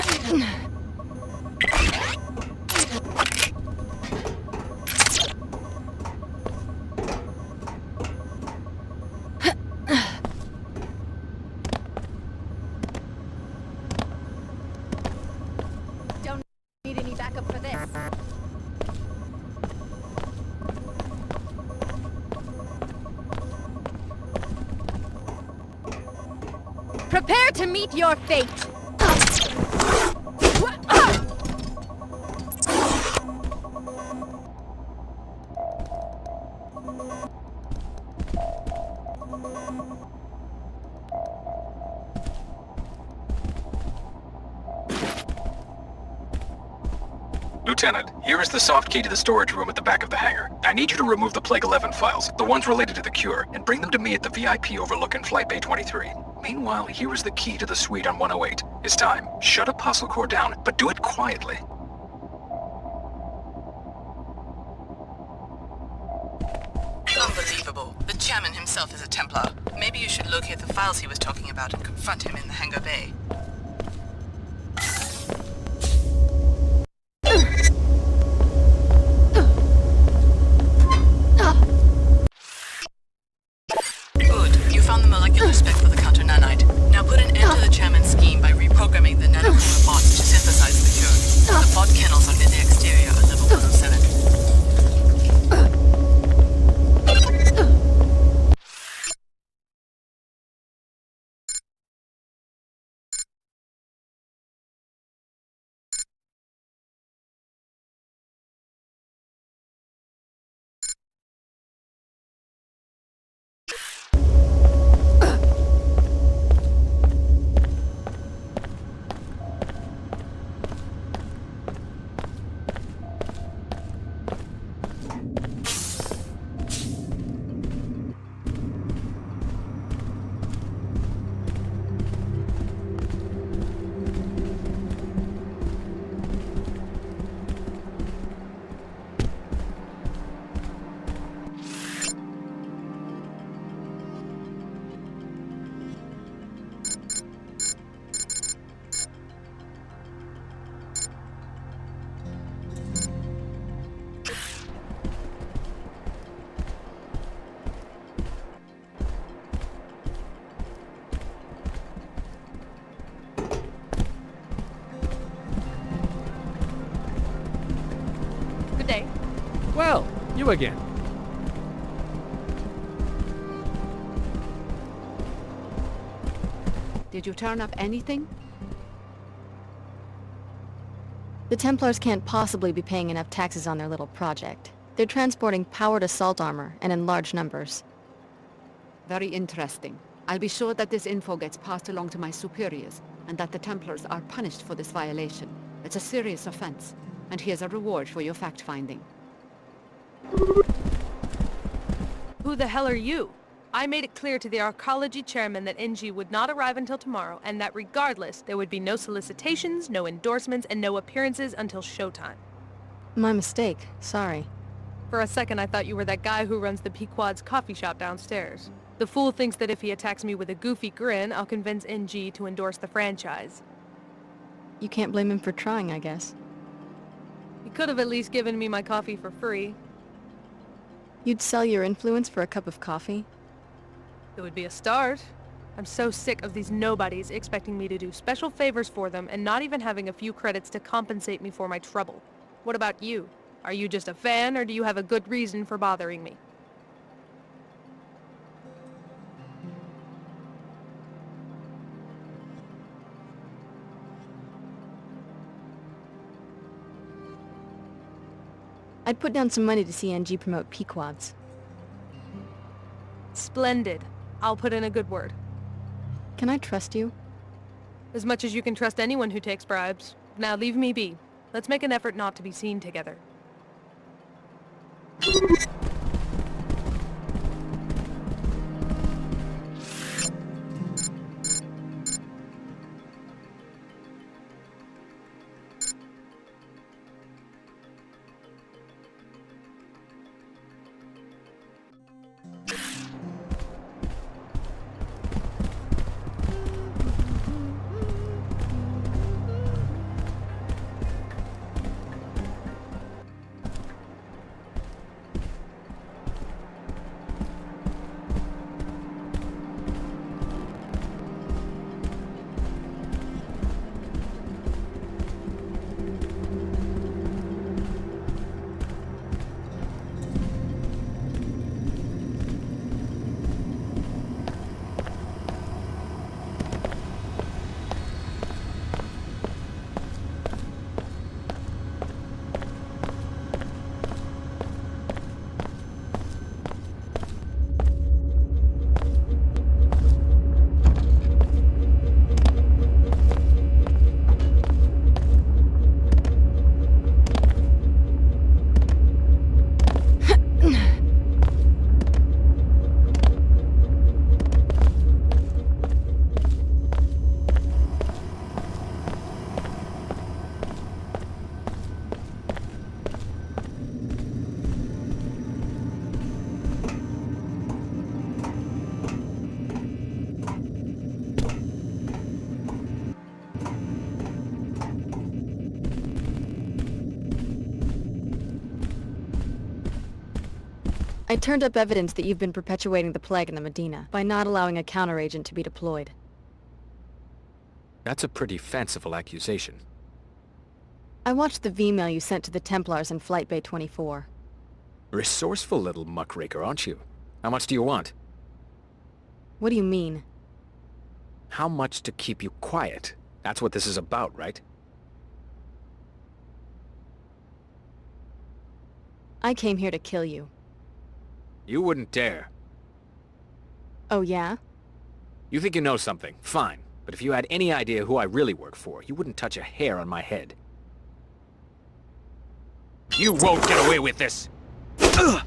Don't need any backup for this. Prepare to meet your fate. Lieutenant, here is the soft key to the storage room at the back of the hangar. I need you to remove the Plague 11 files, the ones related to the cure, and bring them to me at the VIP overlooking Flight Bay 23. Meanwhile, here is the key to the suite on 108. It's time. Shut Apostle Core down, but do it quietly. Unbelievable. The chairman himself is a Templar. Maybe you should locate the files he was talking about and confront him in the hangar bay. Good. You found the molecular spec for the counter-nanite. Now put an end to the chairman's scheme by reprogramming the nanochroma bots to synthesize the cure. The bot kennels under the exterior are level 107. Good day. Well, you again. Did you turn up anything? The Templars can't possibly be paying enough taxes on their little project. They're transporting powered assault armor, and in large numbers. Very interesting. I'll be sure that this info gets passed along to my superiors, and that the Templars are punished for this violation. It's a serious offense, and here's a reward for your fact-finding. Who the hell are you? I made it clear to the arcology chairman that NG would not arrive until tomorrow, and that regardless, there would be no solicitations, no endorsements, and no appearances until showtime. My mistake. Sorry. For a second I thought you were that guy who runs the Pequod's coffee shop downstairs. The fool thinks that if he attacks me with a goofy grin, I'll convince NG to endorse the franchise. You can't blame him for trying, I guess. He could have at least given me my coffee for free. You'd sell your influence for a cup of coffee? It would be a start. I'm so sick of these nobodies expecting me to do special favors for them and not even having a few credits to compensate me for my trouble. What about you? Are you just a fan, or do you have a good reason for bothering me? I'd put down some money to see NG promote Pequods. Splendid. I'll put in a good word. Can I trust you? As much as you can trust anyone who takes bribes. Now leave me be. Let's make an effort not to be seen together. I turned up evidence that you've been perpetuating the plague in the Medina by not allowing a counteragent to be deployed. That's a pretty fanciful accusation. I watched the V-mail you sent to the Templars in Flight Bay 24. Resourceful little muckraker, aren't you? How much do you want? What do you mean? How much to keep you quiet? That's what this is about, right? I came here to kill you. You wouldn't dare. Oh, yeah? You think you know something, fine. But if you had any idea who I really work for, you wouldn't touch a hair on my head. You won't get away with this! Ugh!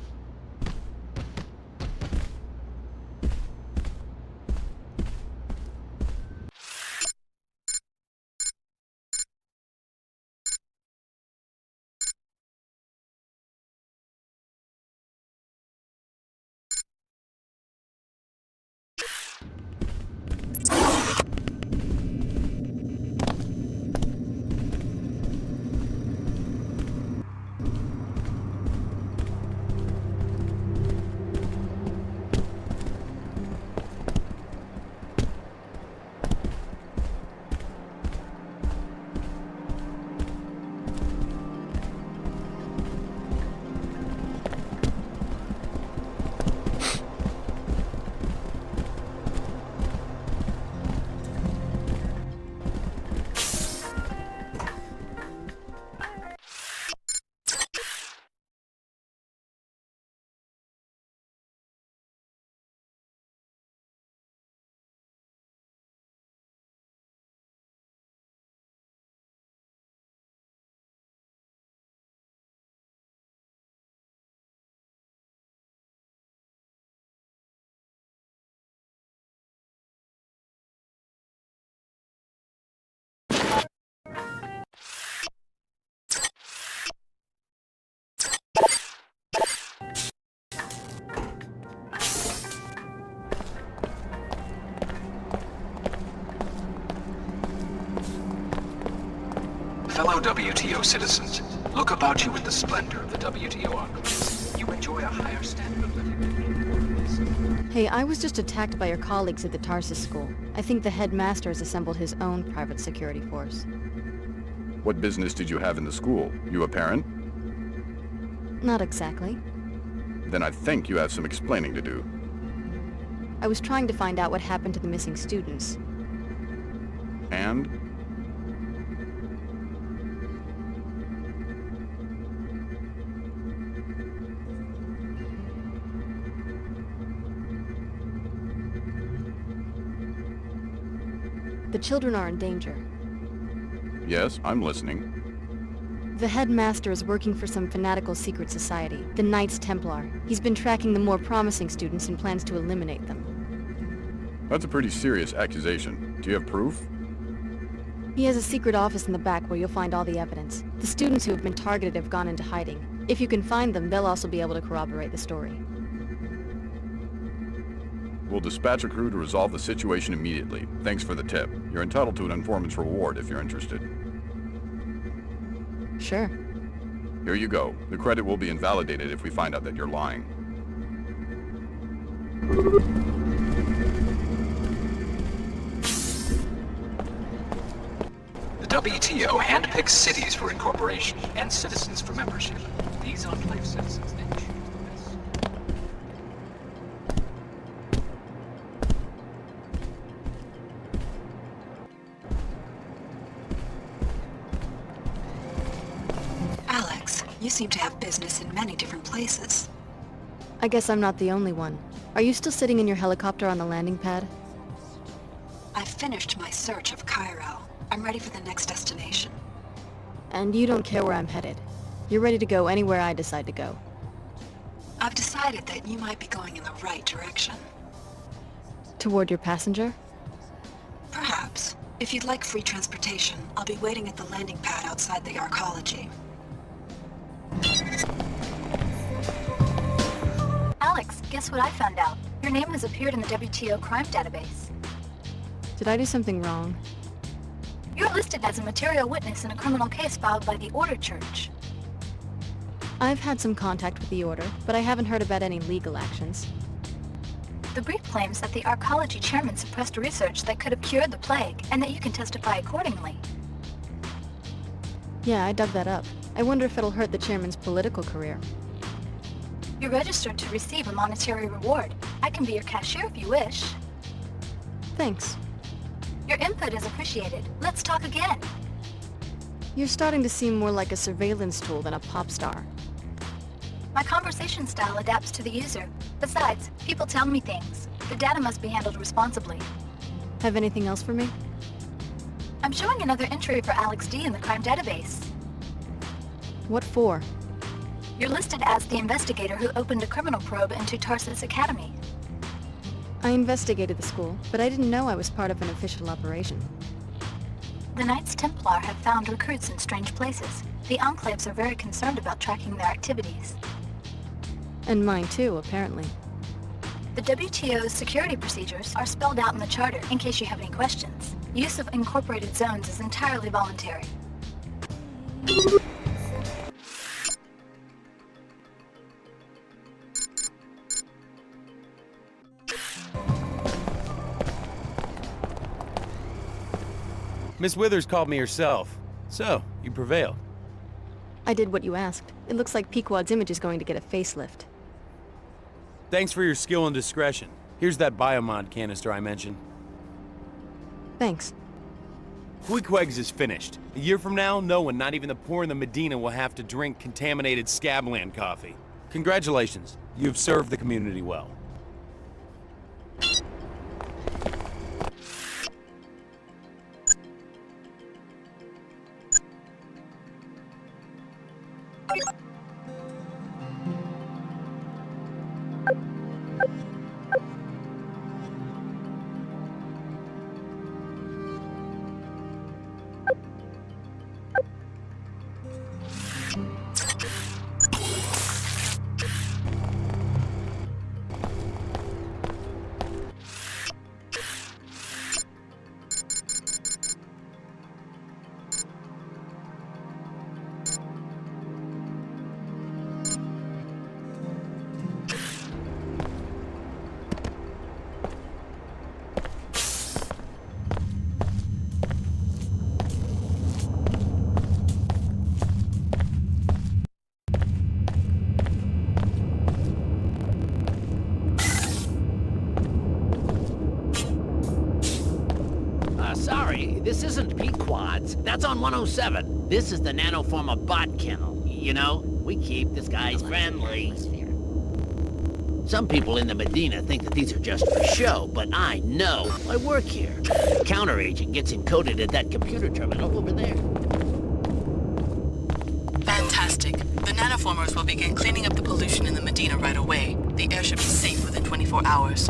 WTO citizens. Look about you with the splendor of the WTO operations. You enjoy a higher standard of living. Hey, I was just attacked by your colleagues at the Tarsus school. I think the headmaster has assembled his own private security force. What business did you have in the school? You a parent? Not exactly. Then I think you have some explaining to do. I was trying to find out what happened to the missing students. And? The children are in danger. Yes, I'm listening. The headmaster is working for some fanatical secret society, the Knights Templar. He's been tracking the more promising students and plans to eliminate them. That's a pretty serious accusation. Do you have proof? He has a secret office in the back where you'll find all the evidence. The students who have been targeted have gone into hiding. If you can find them, they'll also be able to corroborate the story. We'll dispatch a crew to resolve the situation immediately. Thanks for the tip. You're entitled to an informant's reward if you're interested. Sure. Here you go. The credit will be invalidated if we find out that you're lying. The WTO handpicks cities for incorporation and citizens for membership. These enclave citizens then choose the best. Alex, you seem to have business in many different places. I guess I'm not the only one. Are you still sitting in your helicopter on the landing pad? I've finished my search of Cairo. I'm ready for the next destination. And you don't care where I'm headed. You're ready to go anywhere I decide to go. I've decided that you might be going in the right direction. Toward your passenger? Perhaps. If you'd like free transportation, I'll be waiting at the landing pad outside the arcology. Alex, guess what I found out? Your name has appeared in the WTO crime database. Did I do something wrong? You're listed as a material witness in a criminal case filed by the Order Church. I've had some contact with the Order, but I haven't heard about any legal actions. The brief claims that the arcology chairman suppressed research that could have cured the plague, and that you can testify accordingly. Yeah, I dug that up. I wonder if it'll hurt the chairman's political career. You're registered to receive a monetary reward. I can be your cashier if you wish. Thanks. Your input is appreciated. Let's talk again. You're starting to seem more like a surveillance tool than a pop star. My conversation style adapts to the user. Besides, people tell me things. The data must be handled responsibly. Have anything else for me? I'm showing another entry for Alex D in the crime database. What for? You're listed as the investigator who opened a criminal probe into Tarsus Academy. I investigated the school, but I didn't know I was part of an official operation. The Knights Templar have found recruits in strange places. The Enclaves are very concerned about tracking their activities. And mine too, apparently. The WTO's security procedures are spelled out in the charter in case you have any questions. Use of incorporated zones is entirely voluntary. Miss Withers called me herself. So, you prevailed. I did what you asked. It looks like Pequod's image is going to get a facelift. Thanks for your skill and discretion. Here's that biomod canister I mentioned. Thanks. Queequegs is finished. A year from now, no one, not even the poor in the Medina, will have to drink contaminated Scabland coffee. Congratulations. You've served the community well. Pequods. That's on 107. This is the nanoformer bot kennel. You know, we keep this guy's friendly. Some people in the Medina think that these are just for show, but I know. I work here. The counter agent gets encoded at that computer terminal over there. Fantastic. The nanoformers will begin cleaning up the pollution in the Medina right away. The airship is safe within 24 hours.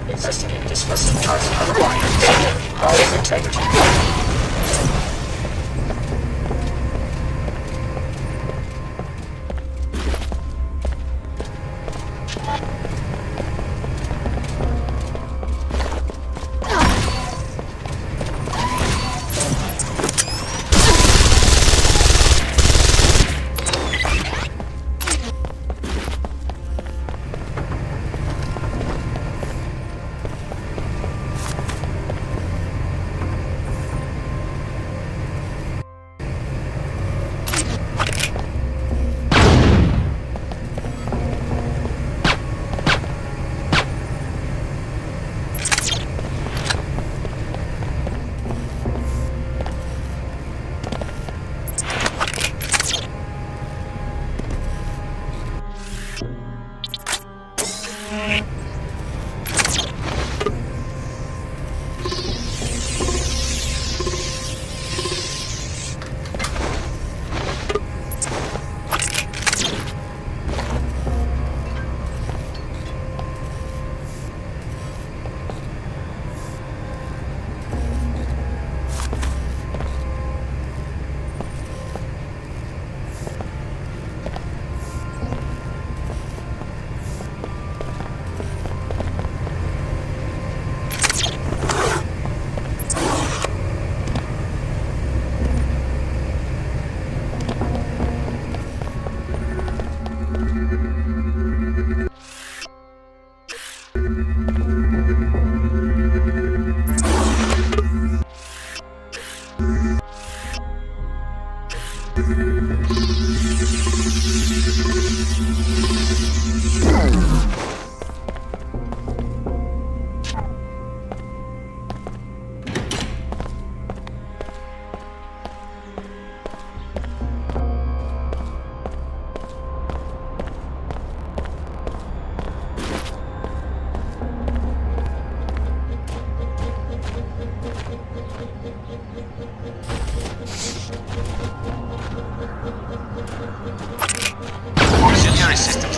Investigate dismissing charges of required. All is integrity.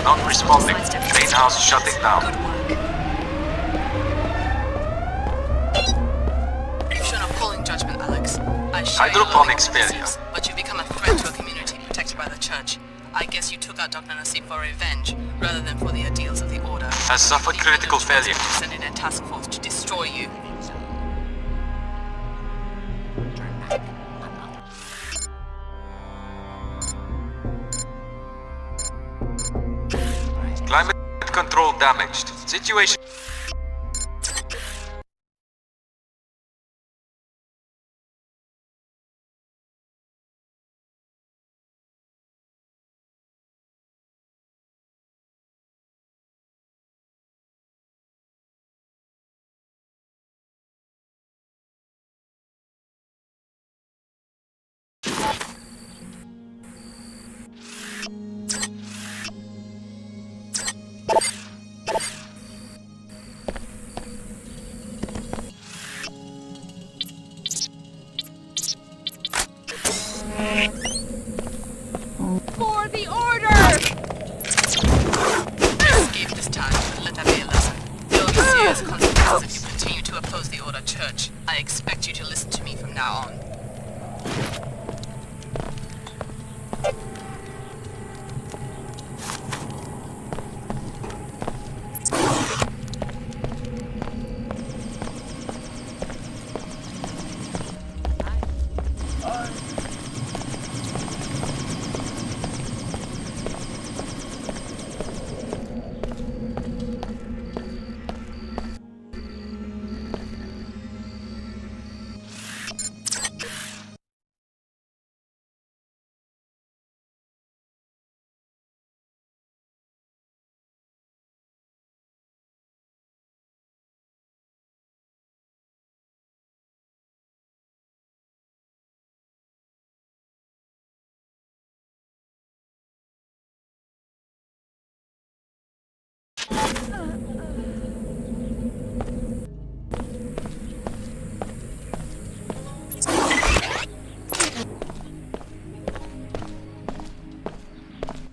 Not responding. Main house shutting down. You've shown appalling judgment, Alex. I share Hydroponics your failure. but you've become a threat to a community protected by the church. I guess you took out Dr. Nasib for revenge, rather than for the ideals of the Order. Has suffered critical failure. Sending a task force to destroy you. Climate control damaged. Situation... For the Order! Escape this time, but let that be a lesson. There will be serious consequences if you continue to oppose the Order Church. I expect you to listen to me from now on.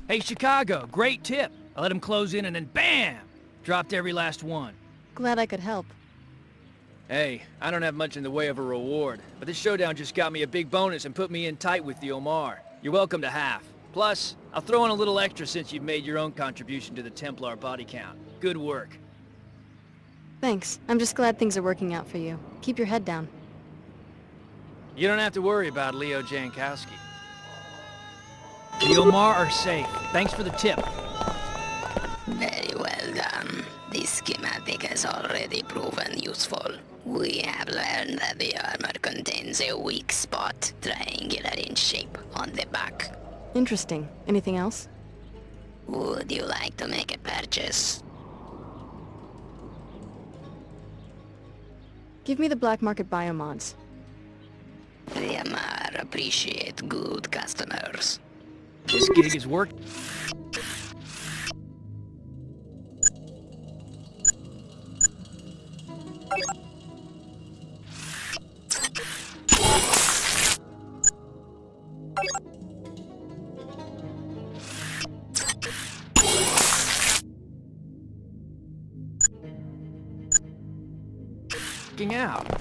Hey, Chicago, great tip. I let him close in and then BAM! Dropped every last one. Glad I could help. Hey, I don't have much in the way of a reward, but this showdown just got me a big bonus and put me in tight with the Omar. You're welcome to half. Plus, I'll throw in a little extra since you've made your own contribution to the Templar body count. Good work. Thanks. I'm just glad things are working out for you. Keep your head down. You don't have to worry about Leo Jankowski. The Omar are safe. Thanks for the tip. Very well done. This schematic has already proven useful. We have learned that the armor contains a weak spot, triangular in shape, on the back. Interesting. Anything else? Would you like to make a purchase? Give me the black market biomods. The Amar appreciate good customers. This gig is working. Out.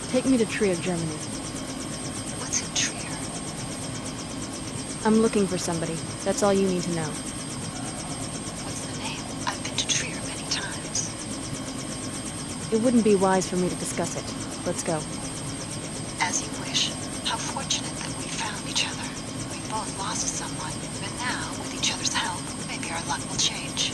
Take me to Trier, Germany. What's in Trier? I'm looking for somebody. That's all you need to know. What's the name? I've been to Trier many times. It wouldn't be wise for me to discuss it. Let's go. As you wish. How fortunate that we found each other. We both lost someone, but now, with each other's help, maybe our luck will change.